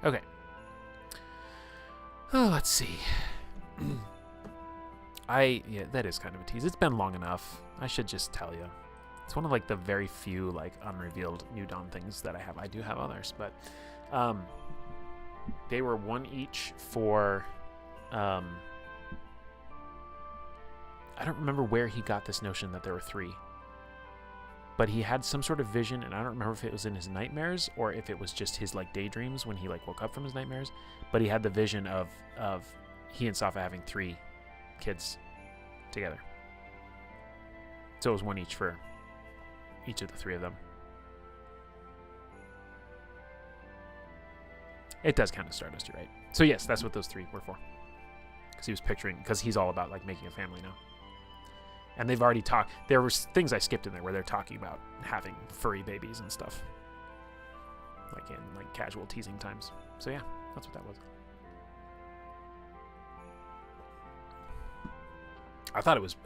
Okay. Oh, let's see. Yeah, that is kind of a tease. It's been long enough. I should just tell you. It's one of like the very few like unrevealed New Dawn things that I have. I do have others, but they were 1 each for I don't remember where he got this notion that there were 3. But he had some sort of vision, and I don't remember if it was in his nightmares or if it was just his like daydreams when he like woke up from his nightmares. But he had the vision of he and Safa having 3 kids together. So it was 1 each for each of the 3 of them. It does count as Stardust, you're right. So yes, that's what those 3 were for. Because he was picturing, because he's all about like making a family now. And they've already talked, there were things I skipped in there where they're talking about having furry babies and stuff. Like in like casual teasing times. So yeah, that's what that was. I thought it was,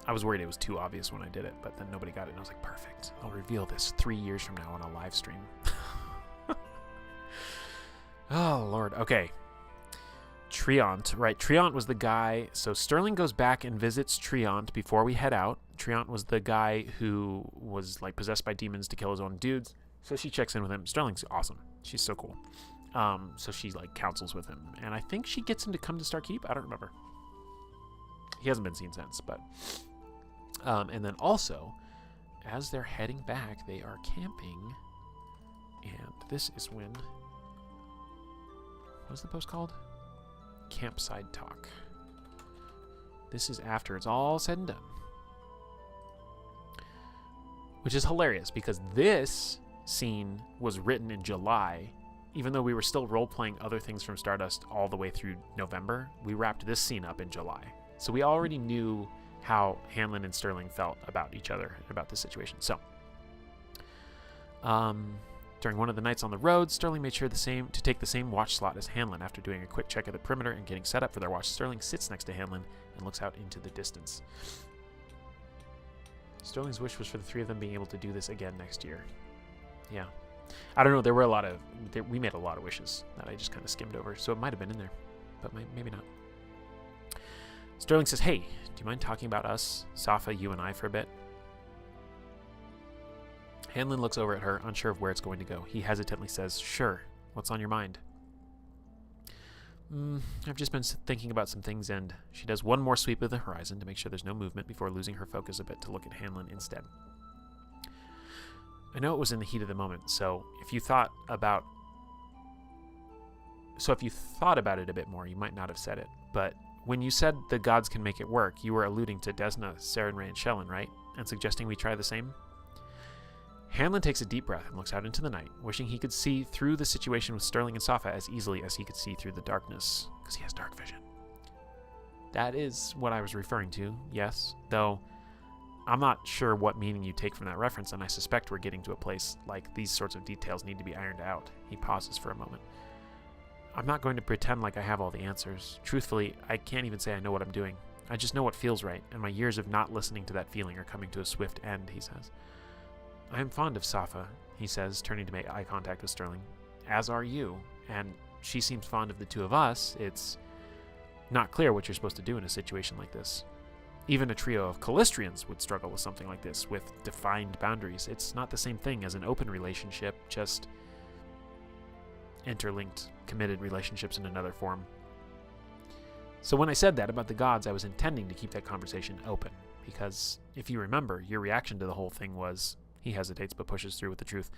I was worried it was too obvious when I did it, but then nobody got it, and I was like, perfect. I'll reveal this 3 years from now on a live stream. Oh, Lord. Okay. Treant, right? Treant was the guy. So Sterling goes back and visits Treant before we head out. Treant was the guy who was like possessed by demons to kill his own dudes. So she checks in with him. Sterling's awesome. She's so cool. So she like counsels with him, and I think she gets him to come to Starkeep. I don't remember. He hasn't been seen since, but and then also, as they're heading back, they are camping, and this is when, what's the post called? Campside Talk. This is after it's all said and done, which is hilarious because this scene was written in July. Even though we were still role-playing other things from Stardust all the way through November, we wrapped this scene up in July. So we already knew how Hanlon and Sterling felt about each other, about this situation. So, during one of the nights on the road, Sterling made sure to take the same watch slot as Hanlon. After doing a quick check of the perimeter and getting set up for their watch, Sterling sits next to Hanlon and looks out into the distance. Sterling's wish was for the three of them being able to do this again next year. Yeah. I don't know. There were we made a lot of wishes that I just kind of skimmed over, so it might have been in there, but maybe not. Sterling says, "Hey, do you mind talking about us, Safa, you and I, for a bit?" Hanlon looks over at her, unsure of where it's going to go. He hesitantly says, "Sure. What's on your mind?" I've just been thinking about some things," and she does one more sweep of the horizon to make sure there's no movement before losing her focus a bit to look at Hanlon instead. "I know it was in the heat of the moment, so if you thought about it a bit more, you might not have said it. But when you said the gods can make it work, you were alluding to Desna, Sarenrae, and Shellen, right? And suggesting we try the same?" Hanlon takes a deep breath and looks out into the night, wishing he could see through the situation with Sterling and Safa as easily as he could see through the darkness, because he has dark vision. That is what I was referring to, yes, though I'm not sure what meaning you take from that reference, and I suspect we're getting to a place like these sorts of details need to be ironed out. He pauses for a moment. "I'm not going to pretend like I have all the answers. Truthfully, I can't even say I know what I'm doing. I just know what feels right, and my years of not listening to that feeling are coming to a swift end," he says. "I am fond of Safa," he says, turning to make eye contact with Sterling. "As are you, and she seems fond of the two of us. It's not clear what you're supposed to do in a situation like this. Even a trio of Callistrians would struggle with something like this, with defined boundaries. It's not the same thing as an open relationship, just interlinked, committed relationships in another form." So when I said that about the gods, I was intending to keep that conversation open, because if you remember, your reaction to the whole thing was, he hesitates but pushes through with the truth,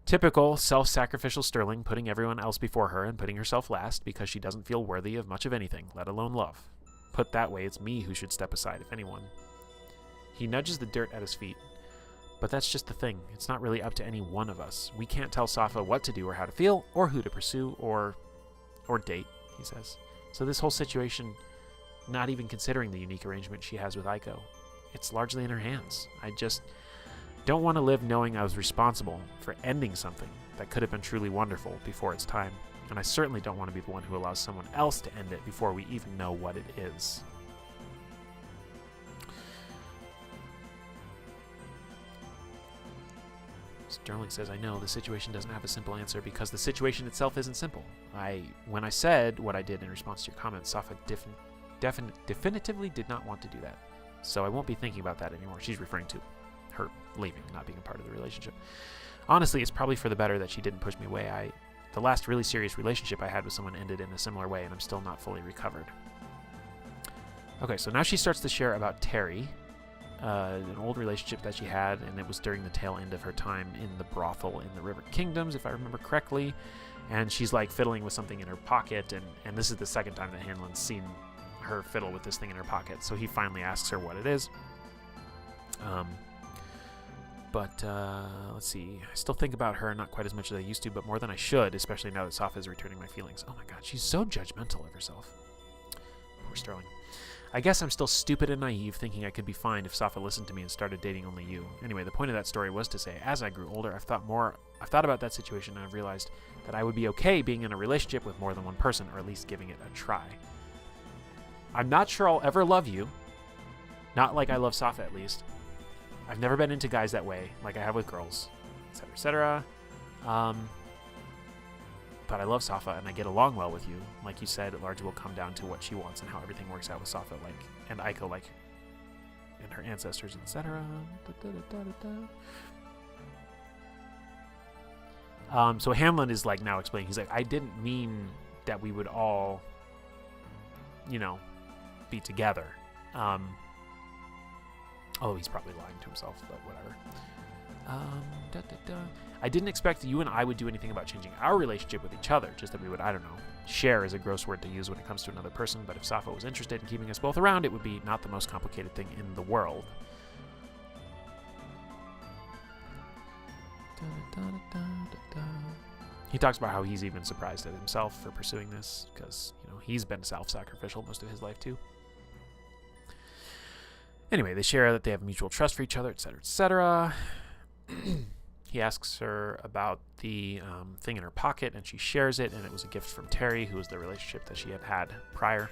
typical self-sacrificial Sterling, putting everyone else before her and putting herself last because she doesn't feel worthy of much of anything, let alone love. Put that way, it's me who should step aside, if anyone. He nudges the dirt at his feet. "But that's just the thing. It's not really up to any one of us. We can't tell Safa what to do or how to feel, or who to pursue, or date," he says. "So this whole situation, not even considering the unique arrangement she has with Aiko, it's largely in her hands. I just don't want to live knowing I was responsible for ending something that could have been truly wonderful before its time. And I certainly don't want to be the one who allows someone else to end it before we even know what it is." Sterling says, "I know, the situation doesn't have a simple answer because the situation itself isn't simple. When I said what I did in response to your comments, Safa definitively did not want to do that. So I won't be thinking about that anymore." She's referring to her leaving, not being a part of the relationship. "Honestly, it's probably for the better that she didn't push me away. The last really serious relationship I had with someone ended in a similar way, and I'm still not fully recovered." Okay, so now she starts to share about Terry, an old relationship that she had, and it was during the tail end of her time in the brothel in the River Kingdoms, if I remember correctly. And she's like fiddling with something in her pocket, and this is the second time that Hanlon's seen her fiddle with this thing in her pocket, so he finally asks her what it is. Let's see. "I still think about her, not quite as much as I used to, but more than I should, especially now that Safa is returning my feelings." Oh my god, she's so judgmental of herself. Poor Sterling. "I guess I'm still stupid and naive, thinking I could be fine if Safa listened to me and started dating only you. Anyway, the point of that story was to say, as I grew older, I've thought about that situation, and I've realized that I would be okay being in a relationship with more than one person, or at least giving it a try. I'm not sure I'll ever love you. Not like I love Safa, at least. I've never been into guys that way, like I have with girls, etc., etc. but I love Safa and I get along well with you. Like you said, it largely will come down to what she wants and how everything works out with Safa, like, and Aiko, like, and her ancestors, etc. So Hamlin is like now explaining. He's like, I didn't mean that we would all, be together. Although he's probably lying to himself, but whatever. I didn't expect you and I would do anything about changing our relationship with each other, just that we would, I don't know. Share is a gross word to use when it comes to another person, but if Safa was interested in keeping us both around, it would be not the most complicated thing in the world. He talks about how he's even surprised at himself for pursuing this, because, he's been self-sacrificial most of his life, too. Anyway, they share that they have mutual trust for each other, etc., etc. He asks her about the thing in her pocket, and she shares it, and it was a gift from Terry, who was the relationship that she had had prior.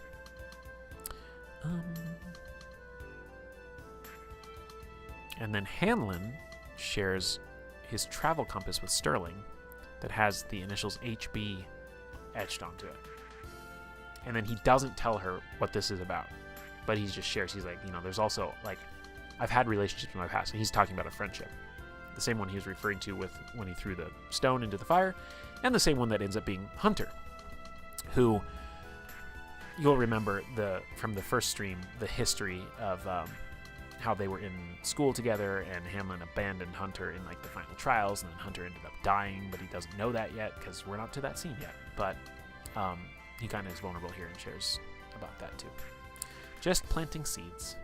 And then Hanlon shares his travel compass with Sterling that has the initials HB etched onto it. And then he doesn't tell her what this is about, but he just shares. He's like, there's also, like, I've had relationships in my past, and he's talking about a friendship. The same one he was referring to with when he threw the stone into the fire, and the same one that ends up being Hunter, who you'll remember from the first stream, the history of how they were in school together, and Hamlin abandoned Hunter in like the final trials, and then Hunter ended up dying, but he doesn't know that yet because we're not to that scene yet. But he kind of is vulnerable here and shares about that too. Just planting seeds.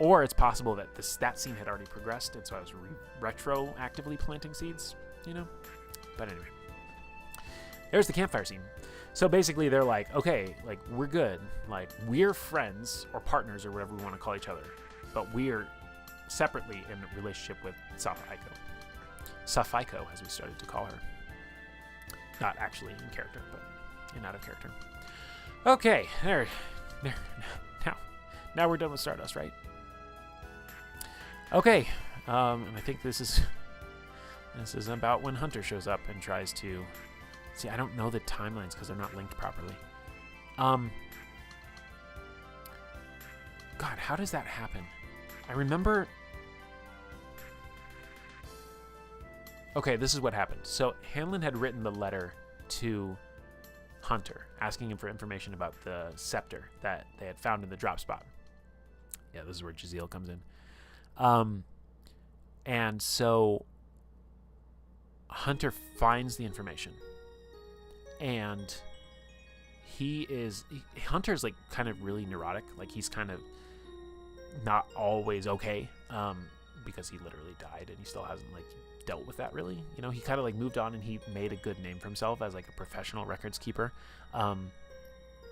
Or it's possible that that scene had already progressed, and so I was retroactively planting seeds, But anyway. There's the campfire scene. So basically they're like, okay, like, we're good. Like, we're friends or partners or whatever we want to call each other. But we're separately in a relationship with Safaiko. Safaiko, as we started to call her. Not actually in character, but in out of character. Okay, there. Now we're done with Stardust, right? Okay, and I think this is about when Hunter shows up and tries to see. I don't know the timelines because they're not linked properly. God, how does that happen? I remember. Okay, this is what happened. So Hamlin had written the letter to Hunter asking him for information about the scepter that they had found in the drop spot. Yeah, this is where Jazeel comes in. And so Hunter finds the information, and Hunter's like kind of really neurotic. Like, he's kind of not always okay, because he literally died and he still hasn't like dealt with that really. He kind of like moved on and he made a good name for himself as like a professional records keeper. And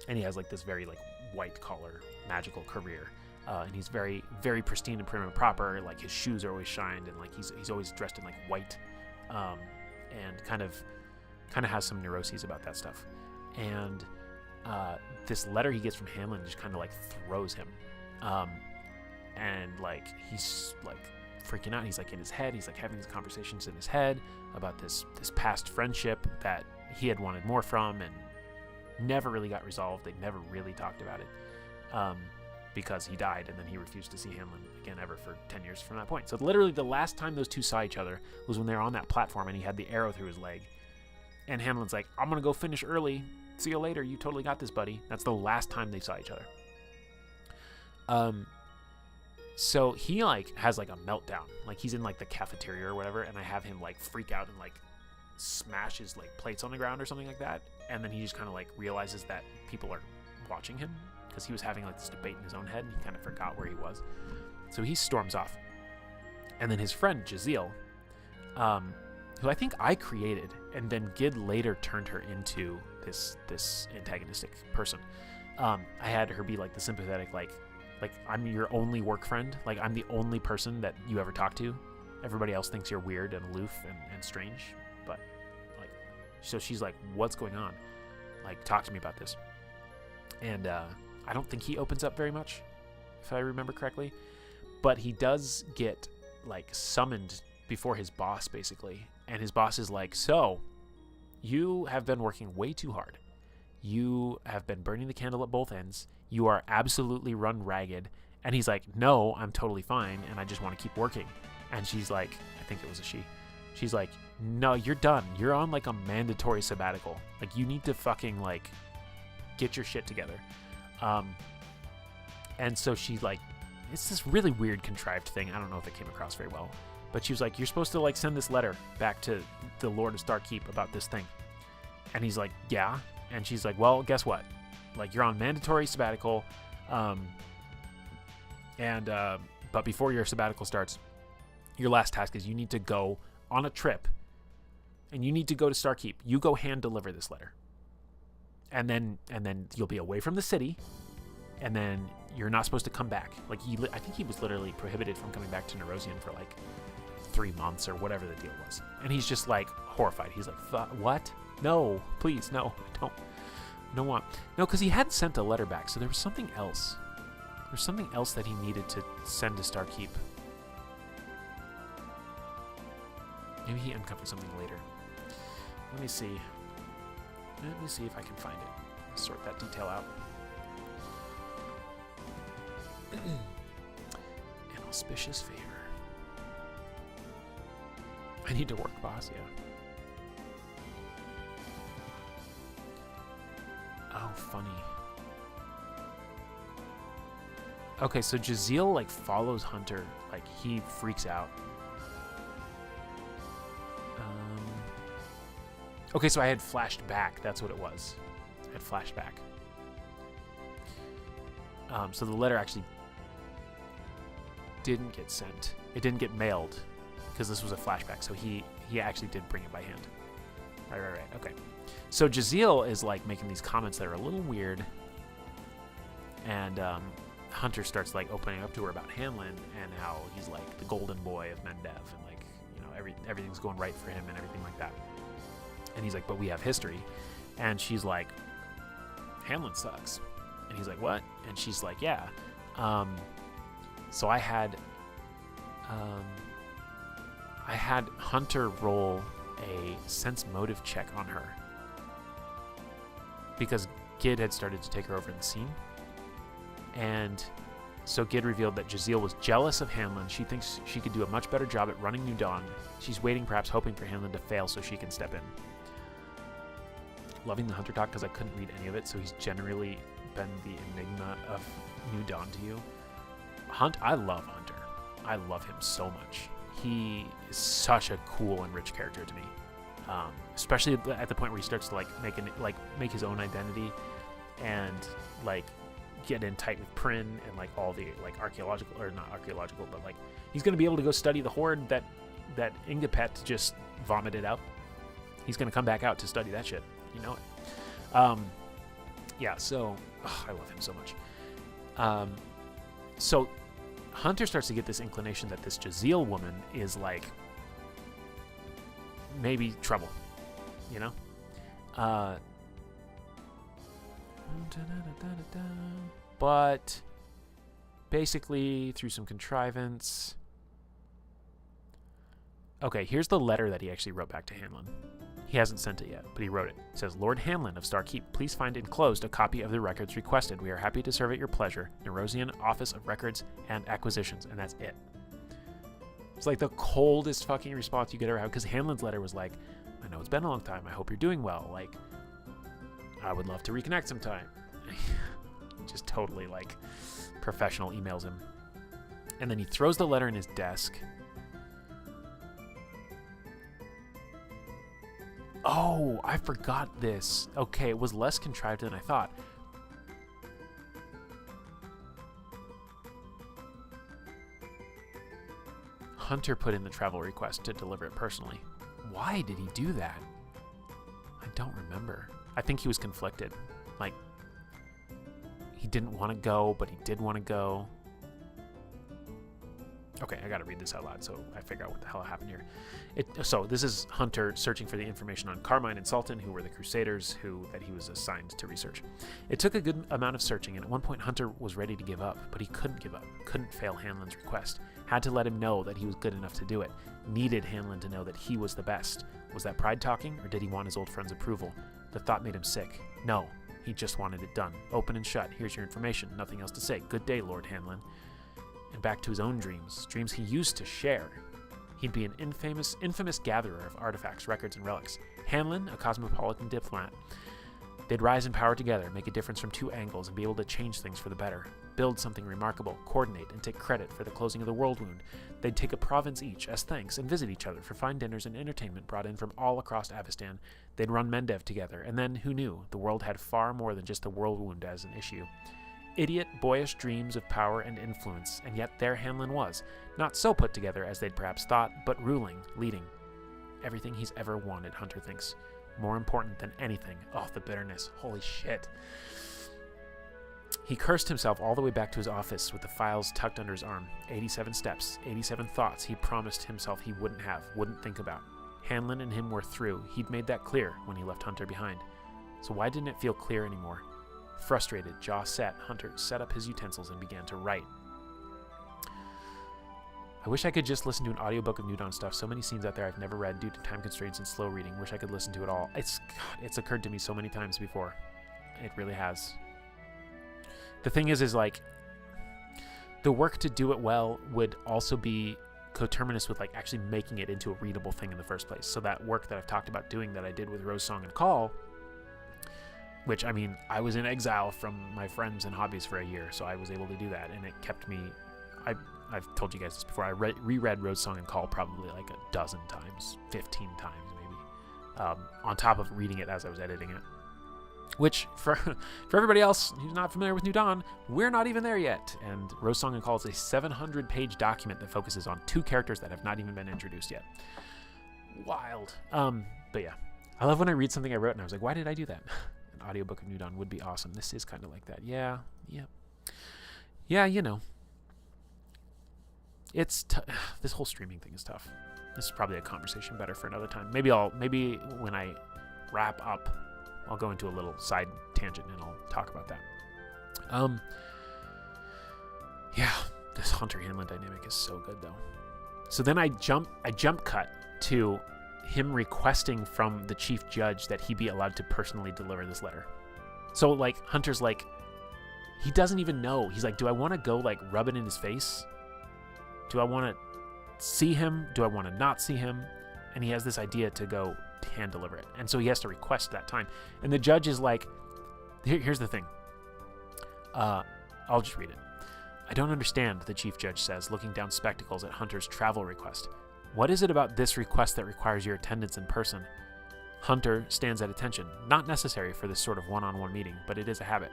he has like this very like white collar magical career. And he's very, very pristine and prim and proper. Like, his shoes are always shined, and like he's always dressed in like white, and kind of has some neuroses about that stuff. And this letter he gets from Hamlin just kind of like throws him, and like he's like freaking out. He's like in his head. He's like having these conversations in his head about this past friendship that he had wanted more from, and never really got resolved. They never really talked about it. Because he died, and then he refused to see Hamlin again ever for 10 years from that point. So literally the last time those two saw each other was when they were on that platform and he had the arrow through his leg. And Hamlin's like, I'm going to go finish early. See you later. You totally got this, buddy. That's the last time they saw each other. So he like has like a meltdown. Like, he's in like the cafeteria or whatever, and I have him like freak out and like smash his like plates on the ground or something like that. And then he just kind of like realizes that people are watching him, because he was having like this debate in his own head, and he kind of forgot where he was. So he storms off. And then his friend Jazeel, who I think I created, and then Gid later turned her into this antagonistic person. I had her be like the sympathetic, like I'm your only work friend. Like, I'm the only person that you ever talk to. Everybody else thinks you're weird and aloof and strange. But like, so she's like, what's going on? Like, talk to me about this. And I don't think he opens up very much, if I remember correctly. But he does get, like, summoned before his boss, basically. And his boss is like, so, You have been working way too hard. You have been burning the candle at both ends. You are absolutely run ragged. And he's like, no, I'm totally fine, and I just want to keep working. And she's like, I think it was a she. She's like, no, you're done. You're on like a mandatory sabbatical. Like, you need to fucking like get your shit together. And so she like, it's this really weird contrived thing. I don't know if it came across very well, but she was like, you're supposed to like send this letter back to the Lord of Starkeep about this thing. And he's like, yeah. And she's like, well, guess what? Like, you're on mandatory sabbatical. But before your sabbatical starts, your last task is you need to go on a trip and you need to go to Starkeep. You go hand deliver this letter. And then you'll be away from the city, and then you're not supposed to come back. Like, I think he was literally prohibited from coming back to Nerosian for like 3 months or whatever the deal was. And he's just like horrified. He's like, what? No, please, no, I don't want. No, because he hadn't sent a letter back, so there was something else. There's something else that he needed to send to Starkeep. Maybe he uncovered something later. Let me see. Let me see if I can find it. Sort that detail out. An auspicious favor. I need to work, boss, yeah. Oh, funny. Okay, so Jaziel, like, follows Hunter. Like, he freaks out. Okay, so I had flashed back. That's what it was. I had flashed back. So the letter actually didn't get sent. It didn't get mailed because this was a flashback. So he actually did bring it by hand. Right. Okay. So Jaziel is like making these comments that are a little weird, and Hunter starts like opening up to her about Hanlon and how he's like the golden boy of Mendev, and like, you know, everything's going right for him and everything like that. And he's like, but we have history. And she's like, Hanlon sucks. And he's like, what? And she's like, yeah. So I had Hunter roll a sense motive check on her because Gid had started to take her over in the scene. And so Gid revealed that Jaziel was jealous of Hanlon. She thinks she could do a much better job at running New Dawn. She's waiting, perhaps hoping for Hanlon to fail so she can step in. Loving the Hunter talk because I couldn't read any of it, so he's generally been the enigma of New Dawn to you. I love Hunter. I love him so much. He is such a cool and rich character to me, especially at the point where he starts to like make his own identity and like get in tight with Prin and like all the like archaeological, or not archaeological, but like he's going to be able to go study the horde that Ingapet just vomited out. He's going to come back out to study that shit. You know it. Yeah, so I love him so much. So Hunter starts to get this inclination that this Jaziel woman is like maybe trouble, you know? But basically through some contrivance. Okay, here's the letter that he actually wrote back to Hanlon. He hasn't sent it yet, but he wrote it. It says, Lord Hanlon of Starkeep, please find enclosed a copy of the records requested. We are happy to serve at your pleasure. Nerosian Office of Records and Acquisitions. And that's it. It's like the coldest fucking response you could ever have, because Hanlon's letter was like, I know it's been a long time. I hope you're doing well. Like, I would love to reconnect sometime. Just totally like professional emails him. And then he throws the letter in his desk. Oh, I forgot this. Okay, it was less contrived than I thought. Hunter put in the travel request to deliver it personally. Why did he do that? I don't remember. I think he was conflicted. Like, he didn't want to go, but he did want to go. Okay, I gotta read this out loud so I figure out what the hell happened here. So this is Hunter searching for the information on Carmine and Sultan, who were the Crusaders that he was assigned to research. It took a good amount of searching, and at one point Hunter was ready to give up, but he couldn't give up. Couldn't fail Hanlon's request. Had to let him know that he was good enough to do it. Needed Hanlon to know that he was the best. Was that pride talking, or did he want his old friend's approval? The thought made him sick. No, he just wanted it done. Open and shut. Here's your information. Nothing else to say. Good day, Lord Hanlon. And back to his own dreams he used to share. He'd be an infamous gatherer of artifacts, records, and relics. Hanlon, a cosmopolitan diplomat. They'd rise in power together, make a difference from two angles, and be able to change things for the better. Build something remarkable, coordinate, and take credit for the closing of the world wound. They'd take a province each as thanks and visit each other for fine dinners and entertainment brought in from all across Avistan. They'd run Mendev together, and then, who knew, the world had far more than just the world wound as an issue. Idiot, boyish dreams of power and influence, and yet there Hanlon was, not so put together as they'd perhaps thought, but ruling, leading. Everything he's ever wanted, Hunter thinks. More important than anything. Oh, the bitterness. Holy shit. He cursed himself all the way back to his office with the files tucked under his arm. 87 steps, 87 thoughts he promised himself he wouldn't think about. Hanlon and him were through. He'd made that clear when he left Hunter behind. So why didn't it feel clear anymore? Frustrated, jaw set, Hunter set up his utensils and began to write. I wish I could just listen to an audiobook of New Dawn stuff. So many scenes out there I've never read due to time constraints and slow reading. Wish I could listen to it all. It's occurred to me so many times before. It really has. The thing is like, the work to do it well would also be coterminous with like actually making it into a readable thing in the first place. So that work that I've talked about doing that I did with Rose Song and Call, which, I mean, I was in exile from my friends and hobbies for a year, so I was able to do that, and it kept me... I've told you guys this before. I reread Rose Song and Call probably like a dozen times, 15 times maybe, on top of reading it as I was editing it. Which, for everybody else who's not familiar with New Dawn, we're not even there yet. And Rose Song and Call is a 700-page document that focuses on 2 characters that have not even been introduced yet. Wild. But yeah, I love when I read something I wrote and I was like, why did I do that? An audiobook of New Dawn would be awesome. This is kind of like that. Yeah, you know. It's this whole streaming thing is tough. This is probably a conversation better for another time. Maybe when I wrap up, I'll go into a little side tangent and I'll talk about that. Yeah, this Hunter Hanlon dynamic is so good though. So then I jump cut to him requesting from the chief judge that he be allowed to personally deliver this letter. So like Hunter's like, he doesn't even know. He's like, do I want to go like rub it in his face? Do I want to see him? Do I want to not see him? And he has this idea to go hand deliver it. And so he has to request that time. And the judge is like, here's the thing. I'll just read it. I don't understand, the chief judge says, looking down spectacles at Hunter's travel request. What is it about this request that requires your attendance in person? Hunter stands at attention. Not necessary for this sort of one-on-one meeting, but it is a habit.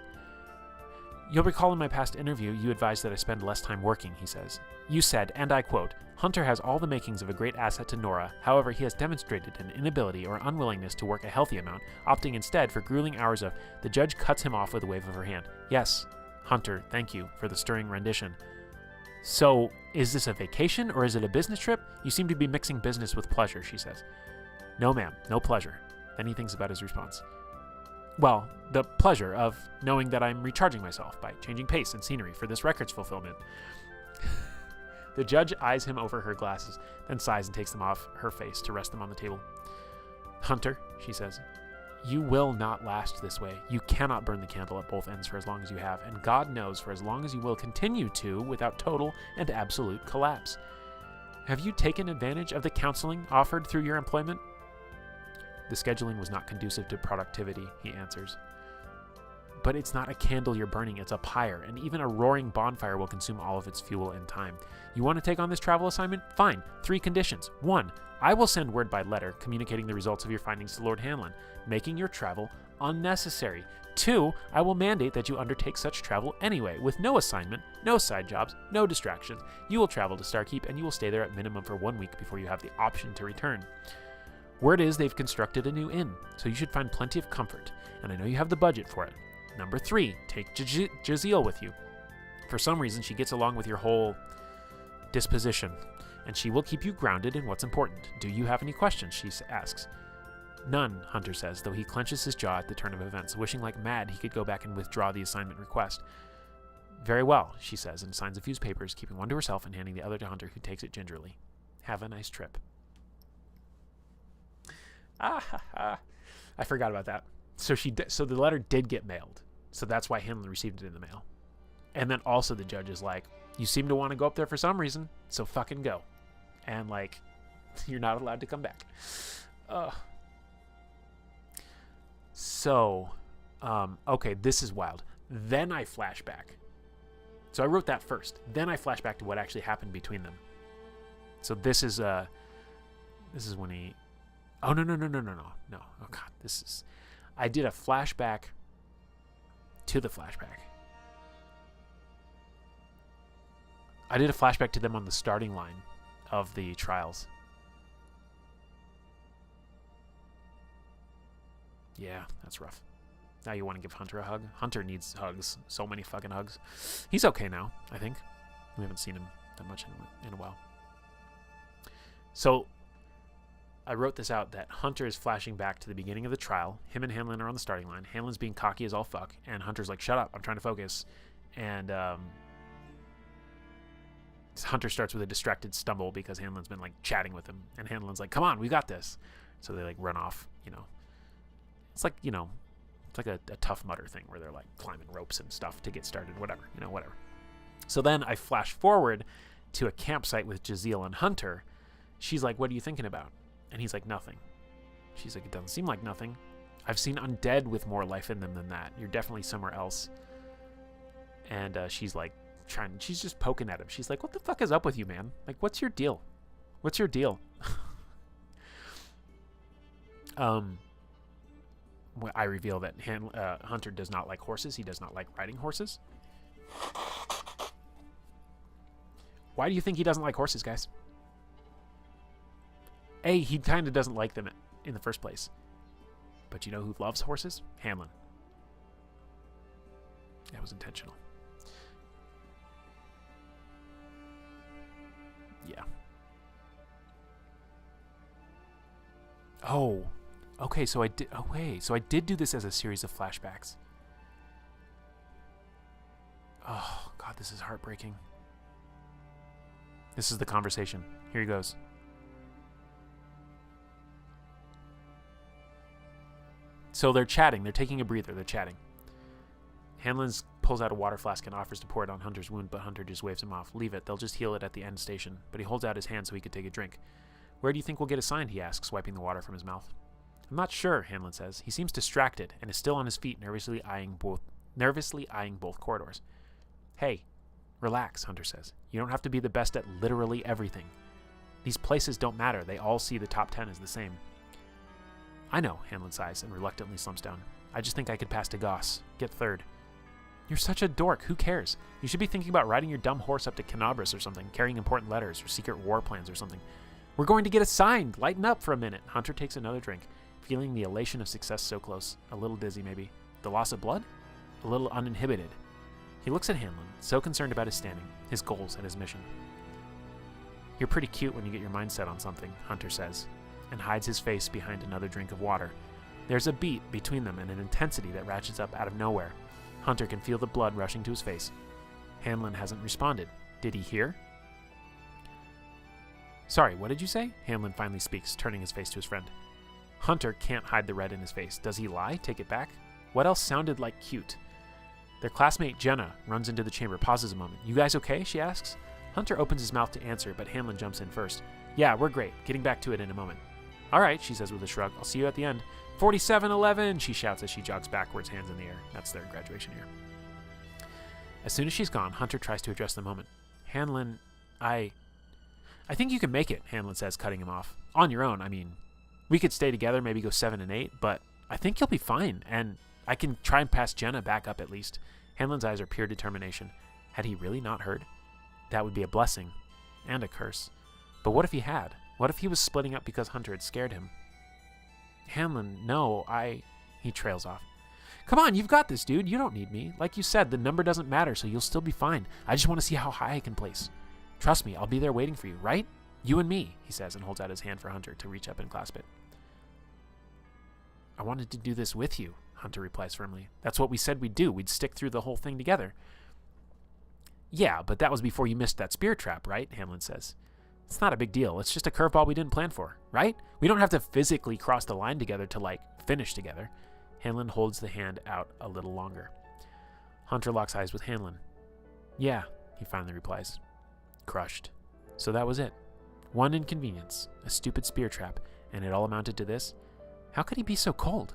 You'll recall in my past interview, you advised that I spend less time working, he says. You said, and I quote, Hunter has all the makings of a great asset to Nora. However, he has demonstrated an inability or unwillingness to work a healthy amount, opting instead for grueling hours of... The judge cuts him off with a wave of her hand. Yes, Hunter, thank you for the stirring rendition. So, is this a vacation or is it a business trip? You seem to be mixing business with pleasure, she says. No, ma'am, no pleasure. Then he thinks about his response. Well, the pleasure of knowing that I'm recharging myself by changing pace and scenery for this records fulfillment. The judge eyes him over her glasses, then sighs and takes them off her face to rest them on the table. Hunter, she says, you will not last this way. You cannot burn the candle at both ends for as long as you have, and God knows for as long as you will continue to without total and absolute collapse. Have you taken advantage of the counseling offered through your employment? The scheduling was not conducive to productivity, he answers. But it's not a candle you're burning, it's a pyre, and even a roaring bonfire will consume all of its fuel in time. You want to take on this travel assignment? Fine. 3 conditions. 1, I will send word by letter communicating the results of your findings to Lord Hanlon, making your travel unnecessary. 2, I will mandate that you undertake such travel anyway, with no assignment, no side jobs, no distractions. You will travel to Starkeep, and you will stay there at minimum for 1 week before you have the option to return. Word is they've constructed a new inn, so you should find plenty of comfort, and I know you have the budget for it. Number 3, take Jazeel with you. For some reason, she gets along with your whole disposition, and she will keep you grounded in what's important. Do you have any questions? She asks. None, Hunter says, though he clenches his jaw at the turn of events, wishing like mad he could go back and withdraw the assignment request. Very well, she says, and signs a few papers, keeping one to herself and handing the other to Hunter, who takes it gingerly. Have a nice trip. I forgot about that. So so the letter did get mailed. So that's why Hanlon received it in the mail. And then also the judge is like, you seem to want to go up there for some reason, so fucking go. And like, you're not allowed to come back. So, okay, this is wild. Then I flash back. So I wrote that first. Then I flash back to what actually happened between them. So this is when he... Oh, no. Oh, God, I did a flashback to the flashback. I did a flashback to them on the starting line of the trials. Yeah, that's rough. Now you want to give Hunter a hug? Hunter needs hugs. So many fucking hugs. He's okay now, I think. We haven't seen him that much in a while. So I wrote this out that Hunter is flashing back to the beginning of the trial. Him and Hanlon are on the starting line. Hanlon's being cocky as all fuck. And Hunter's like, shut up, I'm trying to focus. And Hunter starts with a distracted stumble because Hanlon's been like chatting with him. And Hanlon's like, come on, we got this. So they like run off, It's like, it's like a Tough Mudder thing where they're like climbing ropes and stuff to get started, whatever. So then I flash forward to a campsite with Jazeel and Hunter. She's like, what are you thinking about? And he's like, nothing. She's like, it doesn't seem like nothing. I've seen undead with more life in them than that. You're definitely somewhere else. And she's like, she's just poking at him. She's like, what the fuck is up with you, man? Like, what's your deal? I reveal that Hunter does not like horses. He does not like riding horses. Why do you think he doesn't like horses, guys? He kind of doesn't like them in the first place. But you know who loves horses? Hanlon. That was intentional. Yeah. Oh. Okay, so I did... Oh, wait. So I did do this as a series of flashbacks. Oh, God, this is heartbreaking. This is the conversation. Here he goes. So they're chatting. They're taking a breather. They're chatting. Hanlon pulls out a water flask and offers to pour it on Hunter's wound, but Hunter just waves him off. Leave it. They'll just heal it at the end station. But he holds out his hand so he could take a drink. Where do you think we'll get assigned? He asks, wiping the water from his mouth. I'm not sure, Hanlon says. He seems distracted and is still on his feet, nervously eyeing both corridors. Hey, relax, Hunter says. You don't have to be the best at literally everything. These places don't matter. They all see the top 10 as the same. I know, Hanlon sighs and reluctantly slumps down. I just think I could pass to Goss. Get third. You're such a dork. Who cares? You should be thinking about riding your dumb horse up to Canabras or something, carrying important letters or secret war plans or something. We're going to get assigned. Lighten up for a minute. Hunter takes another drink, feeling the elation of success so close. A little dizzy, maybe. The loss of blood? A little uninhibited. He looks at Hanlon, so concerned about his standing, his goals, and his mission. You're pretty cute when you get your mind set on something, Hunter says, and hides his face behind another drink of water. There's a beat between them and an intensity that ratchets up out of nowhere. Hunter can feel the blood rushing to his face. Hanlon hasn't responded. Did he hear? Sorry, what did you say? Hanlon finally speaks, turning his face to his friend. Hunter can't hide the red in his face. Does he lie? Take it back? What else sounded like cute? Their classmate Jenna runs into the chamber, pauses a moment. You guys okay? She asks. Hunter opens his mouth to answer, but Hanlon jumps in first. Yeah, we're great. Getting back to it in a moment. All right, she says with a shrug. I'll see you at the end. 47-11, she shouts as she jogs backwards, hands in the air. That's their graduation year. As soon as she's gone, Hunter tries to address the moment. Hanlon, I think you can make it, Hanlon says, cutting him off. On your own, I mean. We could stay together, maybe go 7 and 8, but I think you'll be fine, and I can try and pass Jenna back up at least. Hanlon's eyes are pure determination. Had he really not heard? That would be a blessing. And a curse. But what if he had? What if he was splitting up because Hunter had scared him? Hanlon, no, He trails off. Come on, you've got this, dude. You don't need me. Like you said, the number doesn't matter, so you'll still be fine. I just want to see how high I can place. Trust me, I'll be there waiting for you, right? You and me, he says, and holds out his hand for Hunter to reach up and clasp it. I wanted to do this with you, Hunter replies firmly. That's what we said we'd do. We'd stick through the whole thing together. Yeah, but that was before you missed that spear trap, right? Hanlon says. It's not a big deal. It's just a curveball we didn't plan for, right? We don't have to physically cross the line together to, like, finish together. Hanlon holds the hand out a little longer. Hunter locks eyes with Hanlon. Yeah, he finally replies. Crushed. So that was it. One inconvenience, a stupid spear trap, and it all amounted to this? How could he be so cold?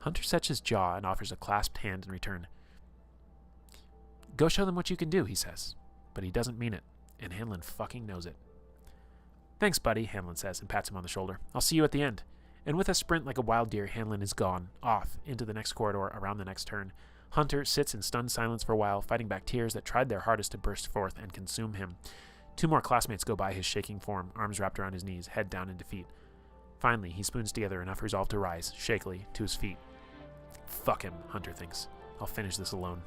Hunter sets his jaw and offers a clasped hand in return. Go show them what you can do, he says. But he doesn't mean it, and Hanlon fucking knows it. Thanks, buddy, Hanlon says and pats him on the shoulder. I'll see you at the end. And with a sprint like a wild deer, Hanlon is gone, off, into the next corridor, around the next turn. Hunter sits in stunned silence for a while, fighting back tears that tried their hardest to burst forth and consume him. 2 more classmates go by his shaking form, arms wrapped around his knees, head down in defeat. Finally, he spoons together enough resolve to rise, shakily, to his feet. Fuck him, Hunter thinks. I'll finish this alone.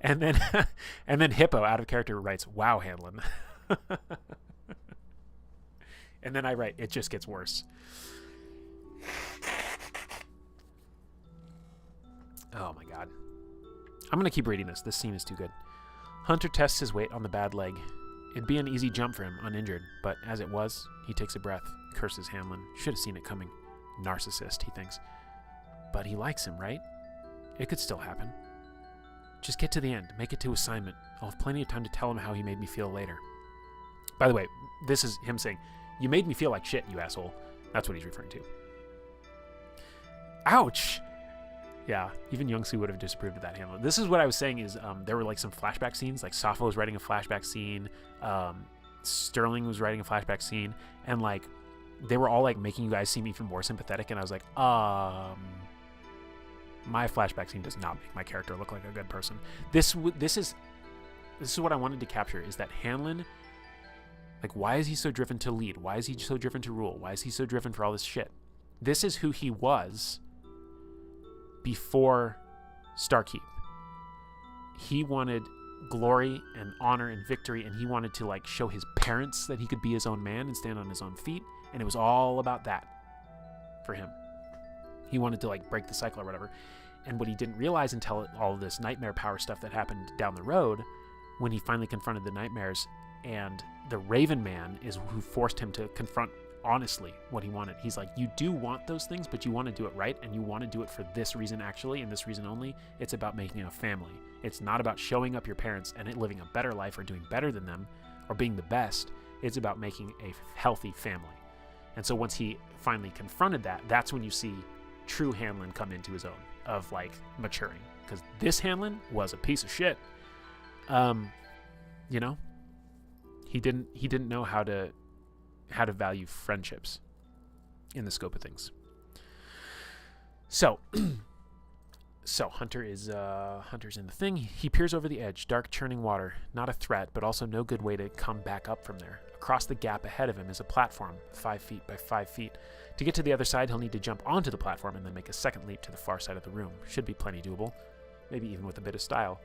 and then Hippo, out of character, writes, Wow, Hanlon. And then I write, it just gets worse. Oh my god. I'm going to keep reading this. This scene is too good. Hunter tests his weight on the bad leg. It'd be an easy jump for him, uninjured, but as it was, he takes a breath, curses Hanlon. Should have seen it coming. Narcissist, he thinks. But he likes him, right? It could still happen. Just get to the end. Make it to assignment. I'll have plenty of time to tell him how he made me feel later. By the way, this is him saying, you made me feel like shit, you asshole. That's what he's referring to. Ouch! Yeah, even Youngsu would have disapproved of that, Hanlon. This is what I was saying is there were like some flashback scenes, like Sappho was writing a flashback scene, Sterling was writing a flashback scene, and like they were all like making you guys seem even more sympathetic, and I was like, my flashback scene does not make my character look like a good person. This is what I wanted to capture, is that Hanlon, like, why is he so driven to lead? Why is he so driven to rule? Why is he so driven for all this shit? This is who he was before Starkeep. He wanted glory and honor and victory, and he wanted to like show his parents that he could be his own man and stand on his own feet, and it was all about that for him. He wanted to like break the cycle or whatever. And what he didn't realize until all of this nightmare power stuff that happened down the road, when he finally confronted the nightmares, and the Raven Man is who forced him to confront honestly what he wanted. He's like, you do want those things, but you want to do it right, and you want to do it for this reason actually, and this reason only. It's about making a family. It's not about showing up your parents and living a better life or doing better than them or being the best. It's about making a healthy family. And so once he finally confronted that, that's when you see true Hanlon come into his own, of like maturing, because this Hanlon was a piece of shit. You know, he didn't know how to value friendships in the scope of things. So Hunter's in the thing. He peers over the edge, dark churning water, not a threat, but also no good way to come back up from there. Across the gap ahead of him is a platform, 5 feet by 5 feet. To get to the other side, he'll need to jump onto the platform and then make a second leap to the far side of the room. Should be plenty doable, maybe even with a bit of style.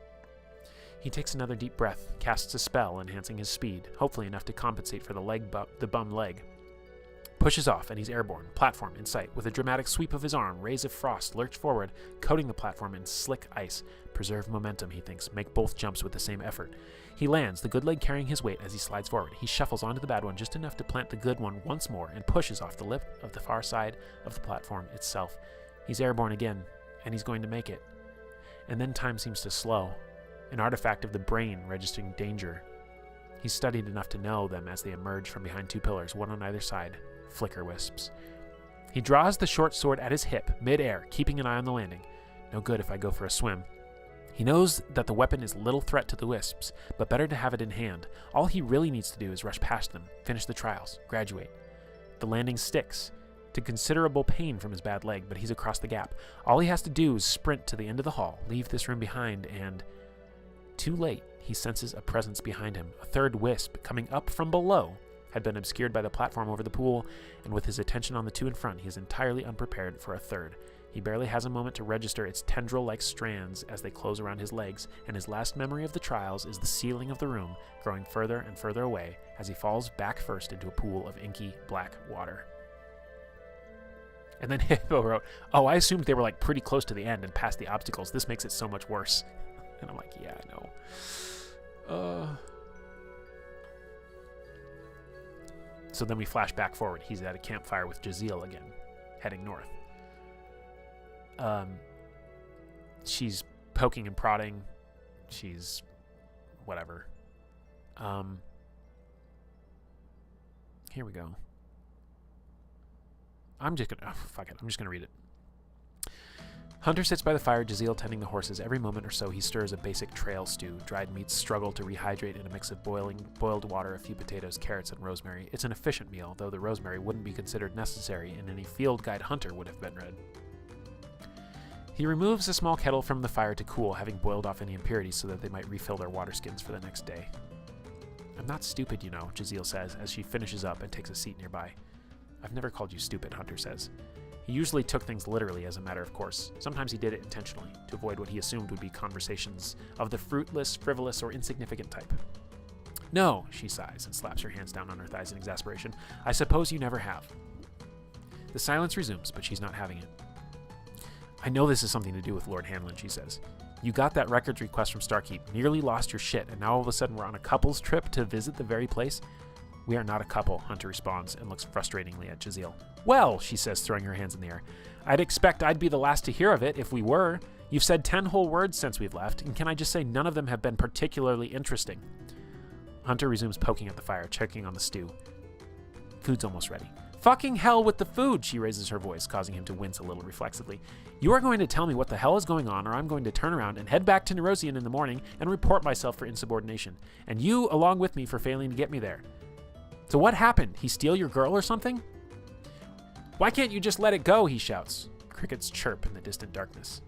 He takes another deep breath, casts a spell, enhancing his speed, hopefully enough to compensate for the bum leg. Pushes off, and he's airborne, platform in sight. With a dramatic sweep of his arm, rays of frost lurch forward, coating the platform in slick ice. Preserve momentum, he thinks, make both jumps with the same effort. He lands, the good leg carrying his weight as he slides forward. He shuffles onto the bad one just enough to plant the good one once more, and pushes off the lip of the far side of the platform itself. He's airborne again, and he's going to make it. And then time seems to slow. An artifact of the brain registering danger. He's studied enough to know them as they emerge from behind 2 pillars, one on either side. Flicker wisps. He draws the short sword at his hip, mid-air, keeping an eye on the landing. No good if I go for a swim. He knows that the weapon is little threat to the wisps, but better to have it in hand. All he really needs to do is rush past them, finish the trials, graduate. The landing sticks, to considerable pain from his bad leg, but he's across the gap. All he has to do is sprint to the end of the hall, leave this room behind, and... Too late, he senses a presence behind him. A third wisp, coming up from below, had been obscured by the platform over the pool, and with his attention on the 2 in front, he is entirely unprepared for a third. He barely has a moment to register its tendril-like strands as they close around his legs, and his last memory of the trials is the ceiling of the room, growing further and further away as he falls back first into a pool of inky black water. And then Hippo wrote, oh, I assumed they were like pretty close to the end and past the obstacles. This makes it so much worse. And I'm like, yeah, I know. So then we flash back forward. He's at a campfire with Jaziel again, heading north. She's poking and prodding. She's whatever. Here we go. I'm just gonna read it. Hunter sits by the fire, Jaziel tending the horses. Every moment or so, he stirs a basic trail stew. Dried meats struggle to rehydrate in a mix of boiled water, a few potatoes, carrots, and rosemary. It's an efficient meal, though the rosemary wouldn't be considered necessary in any field guide Hunter would have been read. He removes a small kettle from the fire to cool, having boiled off any impurities so that they might refill their water skins for the next day. I'm not stupid, you know, Jaziel says as she finishes up and takes a seat nearby. I've never called you stupid, Hunter says. He usually took things literally as a matter of course. Sometimes he did it intentionally, to avoid what he assumed would be conversations of the fruitless, frivolous, or insignificant type. No, she sighs and slaps her hands down on her thighs in exasperation. I suppose you never have. The silence resumes, but she's not having it. I know this has something to do with Lord Hanlon, she says. You got that records request from Starkeep, nearly lost your shit, and now all of a sudden we're on a couple's trip to visit the very place? We are not a couple, Hunter responds and looks frustratingly at Jaziel. Well, she says, throwing her hands in the air. I'd expect I'd be the last to hear of it if we were. You've said 10 whole words since we've left, and can I just say none of them have been particularly interesting? Hunter resumes poking at the fire, checking on the stew. Food's almost ready. Fucking hell with the food, she raises her voice, causing him to wince a little reflexively. You are going to tell me what the hell is going on, or I'm going to turn around and head back to Nerosian in the morning and report myself for insubordination. And you along with me for failing to get me there. So what happened? He steal your girl or something? Why can't you just let it go, he shouts. Crickets chirp in the distant darkness.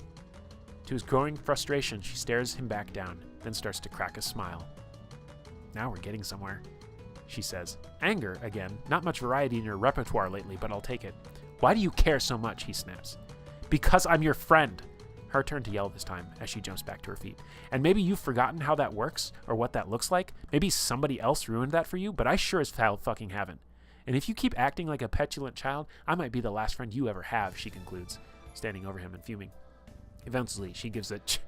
To his growing frustration, she stares him back down, then starts to crack a smile. Now we're getting somewhere, she says. Anger, again. Not much variety in your repertoire lately, but I'll take it. Why do you care so much, he snaps. Because I'm your friend. Her turn to yell this time, as she jumps back to her feet. And maybe you've forgotten how that works, or what that looks like. Maybe somebody else ruined that for you, but I sure as hell fucking haven't. And if you keep acting like a petulant child, I might be the last friend you ever have, she concludes, standing over him and fuming. Eventually, she gives a ch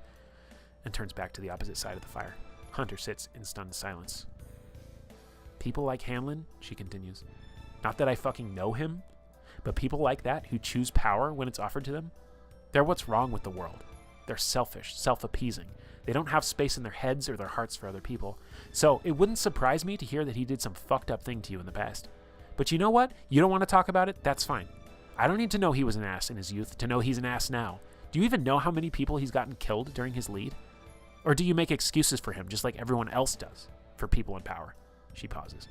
and turns back to the opposite side of the fire. Hunter sits in stunned silence. People like Hanlon, she continues. Not that I fucking know him, but people like that who choose power when it's offered to them, they're what's wrong with the world. They're selfish, self-appeasing. They don't have space in their heads or their hearts for other people. So it wouldn't surprise me to hear that he did some fucked up thing to you in the past. But you know what? You don't want to talk about it? That's fine. I don't need to know he was an ass in his youth to know he's an ass now. Do you even know how many people he's gotten killed during his lead? Or do you make excuses for him just like everyone else does for people in power? She pauses.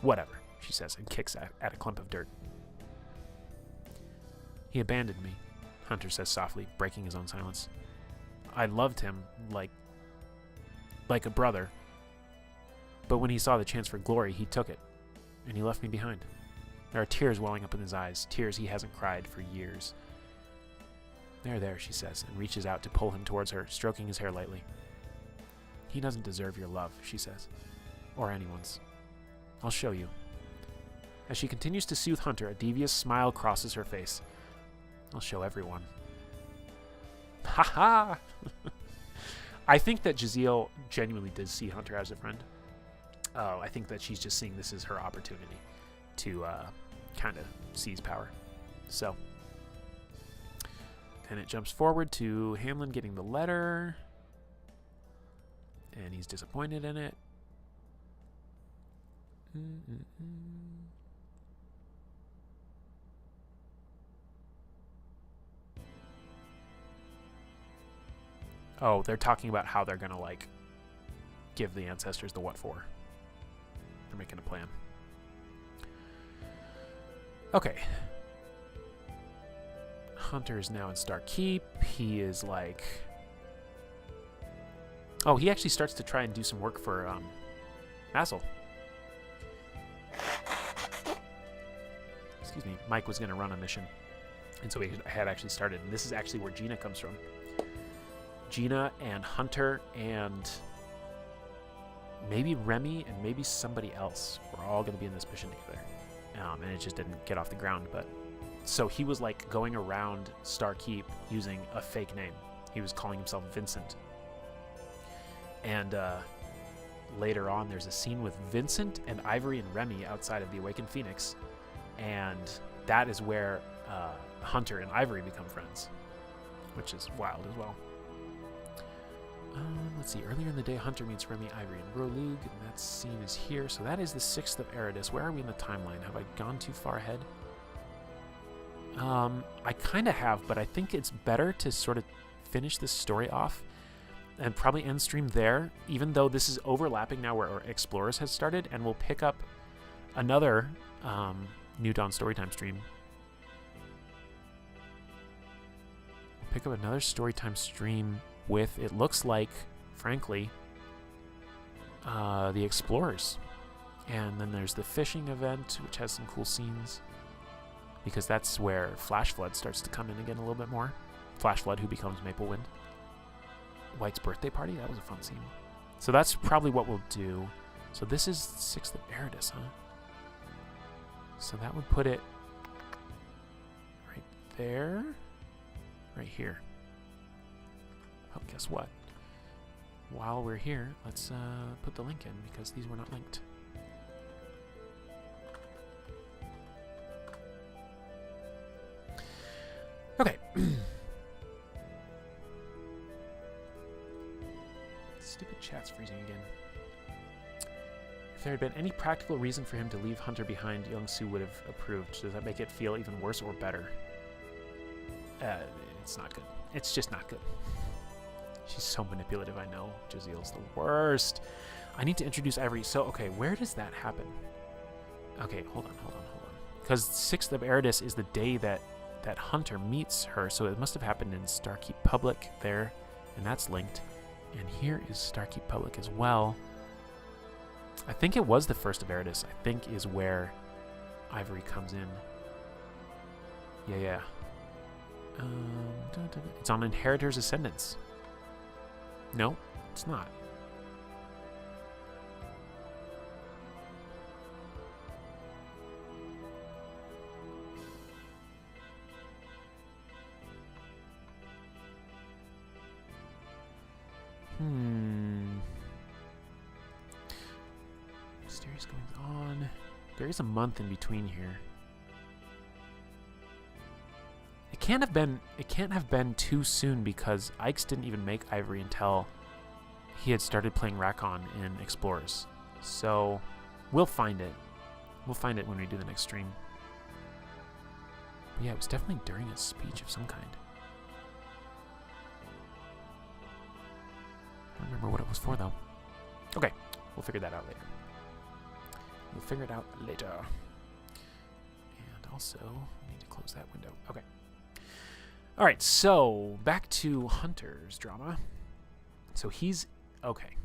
Whatever, she says, and kicks at a clump of dirt. He abandoned me, Hunter says softly, breaking his own silence. I loved him like a brother. But when he saw the chance for glory, he took it, and he left me behind. There are tears welling up in his eyes, tears he hasn't cried for years. There, she says, and reaches out to pull him towards her, stroking his hair lightly. He doesn't deserve your love, she says, or anyone's. I'll show you. As she continues to soothe Hunter, a devious smile crosses her face. I'll show everyone. Ha ha! I think that Jaziel genuinely did see Hunter as a friend. I think that she's just seeing this as her opportunity to kind of seize power. So, and it jumps forward to Hamlin getting the letter, and he's disappointed in it. Oh, they're talking about how they're gonna like give the ancestors the what for. They're making a plan. Okay. Hunter is now in Starkeep. He is like... Oh, he actually starts to try and do some work for Massel. Excuse me. Mike was going to run a mission. And so he had actually started. And this is actually where Gina comes from. Gina and Hunter and maybe Remy and maybe somebody else were all going to be in this mission together. And it just didn't get off the ground. But so he was like going around Starkeep using a fake name. He was calling himself Vincent. And later on, there's a scene with Vincent and Ivory and Remy outside of the Awakened Phoenix, and that is where Hunter and Ivory become friends, which is wild as well. Let's see. Earlier in the day, Hunter meets Remy, Ivory, and Roleug, and that scene is here. So that is the 6th of Eridus. Where are we in the timeline? Have I gone too far ahead? I kind of have, but I think it's better to sort of finish this story off and probably end stream there, even though this is overlapping now where our Explorers has started, and we'll pick up another New Dawn Storytime stream. We'll pick up another Storytime stream with, it looks like, frankly, the Explorers. And then there's the fishing event, which has some cool scenes, because that's where Flash Flood starts to come in again a little bit more. Flash Flood, who becomes Maplewind. White's birthday party, that was a fun scene. So that's probably what we'll do. So this is 6th of Eridus, huh? So that would put it right there, right here. Well, guess what? While we're here, let's put the link in, because these were not linked. Okay. Stupid chat's freezing again. If there had been any practical reason for him to leave Hunter behind, Young-Soo would have approved. Does that make it feel even worse or better? It's not good. It's just not good. She's so manipulative, I know. Jaziel's the worst. I need to introduce Ivory. So, okay, where does that happen? Okay, hold on. Because 6th of Eridus is the day that Hunter meets her, so it must have happened in Starkeep Public there, and that's linked. And here is Starkeep Public as well. I think it was the 1st of Eridus, I think, is where Ivory comes in. Yeah. It's on Inheritor's Ascendance. No, it's not. Mysterious goings on. There is a month in between here. It can't have been too soon, because Ikes didn't even make Ivory until he had started playing Rakon in Explorers. So we'll find it. We'll find it when we do the next stream. But yeah, it was definitely during a speech of some kind. I don't remember what it was for, though. Okay, we'll figure that out later. And also, we need to close that window. Okay. All right, so back to Hunter's drama. So he's okay.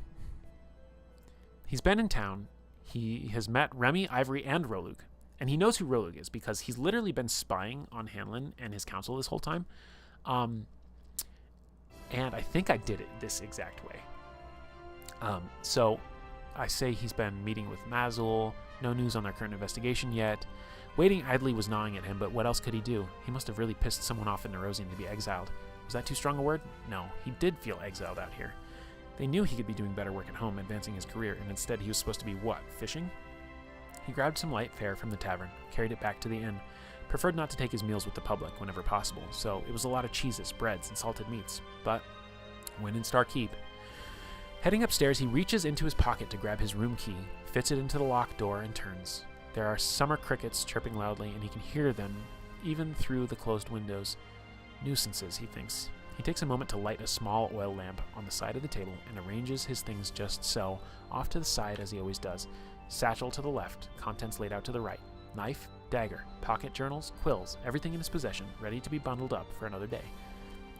He's been in town. He has met Remy, Ivory, and Roleug. And he knows who Roleug is, because he's literally been spying on Hanlon and his council this whole time. And I think I did it this exact way. So I say he's been meeting with Mazul. No news on their current investigation yet. Waiting idly was gnawing at him, but what else could he do? He must have really pissed someone off in Nerosian to be exiled. Was that too strong a word? No, he did feel exiled out here. They knew he could be doing better work at home, advancing his career, and instead he was supposed to be what, fishing? He grabbed some light fare from the tavern, carried it back to the inn. Preferred not to take his meals with the public whenever possible, so it was a lot of cheeses, breads, and salted meats. But when in Starkeep, heading upstairs, he reaches into his pocket to grab his room key, fits it into the locked door, and turns. There are summer crickets chirping loudly, and he can hear them even through the closed windows. Nuisances, he thinks. He takes a moment to light a small oil lamp on the side of the table and arranges his things just so, off to the side as he always does. Satchel to the left, contents laid out to the right. Knife, dagger, pocket journals, quills, everything in his possession, ready to be bundled up for another day.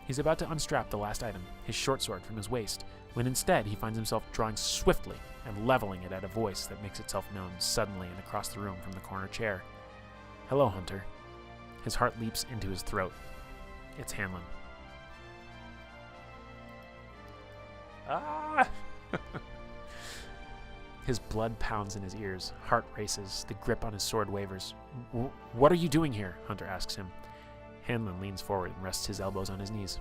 He's about to unstrap the last item, his short sword, from his waist, when instead he finds himself drawing swiftly and leveling it at a voice that makes itself known suddenly and across the room from the corner chair. Hello, Hunter. His heart leaps into his throat. It's Hanlon. Ah! His blood pounds in his ears, heart races, the grip on his sword wavers. What are you doing here? Hunter asks him. Hanlon leans forward and rests his elbows on his knees.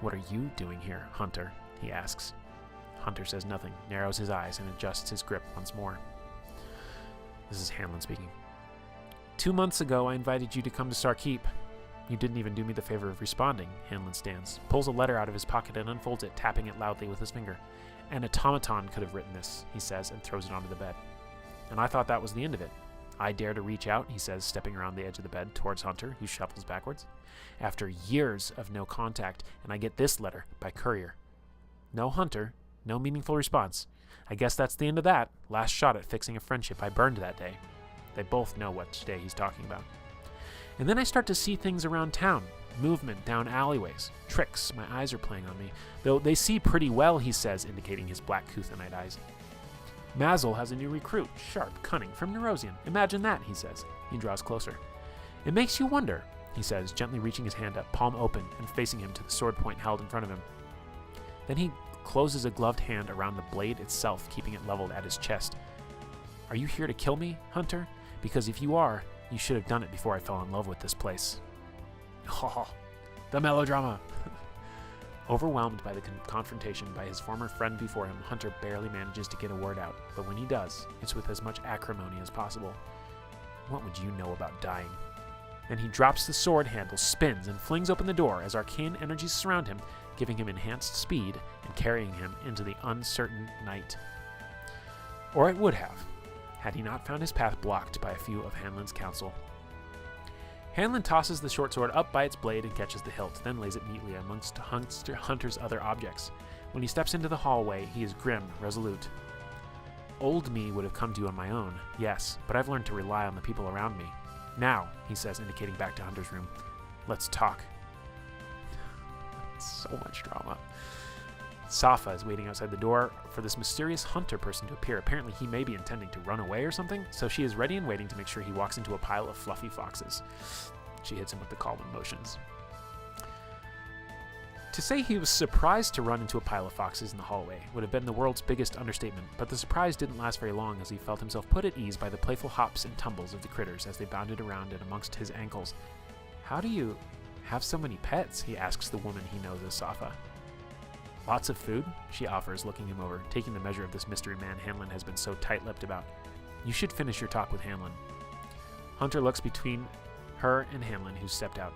What are you doing here, Hunter? He asks. Hunter says nothing, narrows his eyes, and adjusts his grip once more. This is Hanlon speaking. 2 months ago, I invited you to come to Sarkeep. You didn't even do me the favor of responding. Hanlon stands, pulls a letter out of his pocket and unfolds it, tapping it loudly with his finger. An automaton could have written this, he says, and throws it onto the bed. And I thought that was the end of it. I dare to reach out, he says, stepping around the edge of the bed towards Hunter, who shuffles backwards. After years of no contact, and I get this letter by courier. No Hunter, no meaningful response. I guess that's the end of that. Last shot at fixing a friendship I burned that day. They both know which day he's talking about. And then I start to see things around town. Movement down alleyways. Tricks. My eyes are playing on me. Though they see pretty well, he says, indicating his black Kuthanite eyes. Mazel has a new recruit. Sharp, cunning, from Nerosian. Imagine that, he says. He draws closer. It makes you wonder, he says, gently reaching his hand up, palm open, and facing him to the sword point held in front of him. Then he closes a gloved hand around the blade itself, keeping it leveled at his chest. Are you here to kill me, Hunter? Because if you are, you should have done it before I fell in love with this place. Oh, the melodrama. Overwhelmed by the confrontation by his former friend before him, Hunter barely manages to get a word out, but when he does, it's with as much acrimony as possible. What would you know about dying? Then he drops the sword handle, spins, and flings open the door as arcane energies surround him, giving him enhanced speed and carrying him into the uncertain night. Or it would have, had he not found his path blocked by a few of Hanlon's council. Hanlon tosses the short sword up by its blade and catches the hilt, then lays it neatly amongst Hunter's other objects. When he steps into the hallway, he is grim, resolute. Old me would have come to you on my own, yes, but I've learned to rely on the people around me. Now, he says, indicating back to Hunter's room, let's talk. So much drama. Safa is waiting outside the door for this mysterious Hunter person to appear. Apparently he may be intending to run away or something, so she is ready and waiting to make sure he walks into a pile of fluffy foxes. She hits him with the calm motions. To say he was surprised to run into a pile of foxes in the hallway would have been the world's biggest understatement, but the surprise didn't last very long as he felt himself put at ease by the playful hops and tumbles of the critters as they bounded around and amongst his ankles. How do you have so many pets? He asks the woman he knows as Safa. Lots of food, she offers, looking him over, taking the measure of this mystery man Hanlon has been so tight-lipped about. You should finish your talk with Hanlon. Hunter looks between her and Hanlon, who's stepped out.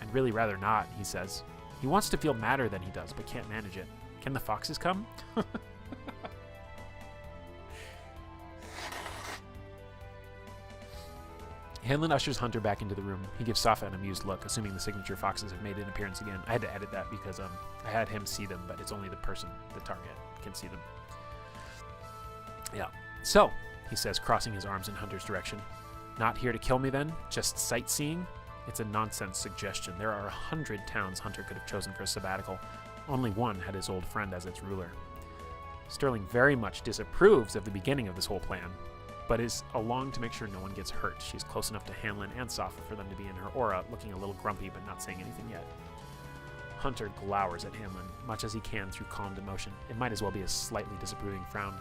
I'd really rather not, he says. He wants to feel madder than he does, but can't manage it. Can the foxes come? Hanlon ushers Hunter back into the room. He gives Safa an amused look, assuming the signature foxes have made an appearance again. I had to edit that because I had him see them, but it's only the person, the target, can see them. Yeah. So, he says, crossing his arms in Hunter's direction. Not here to kill me then? Just sightseeing? It's a nonsense suggestion. There are 100 towns Hunter could have chosen for a sabbatical. Only one had his old friend as its ruler. Sterling very much disapproves of the beginning of this whole plan, but is along to make sure no one gets hurt. She's close enough to Hanlon and Safa for them to be in her aura, looking a little grumpy but not saying anything yet. Hunter glowers at Hanlon, much as he can through calmed emotion. It might as well be a slightly disapproving frown.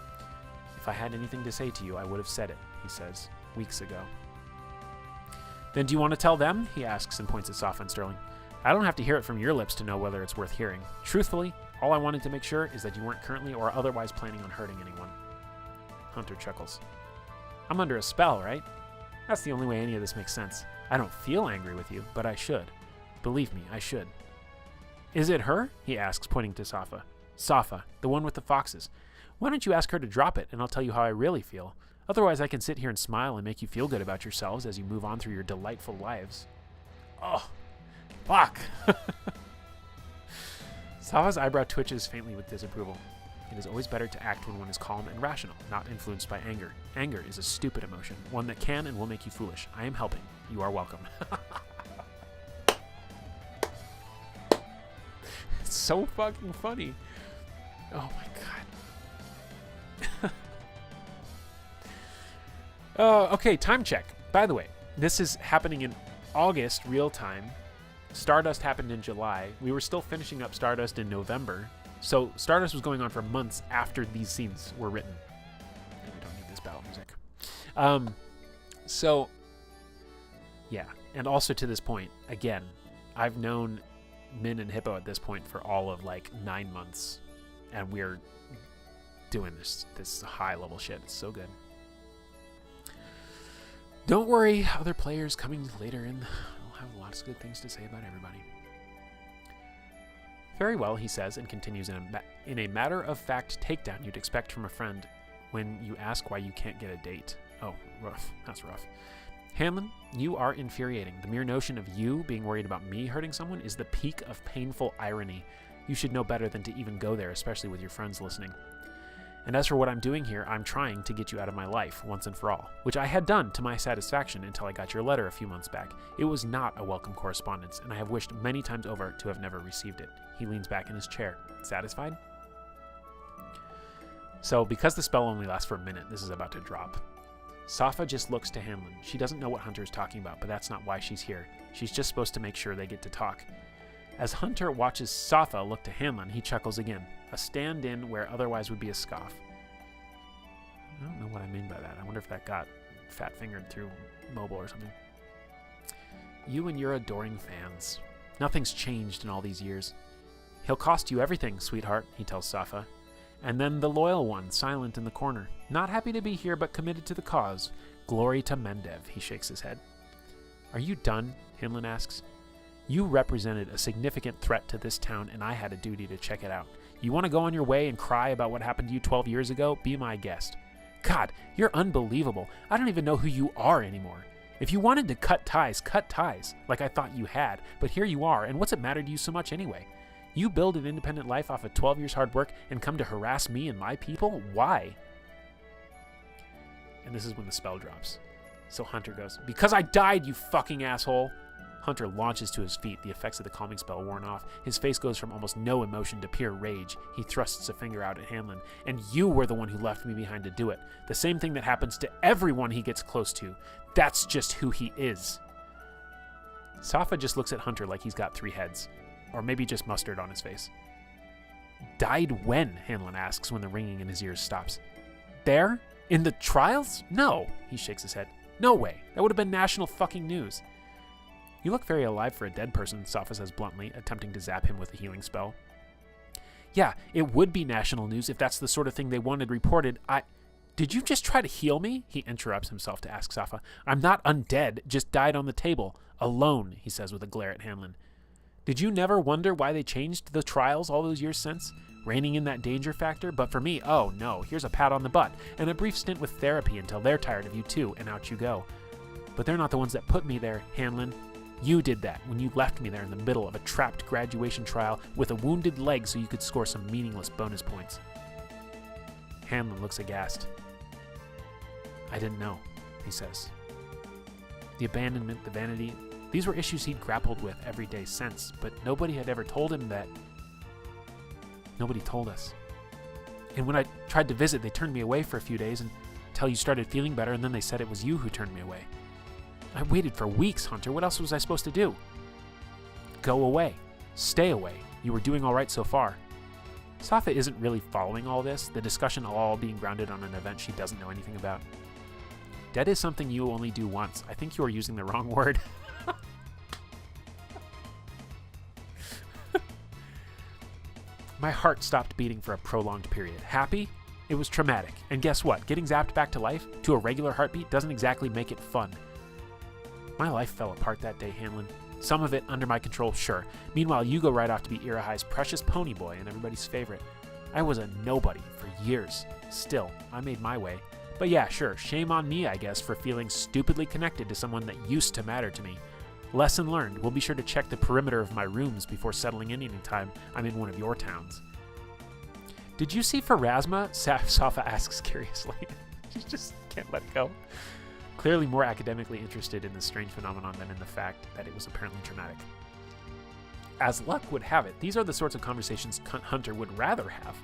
If I had anything to say to you, I would have said it, he says, weeks ago. Then do you want to tell them? He asks and points at Safa and Sterling. I don't have to hear it from your lips to know whether it's worth hearing. Truthfully, all I wanted to make sure is that you weren't currently or otherwise planning on hurting anyone. Hunter chuckles. I'm under a spell, right? That's the only way any of this makes sense. I don't feel angry with you, but I should. Believe me, I should. Is it her? He asks, pointing to Safa. Safa, the one with the foxes. Why don't you ask her to drop it, and I'll tell you how I really feel. Otherwise, I can sit here and smile and make you feel good about yourselves as you move on through your delightful lives. Oh, fuck. Safa's eyebrow twitches faintly with disapproval. It is always better to act when one is calm and rational, not influenced by anger. Anger is a stupid emotion, one that can and will make you foolish. I am helping. You are welcome. It's so fucking funny. Oh my god. Okay, time check. By the way, this is happening in August, real time. Stardust happened in July. We were still finishing up Stardust in November. So Stardust was going on for months after these scenes were written. And we don't need this battle music. So, yeah. And also to this point, again, I've known Min and Hippo at this point for all of like 9 months. And we're doing this high-level shit. It's so good. Don't worry, other players coming later in will have lots of good things to say about everybody. Very well, he says, and continues in a matter-of-fact takedown you'd expect from a friend when you ask why you can't get a date. Oh, rough. That's rough. Hanlon, you are infuriating. The mere notion of you being worried about me hurting someone is the peak of painful irony. You should know better than to even go there, especially with your friends listening. And as for what I'm doing here, I'm trying to get you out of my life once and for all, which I had done to my satisfaction until I got your letter a few months back. It was not a welcome correspondence, and I have wished many times over to have never received it. He leans back in his chair. Satisfied? So, because the spell only lasts for a minute, this is about to drop. Safa just looks to Hanlon. She doesn't know what Hunter is talking about, but that's not why she's here. She's just supposed to make sure they get to talk. As Hunter watches Safa look to Hanlon, he chuckles again. A stand-in where otherwise would be a scoff. I don't know what I mean by that. I wonder if that got fat-fingered through mobile or something. You and your adoring fans. Nothing's changed in all these years. He'll cost you everything, sweetheart, he tells Safa. And then the loyal one, silent in the corner. Not happy to be here, but committed to the cause. Glory to Mendev, he shakes his head. Are you done? Hanlon asks. You represented a significant threat to this town, and I had a duty to check it out. You want to go on your way and cry about what happened to you 12 years ago? Be my guest. God, you're unbelievable. I don't even know who you are anymore. If you wanted to cut ties, like I thought you had. But here you are, and what's it matter to you so much anyway? You build an independent life off of 12 years hard work and come to harass me and my people? Why? And this is when the spell drops. So Hunter goes, because I died, you fucking asshole. Hunter launches to his feet, the effects of the calming spell worn off. His face goes from almost no emotion to pure rage. He thrusts a finger out at Hanlon. And you were the one who left me behind to do it. The same thing that happens to everyone he gets close to. That's just who he is. Safa just looks at Hunter like he's got 3 heads. Or maybe just mustard on his face. Died when? Hanlon asks when the ringing in his ears stops. There? In the trials? No, he shakes his head. No way. That would have been national fucking news. You look very alive for a dead person, Safa says bluntly, attempting to zap him with a healing spell. Yeah, it would be national news if that's the sort of thing they wanted reported. Did you just try to heal me? He interrupts himself to ask Safa. I'm not undead, just died on the table. Alone, he says with a glare at Hanlon. Did you never wonder why they changed the trials all those years since? Reining in that danger factor? But for me, oh no, here's a pat on the butt, and a brief stint with therapy until they're tired of you too, and out you go. But they're not the ones that put me there, Hanlon. You did that when you left me there in the middle of a trapped graduation trial with a wounded leg so you could score some meaningless bonus points. Hanlon looks aghast. I didn't know, he says. The abandonment, the vanity, these were issues he'd grappled with every day since, but nobody had ever told him that. Nobody told us. And when I tried to visit, they turned me away for a few days until you started feeling better, and then they said it was you who turned me away. I waited for weeks, Hunter. What else was I supposed to do? Go away. Stay away. You were doing all right so far. Safa isn't really following all this, the discussion all being grounded on an event she doesn't know anything about. Dead is something you only do once. I think you are using the wrong word. My heart stopped beating for a prolonged period. Happy? It was traumatic. And guess what? Getting zapped back to life, to a regular heartbeat, doesn't exactly make it fun. My life fell apart that day, Hanlon. Some of it under my control, sure. Meanwhile, you go right off to be Irahai's precious pony boy and everybody's favorite. I was a nobody for years. Still, I made my way. But yeah, sure, shame on me, I guess, for feeling stupidly connected to someone that used to matter to me. Lesson learned. We'll be sure to check the perimeter of my rooms before settling in anytime I'm in one of your towns. Did you see Pharasma? Safa asks curiously. She just can't let it go. Clearly more academically interested in this strange phenomenon than in the fact that it was apparently traumatic. As luck would have it, these are the sorts of conversations Hunter would rather have.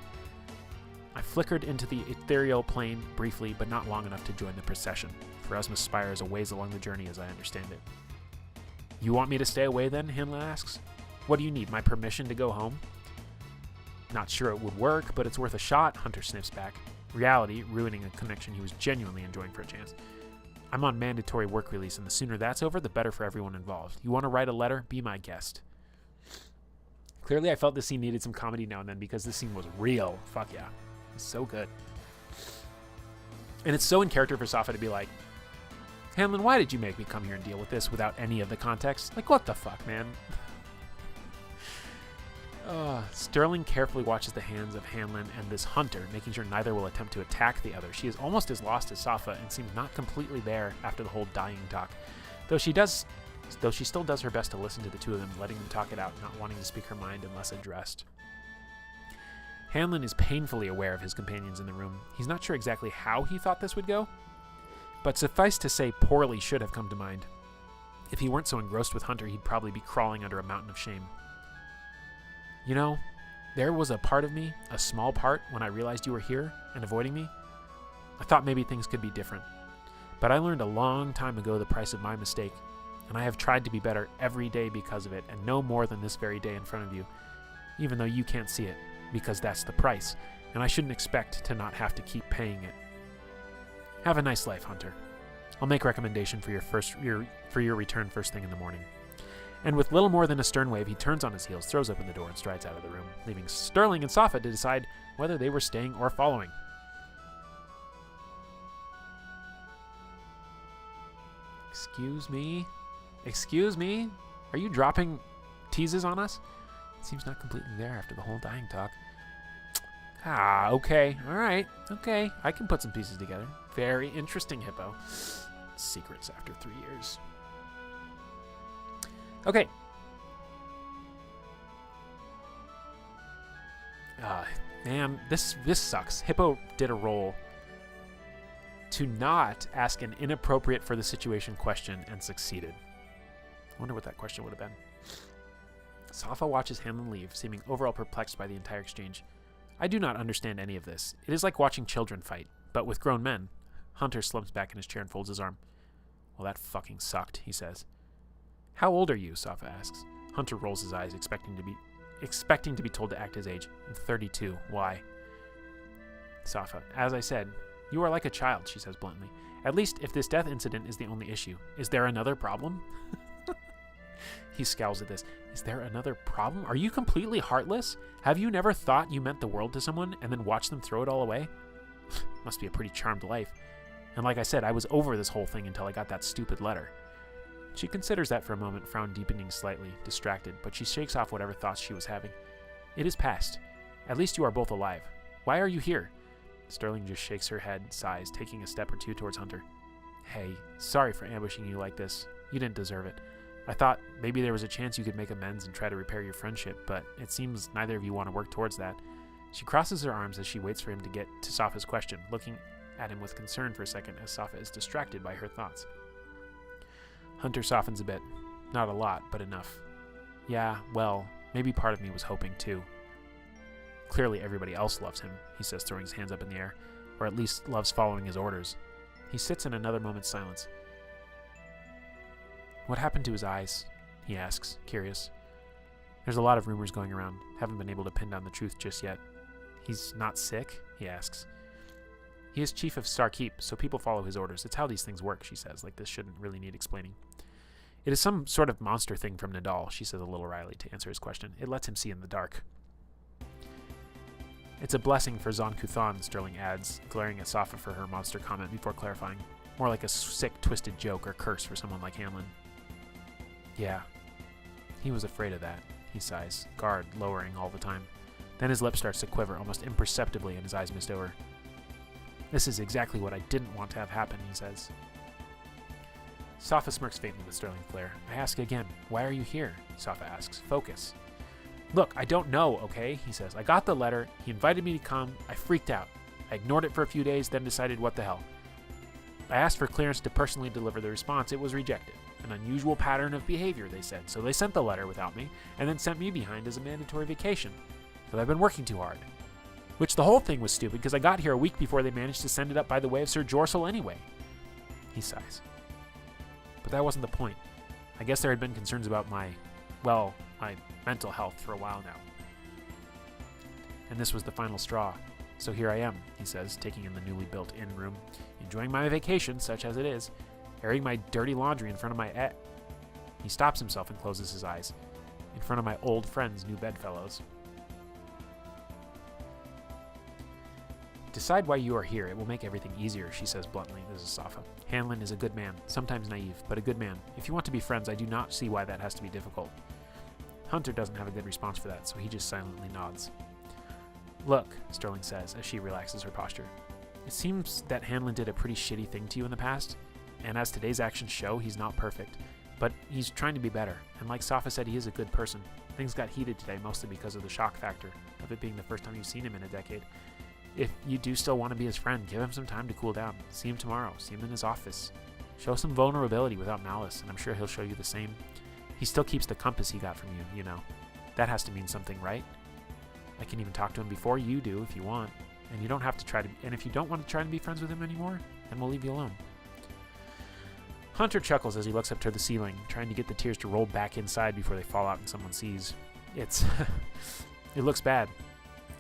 I flickered into the ethereal plane briefly, but not long enough to join the procession. Pharasma's spire is a ways along the journey as I understand it. You want me to stay away then? Hanlon asks. What do you need, my permission to go home? Not sure it would work, but it's worth a shot, Hunter sniffs back. Reality, ruining a connection he was genuinely enjoying for a chance. I'm on mandatory work release, and the sooner that's over, the better for everyone involved. You want to write a letter? Be my guest. Clearly, I felt this scene needed some comedy now and then because this scene was real. Fuck yeah. It's so good. And it's so in character for Safa to be like, Hanlon, why did you make me come here and deal with this without any of the context? Like, what the fuck, man? Sterling carefully watches the hands of Hanlon and this hunter, making sure neither will attempt to attack the other. She is almost as lost as Safa and seems not completely there after the whole dying talk. Though she still does her best to listen to the two of them, letting them talk it out, not wanting to speak her mind unless addressed. Hanlon is painfully aware of his companions in the room. He's not sure exactly how he thought this would go, but suffice to say poorly should have come to mind. If he weren't so engrossed with Hunter, he'd probably be crawling under a mountain of shame. You know, there was a part of me, a small part, when I realized you were here and avoiding me. I thought maybe things could be different. But I learned a long time ago the price of my mistake, and I have tried to be better every day because of it, and no more than this very day in front of you, even though you can't see it, because that's the price, and I shouldn't expect to not have to keep paying it. Have a nice life, Hunter. I'll make recommendation for your return first thing in the morning. And with little more than a stern wave, he turns on his heels, throws open the door, and strides out of the room, leaving Sterling and Safa to decide whether they were staying or following. Excuse me? Excuse me? Are you dropping teases on us? It seems not completely there after the whole dying talk. Ah, okay. All right. Okay. I can put some pieces together. Very interesting, Hippo. Secrets after 3 years. Okay. Man, this sucks. Hippo did a roll to not ask an inappropriate for the situation question and succeeded. I wonder what that question would have been. Safa watches Hanlon leave, seeming overall perplexed by the entire exchange. I do not understand any of this. It is like watching children fight, but with grown men. Hunter slumps back in his chair and folds his arm. Well, that fucking sucked, he says. How old are you? Safa asks. Hunter rolls his eyes, expecting to be told to act his age. I'm 32. Why? Safa, as I said, you are like a child, she says bluntly. At least if this death incident is the only issue. Is there another problem? He scowls at this. Is there another problem? Are you completely heartless? Have you never thought you meant the world to someone and then watched them throw it all away? Must be a pretty charmed life. And like I said, I was over this whole thing until I got that stupid letter. She considers that for a moment, frown deepening slightly, distracted, but she shakes off whatever thoughts she was having. It is past. At least you are both alive. Why are you here? Sterling just shakes her head, sighs, taking a step or two towards Hunter. Hey, sorry for ambushing you like this. You didn't deserve it. I thought maybe there was a chance you could make amends and try to repair your friendship, but it seems neither of you want to work towards that. She crosses her arms as she waits for him to get to Safa's question, looking at him with concern for a second as Safa is distracted by her thoughts. Hunter softens a bit. Not a lot, but enough. Yeah, well, maybe part of me was hoping too. Clearly everybody else loves him, he says, throwing his hands up in the air, or at least loves following his orders. He sits in another moment's silence. What happened to his eyes? He asks, curious. There's a lot of rumors going around. Haven't been able to pin down the truth just yet. He's not sick? He asks. He is chief of Star Keep, so people follow his orders. It's how these things work, she says, like this shouldn't really need explaining. It is some sort of monster thing from Nadal, she says a little wryly to answer his question. It lets him see in the dark. It's a blessing for Zon Kuthan, Sterling adds, glaring at Safa for her monster comment before clarifying. More like a sick, twisted joke or curse for someone like Hanlon. Yeah. He was afraid of that, he sighs, guard lowering all the time. Then his lip starts to quiver almost imperceptibly and his eyes mist over. This is exactly what I didn't want to have happen, he says. Safa smirks faintly with Sterling's glare. I ask again, why are you here? Safa asks. Focus. Look, I don't know, okay? He says. I got the letter. He invited me to come. I freaked out. I ignored it for a few days, then decided what the hell. I asked for clearance to personally deliver the response. It was rejected. An unusual pattern of behavior, they said. So they sent the letter without me, and then sent me behind as a mandatory vacation. Because I've been working too hard. Which the whole thing was stupid, because I got here a week before they managed to send it up by the way of Sir Jorsel anyway. He sighs. But that wasn't the point. I guess there had been concerns about my mental health for a while now. And this was the final straw. So here I am, he says, taking in the newly built inn room, enjoying my vacation, such as it is, airing my dirty laundry in front of my He stops himself and closes his eyes, in front of my old friend's new bedfellows. Decide why you are here. It will make everything easier, she says bluntly. This is Safa. Hanlon is a good man, sometimes naive, but a good man. If you want to be friends, I do not see why that has to be difficult. Hunter doesn't have a good response for that, so he just silently nods. Look, Sterling says as she relaxes her posture. It seems that Hanlon did a pretty shitty thing to you in the past, and as today's actions show, he's not perfect. But he's trying to be better, and like Safa said, he is a good person. Things got heated today, mostly because of the shock factor of it being the first time you've seen him in a decade. If you do still want to be his friend, give him some time to cool down. See him tomorrow. See him in his office. Show some vulnerability without malice, and I'm sure he'll show you the same. He still keeps the compass he got from you, you know. That has to mean something, right? I can even talk to him before you do if you want. And you don't have to try to... And if you don't want to try to be friends with him anymore, then we'll leave you alone. Hunter chuckles as he looks up to the ceiling, trying to get the tears to roll back inside before they fall out and someone sees. It looks bad.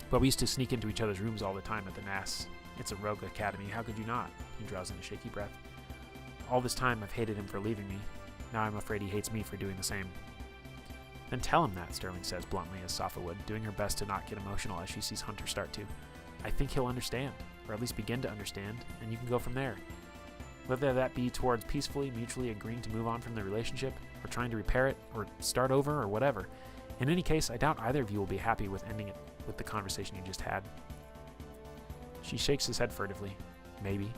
But we used to sneak into each other's rooms all the time at the NAS. It's a rogue academy. How could you not? He draws in a shaky breath. All this time I've hated him for leaving me. Now I'm afraid he hates me for doing the same. Then tell him that, Sterling says bluntly as Safa would, doing her best to not get emotional as she sees Hunter start to. I think he'll understand, or at least begin to understand, and you can go from there. Whether that be towards peacefully, mutually agreeing to move on from the relationship, or trying to repair it, or start over, or whatever. In any case, I doubt either of you will be happy with ending it with the conversation you just had. She shakes his head furtively. Maybe.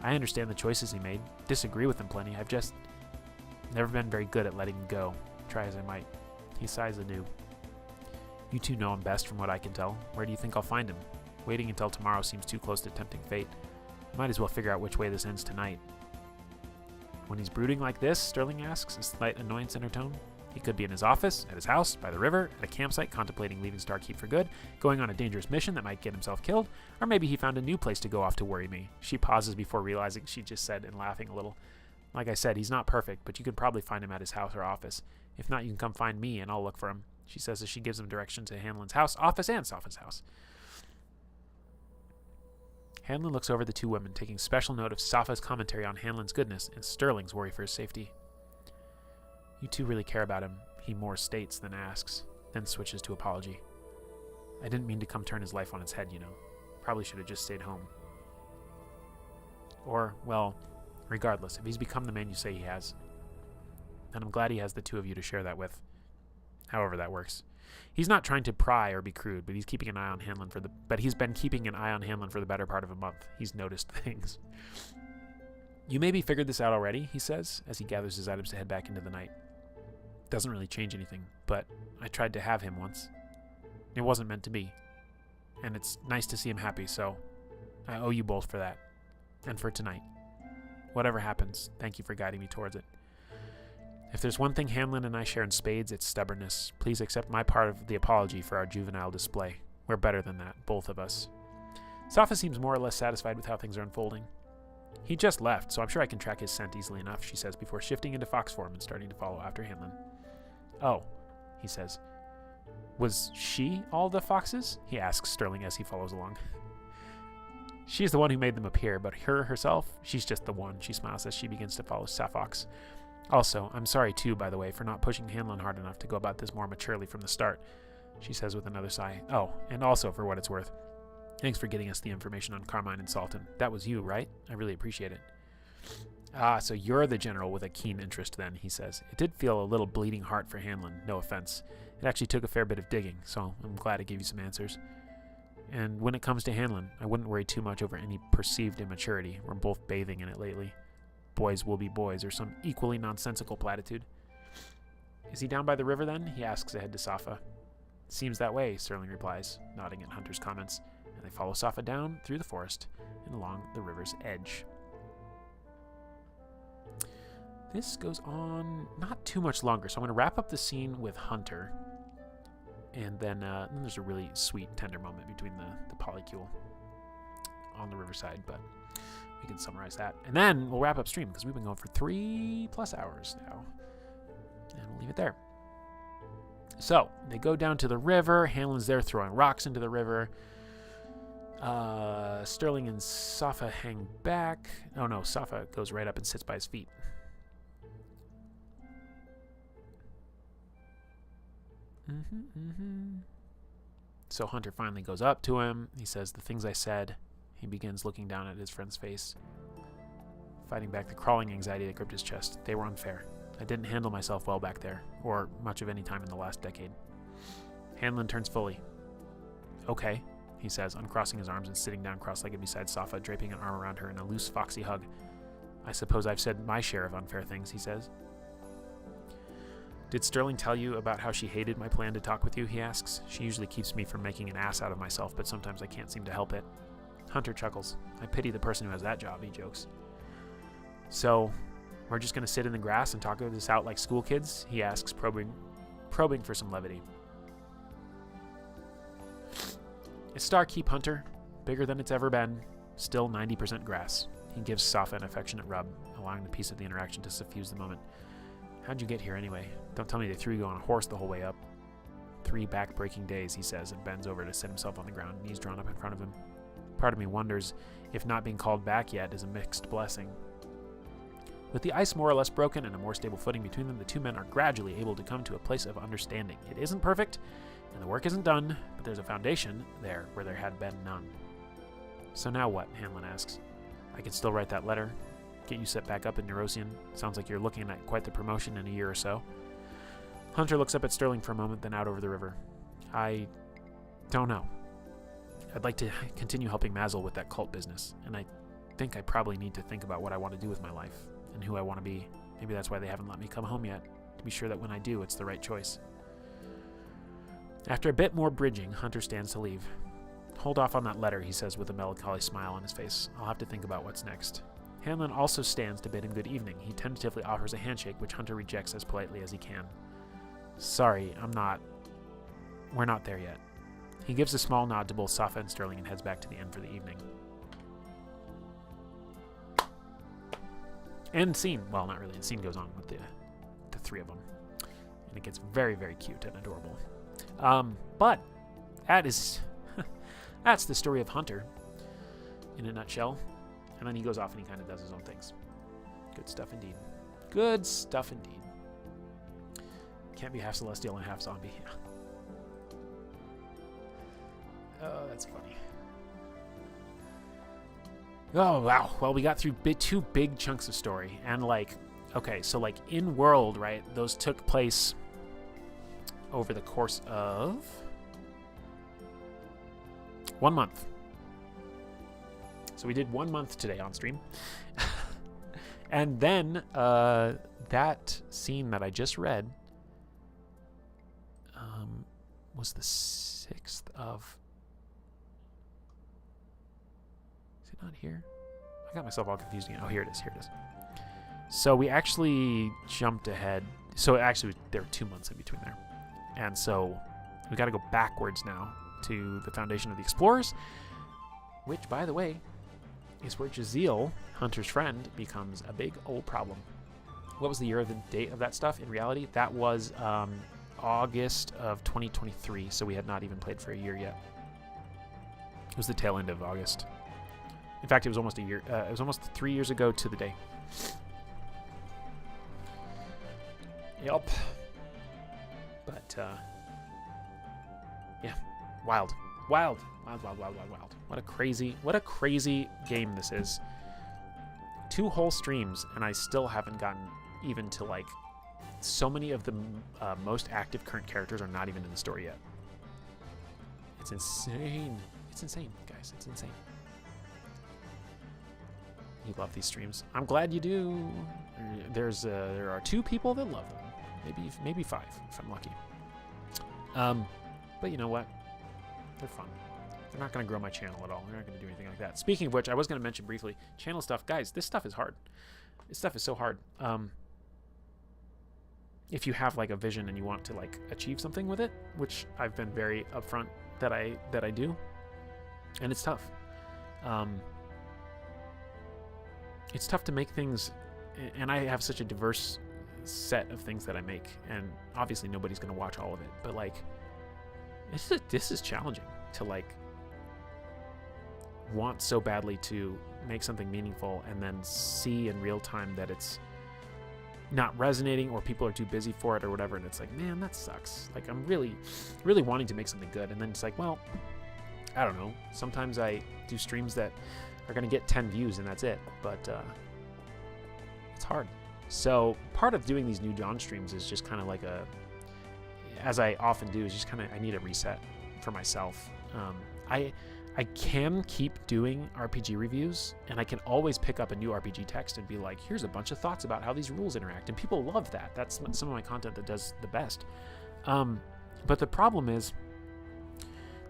I understand the choices he made. Disagree with them plenty. I've just never been very good at letting him go. Try as I might. He sighs anew. You two know him best from what I can tell. Where do you think I'll find him? Waiting until tomorrow seems too close to tempting fate. Might as well figure out which way this ends tonight. When he's brooding like this, Sterling asks, a slight annoyance in her tone. He could be in his office, at his house, by the river, at a campsite contemplating leaving Starkeep for good, going on a dangerous mission that might get himself killed, or maybe he found a new place to go off to worry me. She pauses before realizing she just said and laughing a little. Like I said, he's not perfect, but you can probably find him at his house or office. If not, you can come find me and I'll look for him, she says as she gives him direction to Hanlon's house, office, and Safa's house. Hanlon looks over the two women, taking special note of Safa's commentary on Hanlon's goodness and Sterling's worry for his safety. You two really care about him, he more states than asks, then switches to apology. I didn't mean to come turn his life on its head, you know. Probably should have just stayed home. Or, well, regardless, if he's become the man you say he has, then I'm glad he has the two of you to share that with. However that works. He's not trying to pry or be crude, but he's keeping an eye on Hanlon he's been keeping an eye on Hanlon for the better part of a month. He's noticed things. You maybe figured this out already, he says, as he gathers his items to head back into the night. Doesn't really change anything, but I tried to have him once. It wasn't meant to be. And it's nice to see him happy, so I owe you both for that. And for tonight. Whatever happens, thank you for guiding me towards it. If there's one thing Hanlon and I share in spades, it's stubbornness. Please accept my part of the apology for our juvenile display. We're better than that, both of us. Safa seems more or less satisfied with how things are unfolding. He just left, so I'm sure I can track his scent easily enough, she says before shifting into fox form and starting to follow after Hanlon. Oh, he says. Was she all the foxes? He asks Sterling as he follows along. She's the one who made them appear, but her herself, she's just the one, she smiles as she begins to follow Safox. Also, I'm sorry too, by the way, for not pushing Hanlon hard enough to go about this more maturely from the start, she says with another sigh. Oh, and also for what it's worth. Thanks for getting us the information on Carmine and Salton. That was you, right? I really appreciate it. Ah, so you're the general with a keen interest then, he says. It did feel a little bleeding heart for Hanlon, no offense. It actually took a fair bit of digging, so I'm glad I gave you some answers. And when it comes to Hanlon, I wouldn't worry too much over any perceived immaturity. We're both bathing in it lately. Boys will be boys, or some equally nonsensical platitude. Is he down by the river then? He asks ahead to Safa. Seems that way, Sterling replies, nodding at Hunter's comments, and they follow Safa down through the forest and along the river's edge. This goes on not too much longer, so I'm going to wrap up the scene with Hunter, and then there's a really sweet, tender moment between the polycule on the riverside, but we can summarize that. And then we'll wrap up stream, because we've been going for 3+ hours now, and we'll leave it there. So, they go down to the river. Hanlon's there throwing rocks into the river. Sterling and Safa hang back. Oh no, Safa goes right up and sits by his feet. So Hunter finally goes up to him. He says, the things I said. He begins looking down at his friend's face, fighting back the crawling anxiety that gripped his chest. They were unfair. I didn't handle myself well back there, or much of any time in the last decade. Hanlon turns fully. Okay, he says, uncrossing his arms and sitting down cross-legged beside Safa, draping an arm around her in a loose, foxy hug. I suppose I've said my share of unfair things, he says. Did Sterling tell you about how she hated my plan to talk with you, he asks. She usually keeps me from making an ass out of myself, but sometimes I can't seem to help it. Hunter chuckles. I pity the person who has that job, he jokes. So, we're just going to sit in the grass and talk this out like school kids, he asks, probing for some levity. It's Starkeep, Hunter. Bigger than it's ever been. Still 90% grass. He gives Safa an affectionate rub, allowing the peace of the interaction to suffuse the moment. How'd you get here anyway? Don't tell me they threw you on a horse the whole way up. 3 back-breaking days, he says, and bends over to sit himself on the ground, knees drawn up in front of him. Part of me wonders if not being called back yet is a mixed blessing. With the ice more or less broken and a more stable footing between them, the two men are gradually able to come to a place of understanding. It isn't perfect, and the work isn't done, but there's a foundation there where there had been none. So now what? Hanlon asks. I can still write that letter, get you set back up in Neurosian. Sounds like you're looking at quite the promotion in a year or so. Hunter looks up at Sterling for a moment, then out over the river. I don't know. I'd like to continue helping Mazel with that cult business, and I think I probably need to think about what I want to do with my life and who I want to be. Maybe that's why they haven't let me come home yet, to be sure that when I do, it's the right choice. After a bit more bridging, Hunter stands to leave. Hold off on that letter, he says with a melancholy smile on his face. I'll have to think about what's next. Hanlon also stands to bid him good evening. He tentatively offers a handshake, which Hunter rejects as politely as he can. Sorry, we're not there yet. He gives a small nod to both Safa and Sterling and heads back to the inn for the evening. End scene. Well, not really. The scene goes on with the 3 of them. And it gets very, very cute and adorable. But that's the story of Hunter in a nutshell. And then he goes off and he kind of does his own things. Good stuff indeed. Good stuff indeed. Can't be half celestial and half zombie. Oh, that's funny. Oh, wow. Well, we got through 2 big chunks of story. And, okay, so, in world, right, those took place over the course of 1 month. So we did 1 month today on stream. And then that scene that I just read was the 6th of... Is it not here? I got myself all confused again. Oh, here it is. Here it is. So we actually jumped ahead. So actually, there were 2 months in between there. And so we got to go backwards now to the Foundation of the Explorers, which, by the way, is where Jazeel, Hunter's friend, becomes a big old problem. What was the year of the date of that stuff? In reality, that was August of 2023, so we had not even played for a year yet. It was the tail end of August. In fact, it was almost a year. It was almost 3 years ago to the day. Yup. But, yeah. Wild. Wild. Wild, wild, wild, wild, wild. What a crazy game this is. 2 whole streams, and I still haven't gotten even to, so many of the most active current characters are not even in the story yet. It's insane. It's insane, guys. It's insane. You love these streams. I'm glad you do. There are 2 people that love them. Maybe 5 if I'm lucky. But you know what? They're fun. They're not going to grow my channel at all. They're not going to do anything like that. Speaking of which, I was going to mention briefly, channel stuff. Guys, this stuff is hard. This stuff is so hard. If you have a vision and you want to achieve something with it, which I've been very upfront that I do, and it's tough. It's tough to make things, and I have such a diverse set of things that I make, and obviously nobody's going to watch all of it, but this is challenging to want so badly to make something meaningful and then see in real time that it's not resonating or people are too busy for it or whatever, and it's man, that sucks. I'm really wanting to make something good, and then it's well, I don't know. Sometimes I do streams that are going to get 10 views and that's it. But it's hard. So part of doing these New Dawn streams is just kind of like as I often do, is just kind of, I need a reset for myself. I can keep doing RPG reviews, and I can always pick up a new RPG text and be like, here's a bunch of thoughts about how these rules interact. And people love that. That's some of my content that does the best. But the problem is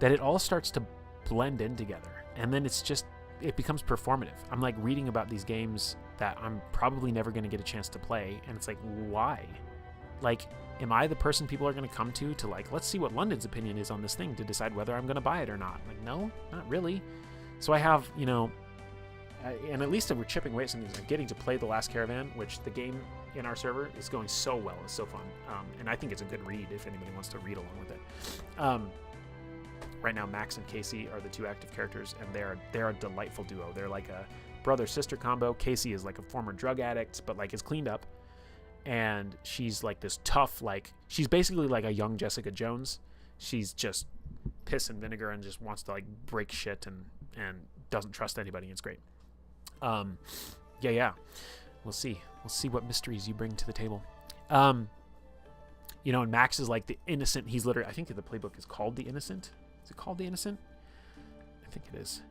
that it all starts to blend in together. And then it becomes performative. I'm like reading about these games that I'm probably never going to get a chance to play. And it's like, why? Like, am I the person people are going to come to like, let's see what London's opinion is on this thing to decide whether I'm going to buy it or not? Like, no, not really. So I have, and at least we're chipping away at some things. I'm getting to play The Last Caravan, which the game in our server is going so well. It's so fun. And I think it's a good read if anybody wants to read along with it. Right now, Max and Casey are the two active characters, and they're a delightful duo. They're like a brother-sister combo. Casey is like a former drug addict, but like is cleaned up. And she's like this tough, like, she's basically like a young Jessica Jones. She's just piss and vinegar and just wants to like break shit and doesn't trust anybody. It's great. Yeah. We'll see what mysteries you bring to the table. And Max is like the innocent. He's literally, I think the playbook is called The Innocent. Is it called The Innocent? I think it is.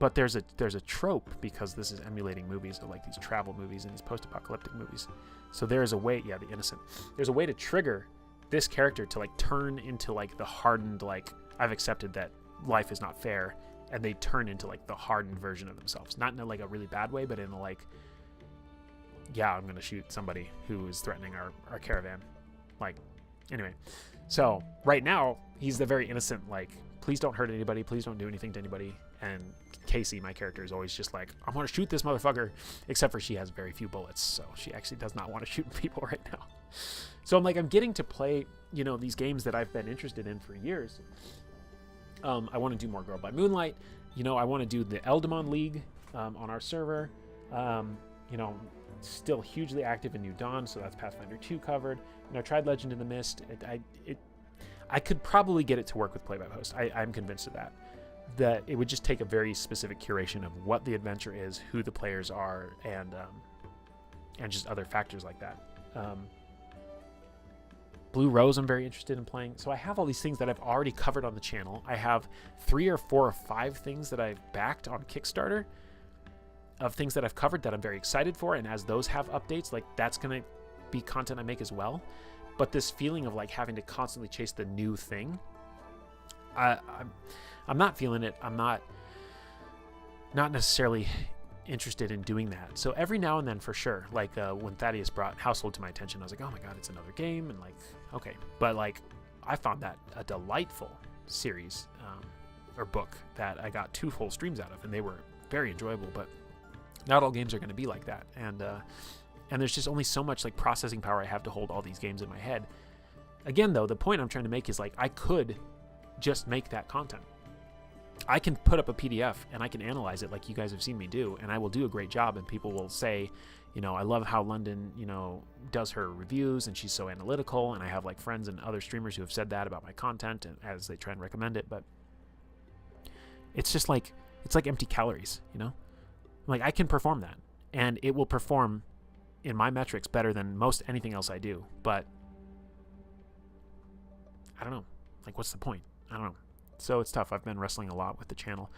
But there's a trope, because this is emulating movies, or like these travel movies and these post-apocalyptic movies. So there is a way, The Innocent. There's a way to trigger this character to like turn into like the hardened, like, I've accepted that life is not fair, and they turn into like the hardened version of themselves. Not in like a really bad way, but in a like, yeah, I'm gonna shoot somebody who is threatening our caravan. Like, anyway. So right now he's the very innocent, like, please don't hurt anybody, please don't do anything to anybody. And Casey, my character, is always just like, I want to shoot this motherfucker, except for she has very few bullets, so she actually does not want to shoot people right now. So I'm getting to play, these games that I've been interested in for years. I want to do more Girl by Moonlight. I want to do the Eldamon League on our server. Still hugely active in New Dawn, so that's Pathfinder 2 covered. I tried Legend in the Mist. I could probably get it to work with play-by-post. I'm convinced of that. That it would just take a very specific curation of what the adventure is, who the players are, and just other factors like that. Blue Rose I'm very interested in playing. So I have all these things that I've already covered on the channel. I have 3 or 4 or 5 things that I've backed on Kickstarter of things that I've covered that I'm very excited for, and as those have updates, like, that's going to be content I make as well. But this feeling of like having to constantly chase the new thing, I'm not feeling it. I'm not necessarily interested in doing that. So every now and then, for sure, like when Thaddeus brought Household to my attention, I was like, oh my god, it's another game, and like, okay. But like, I found that a delightful series or book that I got 2 full streams out of, and they were very enjoyable. But not all games are going to be like that, and there's just only so much like processing power I have to hold all these games in my head. Again, though, the point I'm trying to make is like, I could just make that content. I can put up a PDF and I can analyze it like you guys have seen me do, and I will do a great job, and people will say, I love how London, does her reviews, and she's so analytical, and I have like friends and other streamers who have said that about my content, and as they try and recommend it. But it's just like, it's like empty calories, like, I can perform that, and it will perform in my metrics better than most anything else I do. But I don't know, like, what's the point? I don't know. So it's tough. I've been wrestling a lot with the channel.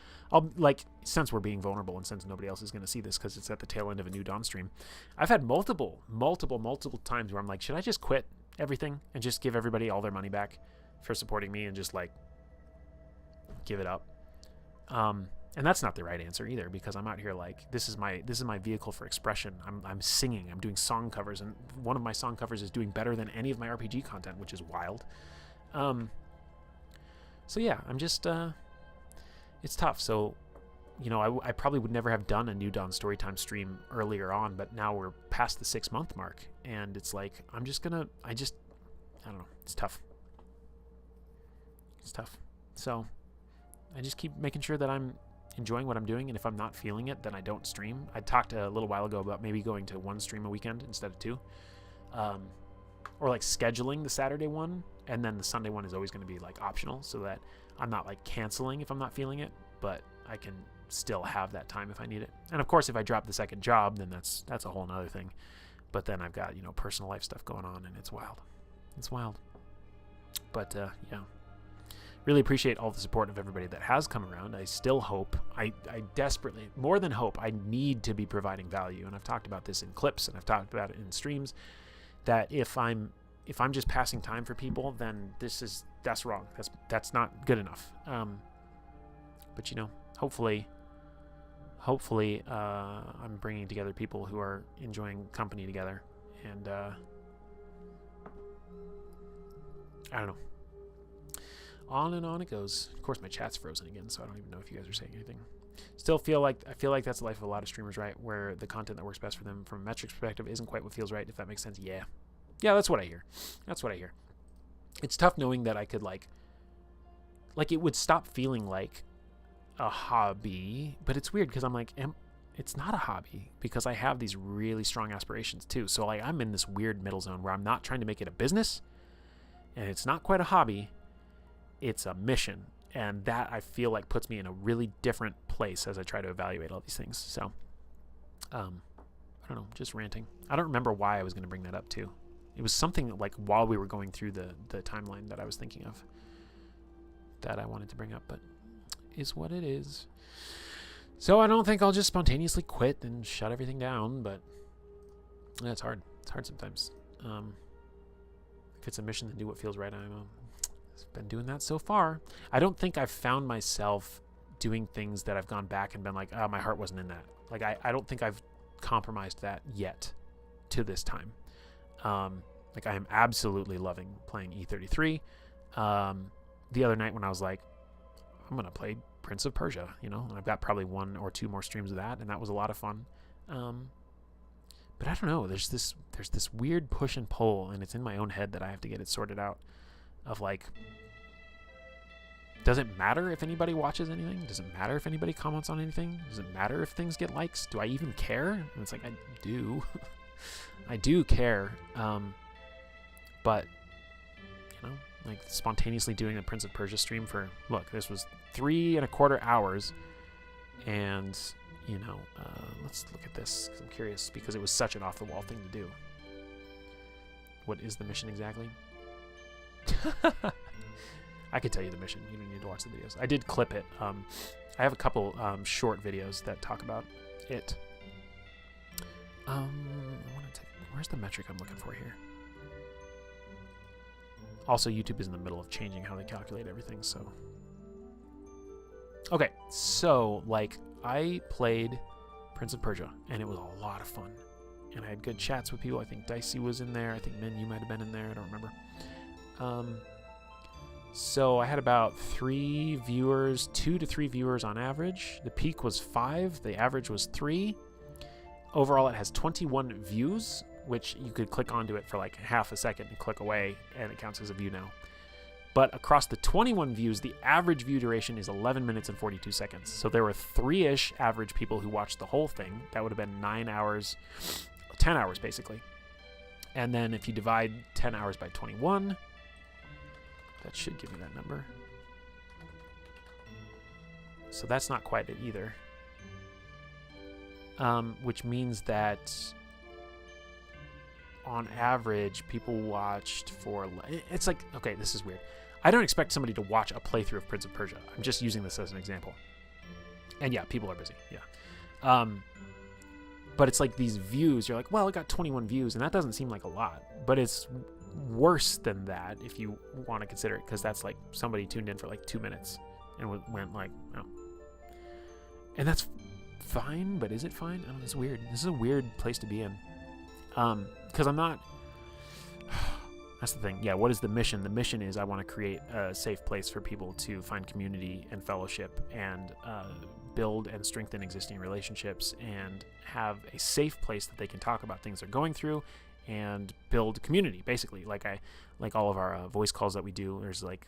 Since we're being vulnerable, and since nobody else is going to see this because it's at the tail end of a New Dawn stream, I've had multiple times where I'm like, should I just quit everything and just give everybody all their money back for supporting me and just like give it up? And that's not the right answer either, because I'm out here like, this is my vehicle for expression. I'm singing, I'm doing song covers, and one of my song covers is doing better than any of my RPG content, which is wild. So yeah, I'm just, it's tough. So, I probably would never have done a New Dawn Storytime stream earlier on, but now we're past the 6-month mark, and it's like, I don't know, it's tough. So I just keep making sure that I'm enjoying what I'm doing, and if I'm not feeling it, then I don't stream. I talked a little while ago about maybe going to 1 stream a weekend instead of 2, or like scheduling the Saturday one And then the Sunday one is always going to be like optional, so that I'm not like canceling if I'm not feeling it, but I can still have that time if I need it. And of course, if I drop the second job, then that's a whole nother thing. But then I've got, personal life stuff going on, and it's wild. It's wild. But yeah, really appreciate all the support of everybody that has come around. I still hope, I desperately, more than hope, I need to be providing value. And I've talked about this in clips, and I've talked about it in streams, that if I'm just passing time for people, then that's wrong. That's not good enough. But hopefully I'm bringing together people who are enjoying company together, and I don't know. On and on it goes. Of course, my chat's frozen again, so I don't even know if you guys are saying anything. I feel like that's the life of a lot of streamers, right? Where the content that works best for them from a metrics perspective isn't quite what feels right, if that makes sense. Yeah, that's what I hear. It's tough knowing that I could like it would stop feeling like a hobby, but it's weird because I'm like, it's not a hobby because I have these really strong aspirations too. So like I'm in this weird middle zone where I'm not trying to make it a business, and it's not quite a hobby, it's a mission. And that I feel like puts me in a really different place as I try to evaluate all these things. So I don't know, just ranting. I don't remember why I was going to bring that up too. It was something like while we were going through the timeline that I was thinking of that I wanted to bring up, but is what it is. So I don't think I'll just spontaneously quit and shut everything down, but yeah, it's hard. It's hard sometimes. If it's a mission, then do what feels right. I've been doing that so far. I don't think I've found myself doing things that I've gone back and been like, oh, my heart wasn't in that. Like, I don't think I've compromised that yet to this time. Like, I am absolutely loving playing E33. The other night when I was like, I'm going to play Prince of Persia, and I've got probably 1 or 2 more streams of that, and that was a lot of fun. But I don't know, there's this weird push and pull, and it's in my own head that I have to get it sorted out of like, does it matter if anybody watches anything? Does it matter if anybody comments on anything? Does it matter if things get likes? Do I even care? And it's like, I do. I do care. But, like spontaneously doing a Prince of Persia stream this was 3.25 hours. And, let's look at this, 'cause I'm curious, because it was such an off-the-wall thing to do. What is the mission exactly? I could tell you the mission. You don't need to watch the videos. I did clip it. I have a couple short videos that talk about it. Where's the metric I'm looking for here? Also, YouTube is in the middle of changing how they calculate everything, so. Okay, so, like, I played Prince of Persia, and it was a lot of fun. And I had good chats with people. I think Dicey was in there. I think Min, you might have been in there. I don't remember. So I had about 3 viewers, 2 to 3 viewers on average. The peak was 5. The average was 3. Overall, it has 21 views, which you could click onto it for like half a second and click away, and it counts as a view now. But across the 21 views, the average view duration is 11 minutes and 42 seconds. So there were 3-ish average people who watched the whole thing. That would have been 9 hours, 10 hours basically. And then if you divide 10 hours by 21, that should give you that number. So that's not quite it either. Which means that on average, people watched for... It's like, okay, this is weird. I don't expect somebody to watch a playthrough of Prince of Persia. I'm just using this as an example. And yeah, people are busy, yeah. But it's like these views, you're like, well, it got 21 views, and that doesn't seem like a lot. But it's worse than that if you want to consider it, because that's like somebody tuned in for like 2 minutes and went like, oh. And that's fine, but is it fine? I don't know, it's weird. This is a weird place to be in. Because I'm not... That's the thing. Yeah, what is the mission? The mission is I want to create a safe place for people to find community and fellowship and build and strengthen existing relationships and have a safe place that they can talk about things they're going through and build community, basically. Like all of our voice calls that we do, there's like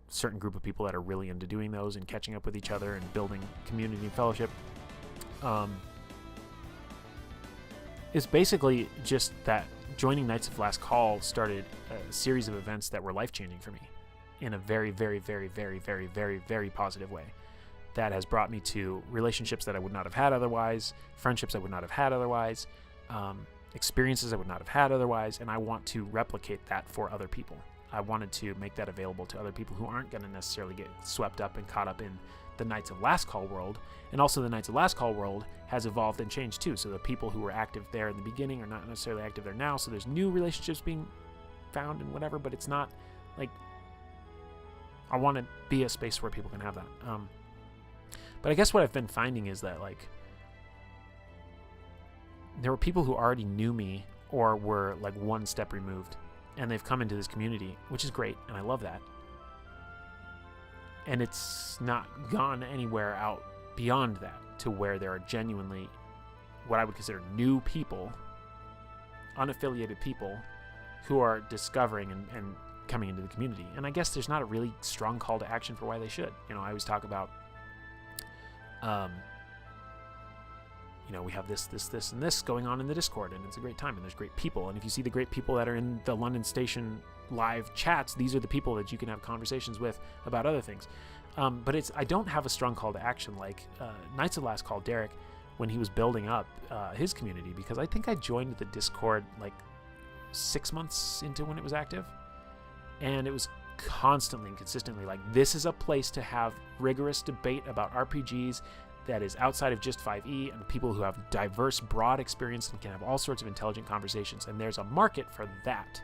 a certain group of people that are really into doing those and catching up with each other and building community and fellowship. It's basically just that joining Knights of Last Call started a series of events that were life-changing for me in a very, very, very, very, very, very, very positive way. That has brought me to relationships that I would not have had otherwise, friendships I would not have had otherwise, experiences I would not have had otherwise, and I want to replicate that for other people. I wanted to make that available to other people who aren't going to necessarily get swept up and caught up in the Knights of Last Call world. And also the Knights of Last Call world has evolved and changed too. So the people who were active there in the beginning are not necessarily active there now. So there's new relationships being found and whatever, but it's not like, I want to be a space where people can have that. But I guess what I've been finding is that, like, there were people who already knew me or were like one step removed, and they've come into this community, which is great, and I love that. And it's not gone anywhere out beyond that to where there are genuinely what I would consider new people, unaffiliated people, who are discovering and coming into the community. And I guess there's not a really strong call to action for why they should. You know, I always talk about, you know, we have this, and this going on in the Discord, and it's a great time, and there's great people. And if you see the great people that are in the London Station live chats, these are the people that you can have conversations with about other things. But I don't have a strong call to action like Knights of Last Call, Derek, when he was building up his community, because I think I joined the Discord like 6 months into when it was active, and it was constantly and consistently like, this is a place to have rigorous debate about RPGs that is outside of just 5e, and people who have diverse, broad experience and can have all sorts of intelligent conversations, and there's a market for that.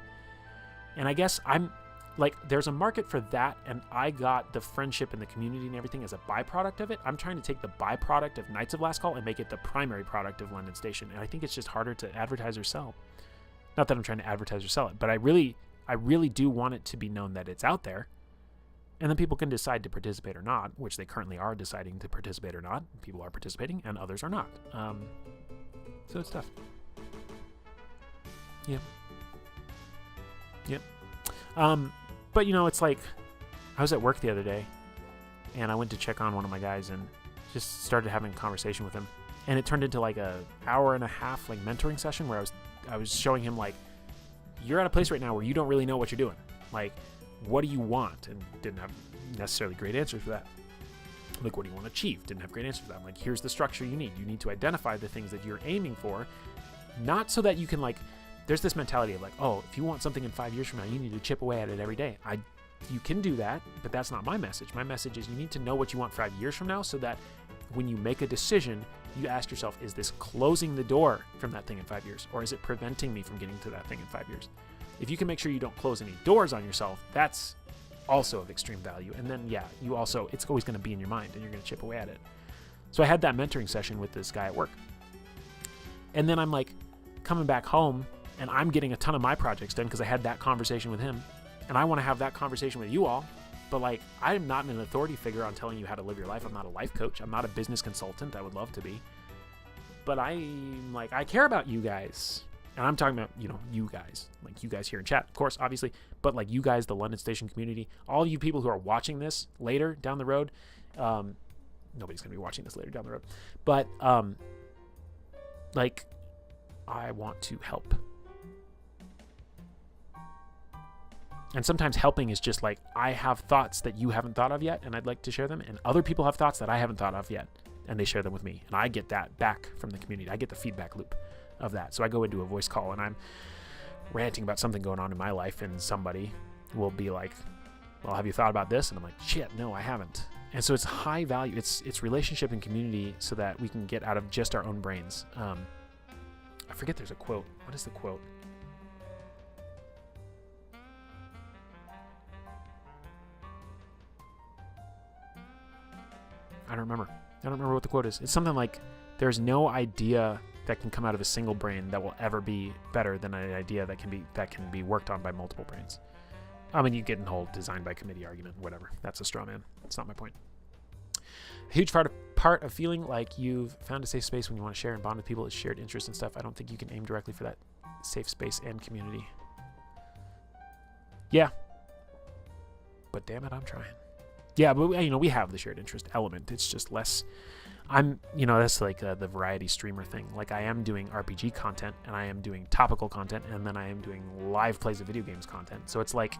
And I guess I'm like, there's a market for that, and I got the friendship and the community and everything as a byproduct of it. I'm trying to take the byproduct of Knights of Last Call and make it the primary product of London Station, and I think it's just harder to advertise or sell. Not that I'm trying to advertise or sell it, but I really do want it to be known that it's out there, and then people can decide to participate or not, which they currently are deciding to participate or not. People are participating, and others are not. So it's tough. Yep. But, you know, it's like, I was at work the other day, and I went to check on one of my guys and just started having a conversation with him. And it turned into like a hour and a half like mentoring session where I was showing him, like, you're at a place right now where you don't really know what you're doing. Like, what do you want? And didn't have necessarily great answers for that. Like, what do you want to achieve? Didn't have great answers for that. I'm like, here's the structure you need. You need to identify the things that you're aiming for, not so that you can, like, there's this mentality of like, oh, if you want something in 5 years from now, you need to chip away at it every day. You can do that, but that's not my message. My message is you need to know what you want 5 years from now, so that when you make a decision, you ask yourself, is this closing the door from that thing in 5 years? Or is it preventing me from getting to that thing in 5 years? If you can make sure you don't close any doors on yourself, that's also of extreme value. And then, yeah, it's always going to be in your mind, and you're going to chip away at it. So I had that mentoring session with this guy at work. And then I'm like coming back home, and I'm getting a ton of my projects done because I had that conversation with him. And I want to have that conversation with you all. But, like, I'm not an authority figure on telling you how to live your life. I'm not a life coach. I'm not a business consultant. I would love to be. But I'm like, I care about you guys. And I'm talking about, you know, you guys. Like, you guys here in chat, of course, obviously. But, like, you guys, the London Station community, all you people who are watching this later down the road. Nobody's going to be watching this later down the road. But, like, I want to help. And sometimes helping is just like, I have thoughts that you haven't thought of yet, and I'd like to share them. And other people have thoughts that I haven't thought of yet, and they share them with me. And I get that back from the community. I get the feedback loop of that. So I go into a voice call, and I'm ranting about something going on in my life, and somebody will be like, well, have you thought about this? And I'm like, shit, no, I haven't. And so it's high value. It's relationship and community so that we can get out of just our own brains. I forget there's a quote. What is the quote? I don't remember what the quote is. It's something like, there's no idea that can come out of a single brain that will ever be better than an idea that can be worked on by multiple brains. I mean, you get in the whole design by committee argument, whatever. That's a straw man. It's not my point. A huge part of feeling like you've found a safe space when you want to share and bond with people is shared interests and stuff. I don't think you can aim directly for that safe space and community. Yeah. But damn it, I'm trying. Yeah, but we have the shared interest element. It's just less. That's like the variety streamer thing. Like I am doing RPG content, and I am doing topical content, and then I am doing live plays of video games content. So it's like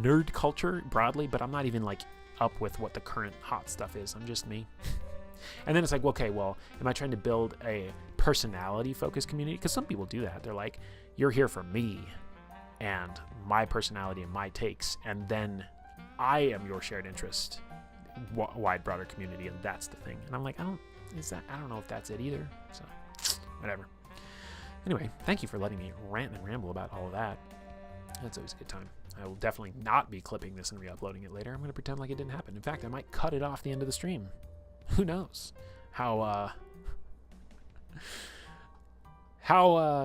nerd culture broadly, but I'm not even like up with what the current hot stuff is. I'm just me. And then it's like, okay, well, am I trying to build a personality-focused community? Because some people do that. They're like, you're here for me and my personality and my takes, and then I am your shared interest, wide, broader community, and that's the thing. And I'm like, I don't know if that's it either. So, whatever. Anyway, thank you for letting me rant and ramble about all of that. That's always a good time. I will definitely not be clipping this and re-uploading it later. I'm going to pretend like it didn't happen. In fact, I might cut it off the end of the stream. Who knows how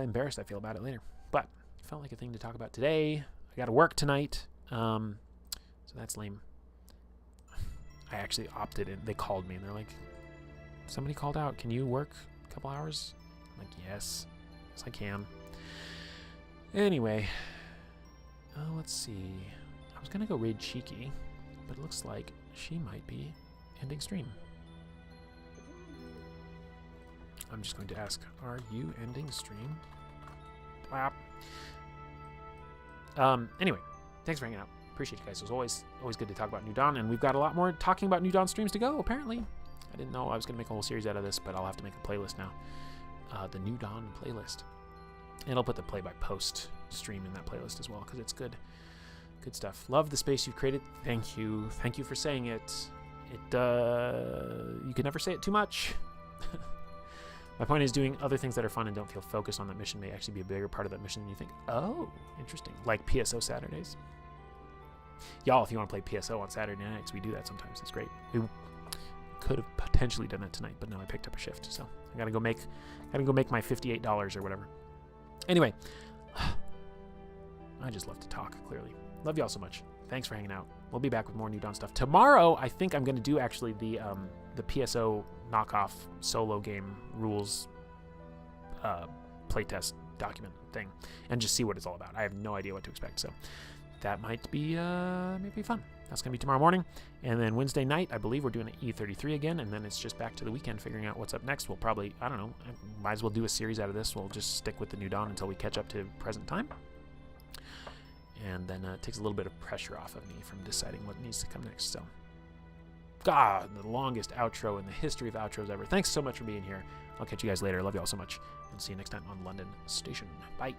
embarrassed I feel about it later. But it felt like a thing to talk about today. I got to work tonight, so that's lame. I actually opted in. They called me and they're like, somebody called out. Can you work a couple hours? I'm like, yes I can. Anyway, let's see. I was gonna go raid Cheeky, but it looks like she might be ending stream. I'm just going to ask, are you ending stream? Blap. Anyway, thanks for hanging out. Appreciate you guys. It was always good to talk about New Dawn, and we've got a lot more talking about New Dawn streams to go, apparently. I didn't know I was going to make a whole series out of this, but I'll have to make a playlist now. The New Dawn playlist. And I'll put the play-by-post stream in that playlist as well, because it's good. Good stuff. Love the space you've created. Thank you. Thank you for saying it. You can never say it too much. My point is doing other things that are fun and don't feel focused on that mission may actually be a bigger part of that mission than you think. Oh, interesting. Like PSO Saturdays. Y'all, if you want to play PSO on Saturday nights, we do that sometimes. It's great. We could have potentially done that tonight, but no, I picked up a shift, so I gotta go make my $58 or whatever. Anyway, I just love to talk, clearly. Love y'all so much. Thanks for hanging out. We'll be back with more New Dawn stuff. Tomorrow, I think I'm going to do actually the PSO knockoff solo game rules playtest document thing and just see what it's all about. I have no idea what to expect, so that might be maybe fun. That's going to be tomorrow morning. And then Wednesday night, I believe we're doing an E33 again, and then it's just back to the weekend figuring out what's up next. We'll probably, I don't know, might as well do a series out of this. We'll just stick with the New Dawn until we catch up to present time. And then it takes a little bit of pressure off of me from deciding what needs to come next. So, God, the longest outro in the history of outros ever. Thanks so much for being here. I'll catch you guys later. Love you all so much. And see you next time on London Station. Bye.